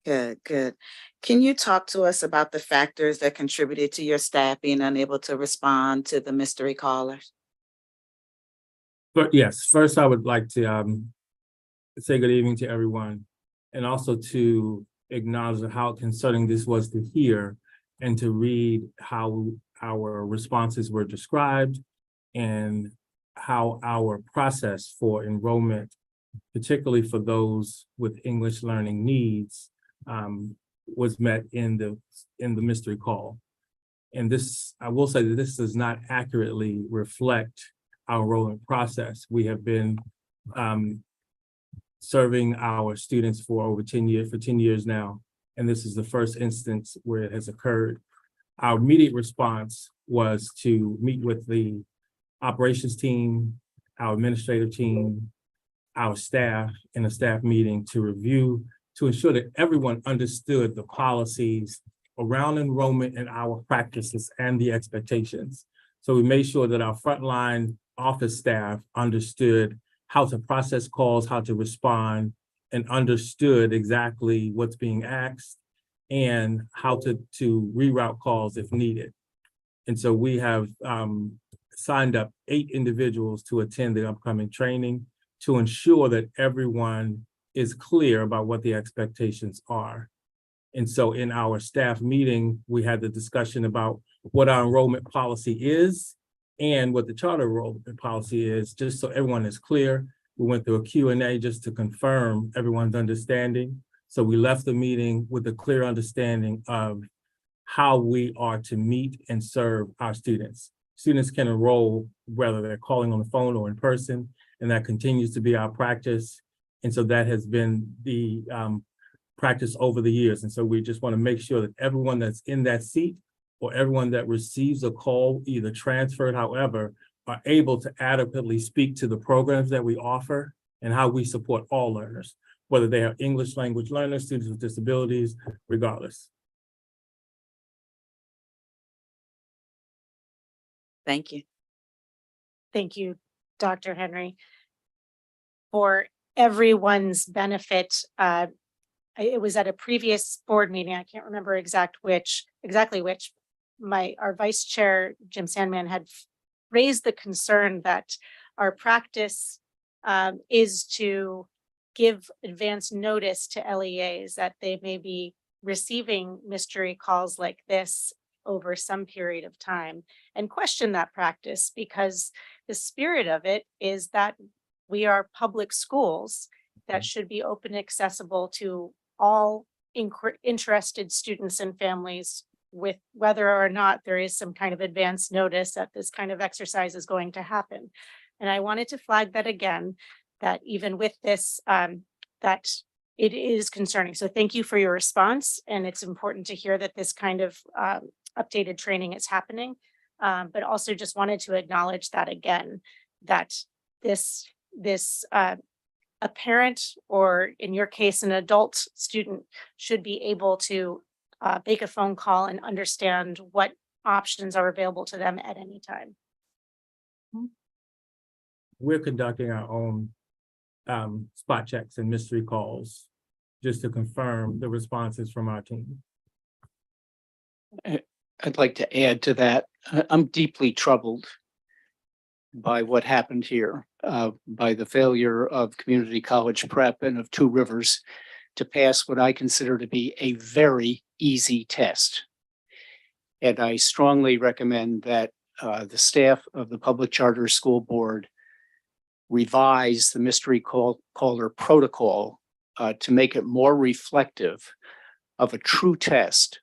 Good, good. Can you talk to us about the factors that contributed to your staff being unable to respond to the mystery callers? But yes, first I would like to say good evening to everyone, and also to acknowledge how concerning this was to hear and to read how our responses were described and how our process for enrollment, particularly for those with English learning needs, was met in the mystery call. And this, I will say that this does not accurately reflect our enrollment process. We have been serving our students for over 10 years now, and this is the first instance where it has occurred. Our immediate response was to meet with the operations team, our administrative team, our staff in a staff meeting to review, to ensure that everyone understood the policies around enrollment and our practices and the expectations. So we made sure that our frontline office staff understood how to process calls, how to respond, and understood exactly what's being asked and how to reroute calls if needed. And so we have signed up 8 individuals to attend the upcoming training to ensure that everyone is clear about what the expectations are. And so in our staff meeting, we had the discussion about what our enrollment policy is and what the charter enrollment policy is, just so everyone is clear. We went through a Q&A just to confirm everyone's understanding. So we left the meeting with a clear understanding of how we are to meet and serve our students. Students can enroll whether they're calling on the phone or in person, and that continues to be our practice. And so that has been the practice over the years. And so we just want to make sure that everyone that's in that seat or everyone that receives a call, either transferred, however, are able to adequately speak to the programs that we offer and how we support all learners, whether they are English language learners, students with disabilities, regardless. Thank you. Thank you, Dr. Henry. For everyone's benefit, it was at a previous board meeting, I can't remember exactly which, our vice chair, Jim Sandman, had raised the concern that our practice is to give advance notice to LEAs that they may be receiving mystery calls like this over some period of time, and question that practice, because the spirit of it is that we are public schools that should be open and accessible to all interested students and families, with whether or not there is some kind of advance notice that this kind of exercise is going to happen. And I wanted to flag that again, that even with this, that it is concerning. So thank you for your response. And it's important to hear that this kind of updated training is happening. But also just wanted to acknowledge that again, that a parent, or in your case, an adult student, should be able to make a phone call and understand what options are available to them at any time. We're conducting our own spot checks and mystery calls just to confirm the responses from our team. I'd like to add to that. I'm deeply troubled by what happened here, by the failure of Community College Prep and of Two Rivers to pass what I consider to be a very easy test. And I strongly recommend that the staff of the Public Charter School Board revise the mystery caller protocol to make it more reflective of a true test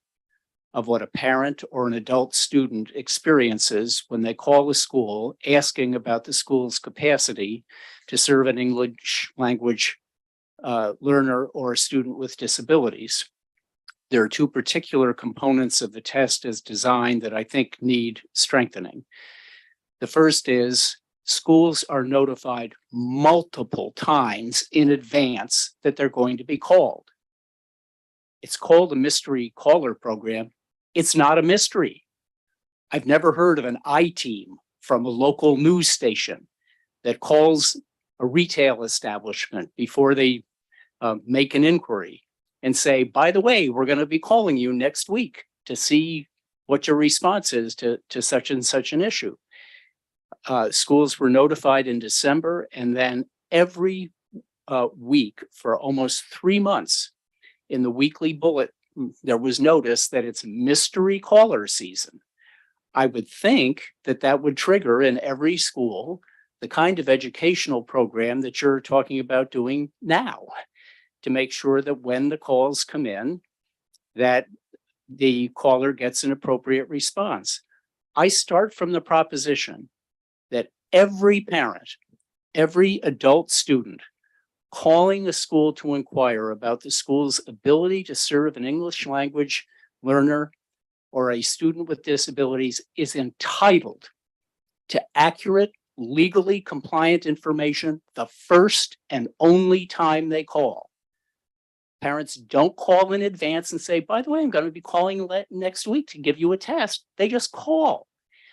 of what a parent or an adult student experiences when they call a school asking about the school's capacity to serve an English language learner or a student with disabilities. There are 2 particular components of the test as designed that I think need strengthening. The first is schools are notified multiple times in advance that they're going to be called. It's called a mystery caller program. It's not a mystery. I've never heard of an I-team from a local news station that calls a retail establishment before they make an inquiry and say, by the way, we're going to be calling you next week to see what your response is to such and such an issue. Schools were notified in December, and then every week for almost 3 months in the weekly bullet, there was notice that it's mystery caller season. I would think that that would trigger in every school the kind of educational program that you're talking about doing now to make sure that when the calls come in, that the caller gets an appropriate response. I start from the proposition that every parent, every adult student calling the school to inquire about the school's ability to serve an English language learner or a student with disabilities is entitled to accurate, legally compliant information the first and only time they call. Parents don't call in advance and say, by the way, I'm going to be calling next week to give you a test. They just call.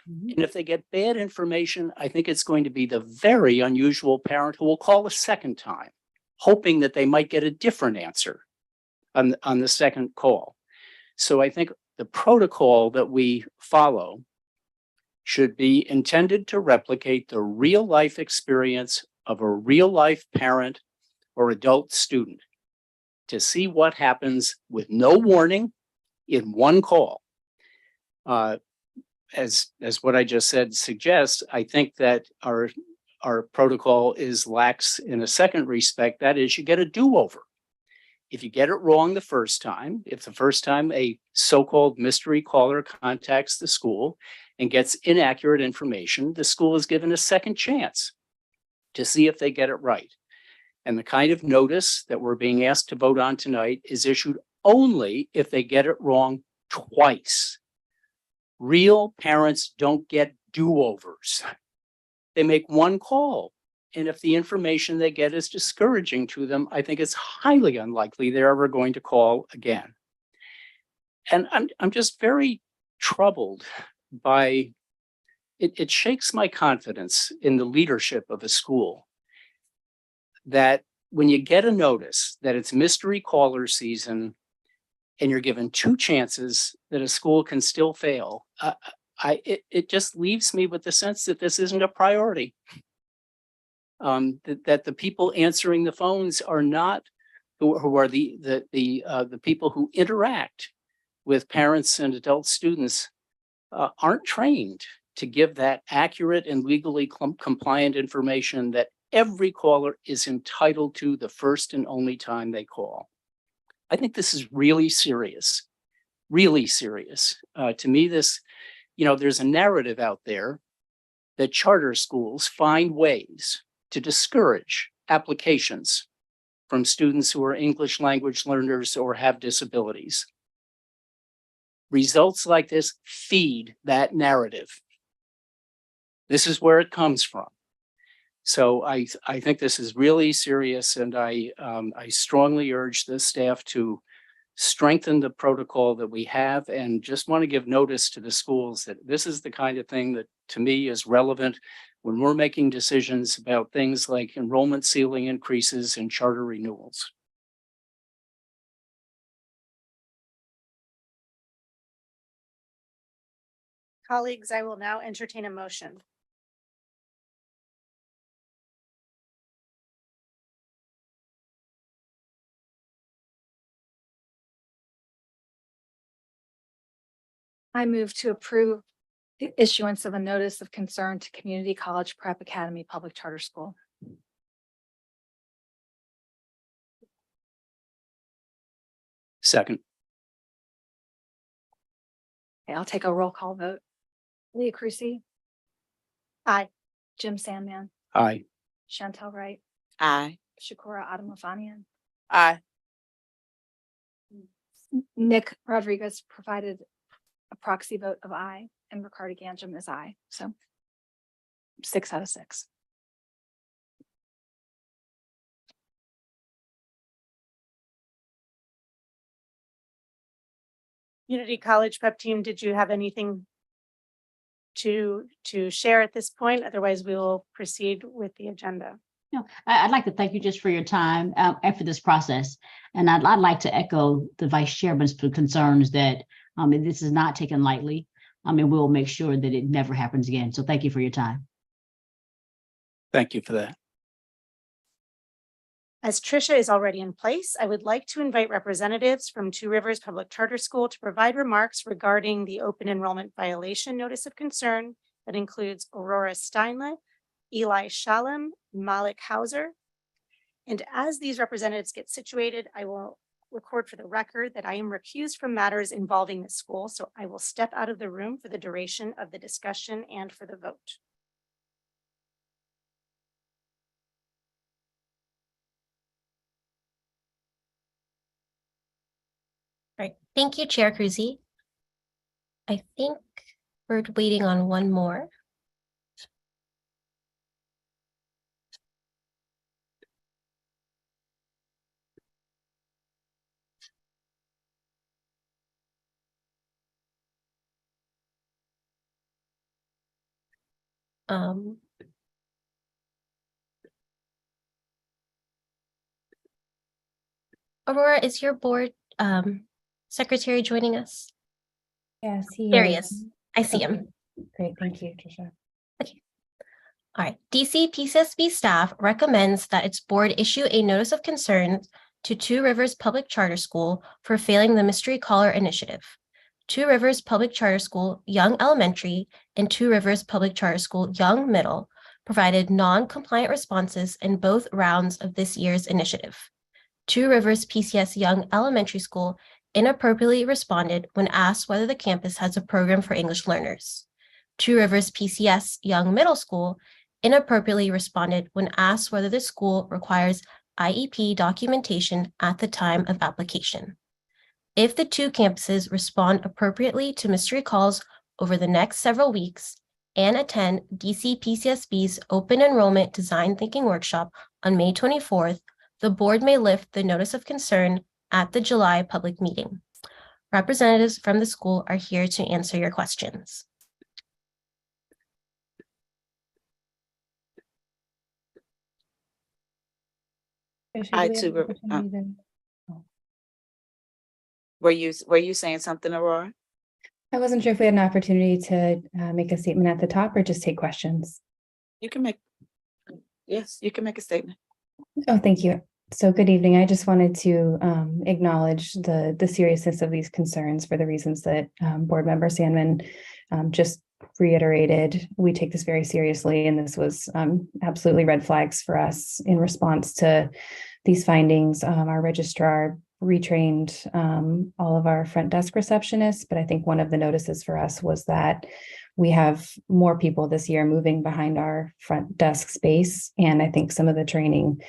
And if they get bad information, I think it's going to be the very unusual parent who will call a second time, hoping that they might get a different answer on the second call. So I think the protocol that we follow should be intended to replicate the real life experience of a real life parent or adult student, to see what happens with no warning in one call. As what I just said suggests, I think that our protocol is lax in a second respect. That is, you get a do-over. If you get it wrong the first time, if the first time a so-called mystery caller contacts the school and gets inaccurate information, the school is given a second chance to see if they get it right. And the kind of notice that we're being asked to vote on tonight is issued only if they get it wrong twice. Real parents don't get do-overs. They make one call. And if the information they get is discouraging to them, I think it's highly unlikely they're ever going to call again. And I'm just very troubled by it. It shakes my confidence in the leadership of a school that when you get a notice that it's mystery caller season and you're given two chances that a school can still fail, it just leaves me with the sense that this isn't a priority. That the people answering the phones are not who are the people who interact with parents and adult students aren't trained to give that accurate and legally compliant information that every caller is entitled to the first and only time they call. I think this is really serious, really serious. To me, this, there's a narrative out there that charter schools find ways to discourage applications from students who are English language learners or have disabilities. Results like this feed that narrative. This is where it comes from. So I think this is really serious, and I strongly urge the staff to strengthen the protocol that we have, and just want to give notice to the schools that this is the kind of thing that to me is relevant when we're making decisions about things like enrollment ceiling increases and charter renewals. Colleagues, I will now entertain a motion. I move to approve the issuance of a notice of concern to Community College Prep Academy Public Charter School. Second. Okay, I'll take a roll call vote. Leah Crucy. Aye. Jim Sandman. Aye. Chantel Wright. Aye. Shakura Adamafanian. Aye. Nick Rodriguez provided a proxy vote of aye, and Ricardo Ganjum is aye. So 6 out of 6. Unity College Prep Team, did you have anything to share at this point? Otherwise, we will proceed with the agenda. No, I'd like to thank you just for your time and for this process. And I'd like to echo the Vice Chairman's concerns that this is not taken lightly. And we'll make sure that it never happens again. So thank you for your time. Thank you for that. As Tricia is already in place, I would like to invite representatives from Two Rivers Public Charter School to provide remarks regarding the open enrollment violation notice of concern that includes Aurora Steinle, Eli Shalem, Malik Hauser. And as these representatives get situated, I will record for the record that I am recused from matters involving the school, so I will step out of the room for the duration of the discussion and for the vote. Right. Thank you, Chair Cruzy. I think we're waiting on one more. Aurora, is your board secretary joining us? Yes, There he is. I see him. Great, thank you, Trisha. All right. DC PCSB staff recommends that its board issue a notice of concern to Two Rivers Public Charter School for failing the Mystery Caller Initiative. Two Rivers Public Charter School Young Elementary and Two Rivers Public Charter School Young Middle provided non-compliant responses in both rounds of this year's initiative. Two Rivers PCS Young Elementary School inappropriately responded when asked whether the campus has a program for English learners. Two Rivers PCS Young Middle School inappropriately responded when asked whether the school requires IEP documentation at the time of application. If the two campuses respond appropriately to mystery calls over the next several weeks and attend DC PCSB's Open Enrollment Design Thinking Workshop on May 24th, the board may lift the notice of concern at the July public meeting. Representatives from the school are here to answer your questions. Were you saying something, Aurora? I wasn't sure if we had an opportunity to make a statement at the top or just take questions. You can make a statement. Oh, thank you. So good evening. I just wanted to acknowledge the seriousness of these concerns for the reasons that Board Member Sandman just reiterated. We take this very seriously, and this was absolutely red flags for us in response to these findings. Our registrar retrained all of our front desk receptionists, but I think one of the notices for us was that we have more people this year moving behind our front desk space. And I think some of the training,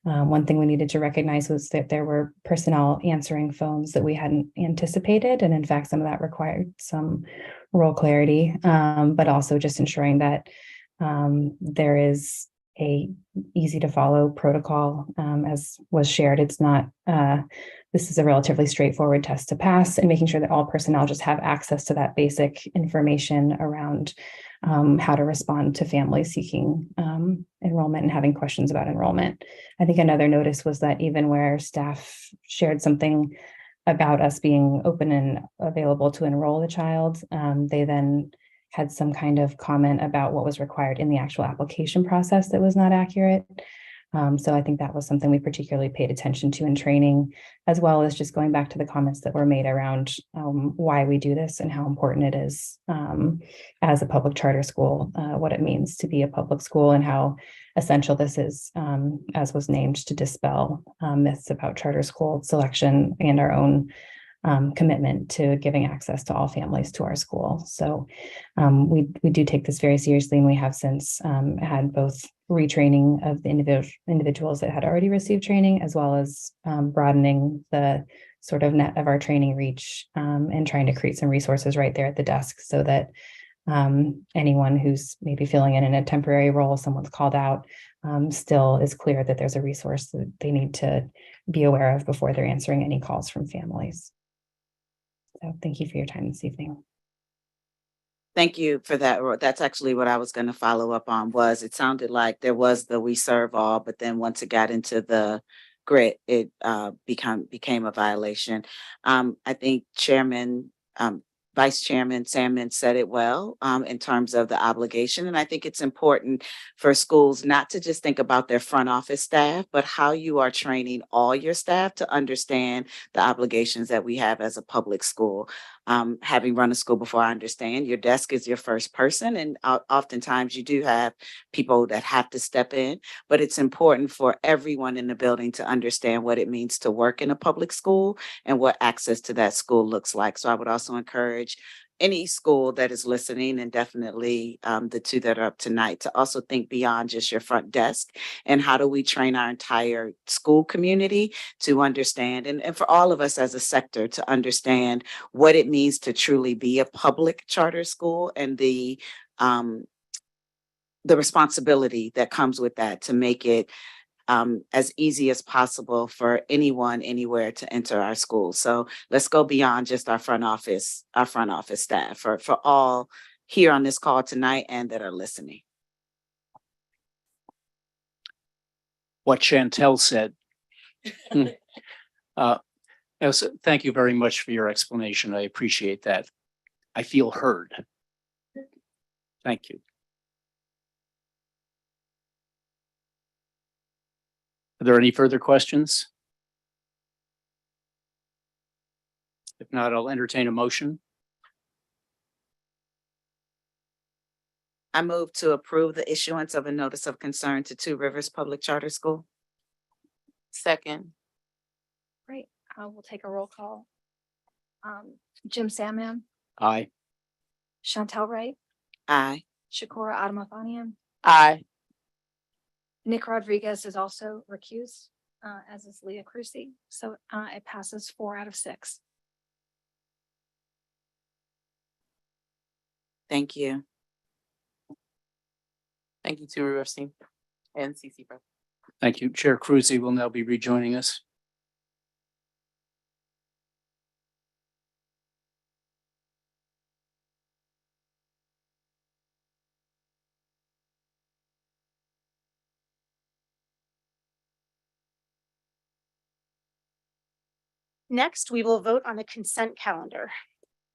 one thing we needed to recognize was that there were personnel answering phones that we hadn't anticipated. And in fact, some of that required some role clarity, but also just ensuring that there is a easy to follow protocol, as was shared. It's not, this is a relatively straightforward test to pass, and making sure that all personnel just have access to that basic information around how to respond to families seeking enrollment and having questions about enrollment. I think another notice was that even where staff shared something about us being open and available to enroll the child, they then had some kind of comment about what was required in the actual application process that was not accurate. So I think that was something we particularly paid attention to in training, as well as just going back to the comments that were made around why we do this and how important it is as a public charter school, what it means to be a public school, and how essential this is, as was named, to dispel myths about charter school selection and our own commitment to giving access to all families to our school. So we do take this very seriously, and we have since had both retraining of the individuals that had already received training, as well as broadening the sort of net of our training reach, and trying to create some resources right there at the desk so that anyone who's maybe filling in a temporary role, someone's called out, still is clear that there's a resource that they need to be aware of before they're answering any calls from families. So thank you for your time this evening. Thank you for that. That's actually what I was going to follow up on. Was it sounded like there was the we serve all, but then once it got into the grit, it became a violation. I think Vice Chairman Sandman said it well in terms of the obligation. And I think it's important for schools not to just think about their front office staff, but how you are training all your staff to understand the obligations that we have as a public school. having run a school before, I understand your desk is your first person, and oftentimes you do have people that have to step in, but it's important for everyone in the building to understand what it means to work in a public school and what access to that school looks like. So I would also encourage any school that is listening, and definitely the two that are up tonight, to also think beyond just your front desk, and how do we train our entire school community to understand, and for all of us as a sector to understand what it means to truly be a public charter school, and the responsibility that comes with that, to make it as easy as possible for anyone, anywhere to enter our school. So let's go beyond just our front office staff, for all here on this call tonight and that are listening. What Chantel said. Elsa, thank you very much for your explanation. I appreciate that. I feel heard. Thank you. Are there any further questions? If not, I'll entertain a motion. I move to approve the issuance of a notice of concern to Two Rivers Public Charter School. Second. Great. We'll take a roll call. Jim Sandman, Aye. Chantel Wright, Aye. Shakura Adamafanian, Aye. Nick Rodriguez is also recused, as is Leah Crucy. So it passes 4 out of 6. Thank you. Thank you, Two Rivers team and CC Prep. Thank you. Chair Cruzy will now be rejoining us. Next, we will vote on the consent calendar.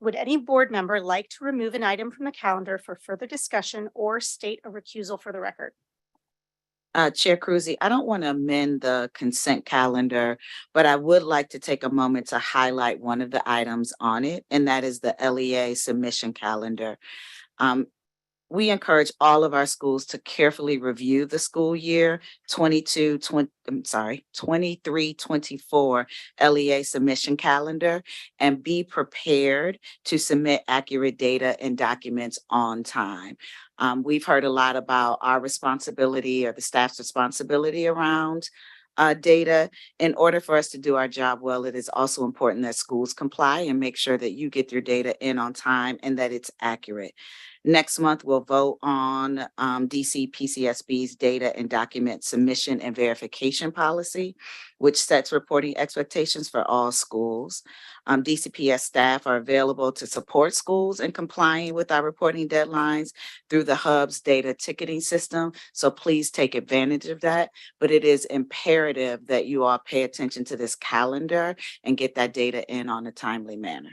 Would any board member like to remove an item from the calendar for further discussion or state a recusal for the record? Chair Cruzy, I don't want to amend the consent calendar, but I would like to take a moment to highlight one of the items on it, and that is the LEA submission calendar. We encourage all of our schools to carefully review the school year 23-24 LEA submission calendar, and be prepared to submit accurate data and documents on time. We've heard a lot about our responsibility, or the staff's responsibility, around data. In order for us to do our job well, it is also important that schools comply and make sure that you get your data in on time and that it's accurate. Next month, we'll vote on DC PCSB's data and document submission and verification policy, which sets reporting expectations for all schools. DCPS staff are available to support schools in complying with our reporting deadlines through the Hub's data ticketing system. So please take advantage of that. But it is imperative that you all pay attention to this calendar and get that data in on a timely manner.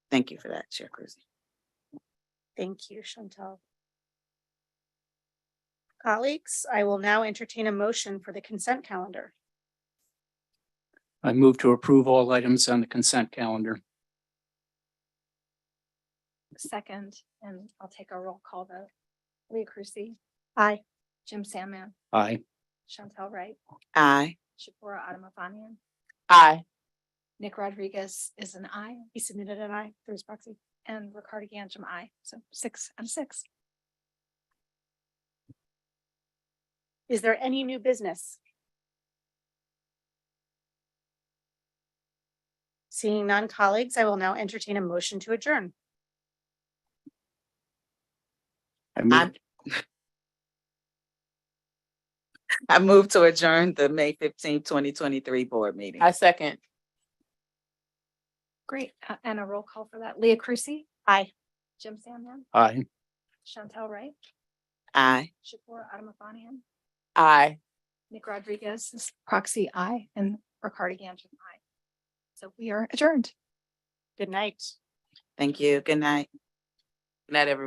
Thank you for that, Chair Cruzy. Thank you, Chantel. Colleagues, I will now entertain a motion for the consent calendar. I move to approve all items on the consent calendar. Second, and I'll take a roll call vote. Leah Crucy, Aye. Jim Sandman, Aye. Chantel Wright, Aye. Shakura Adamafanian, Aye. Nick Rodriguez is an aye, He submitted an aye through his proxy. and Ricardo Ganjum aye. So 6 out of 6. Is there any new business? Seeing none, colleagues, I will now entertain a motion to adjourn. I move to adjourn the May 15, 2023 board meeting. I second. Great. And a roll call for that. Leah Crucy, Aye. Jim Sandman, Aye. Chantel Wright, Aye. Shakura Adamafanian, Aye. Nick Rodriguez is proxy aye, and Ricardo Ganjum aye. So we are adjourned. Good night. Thank you. Good night. Good night, everyone.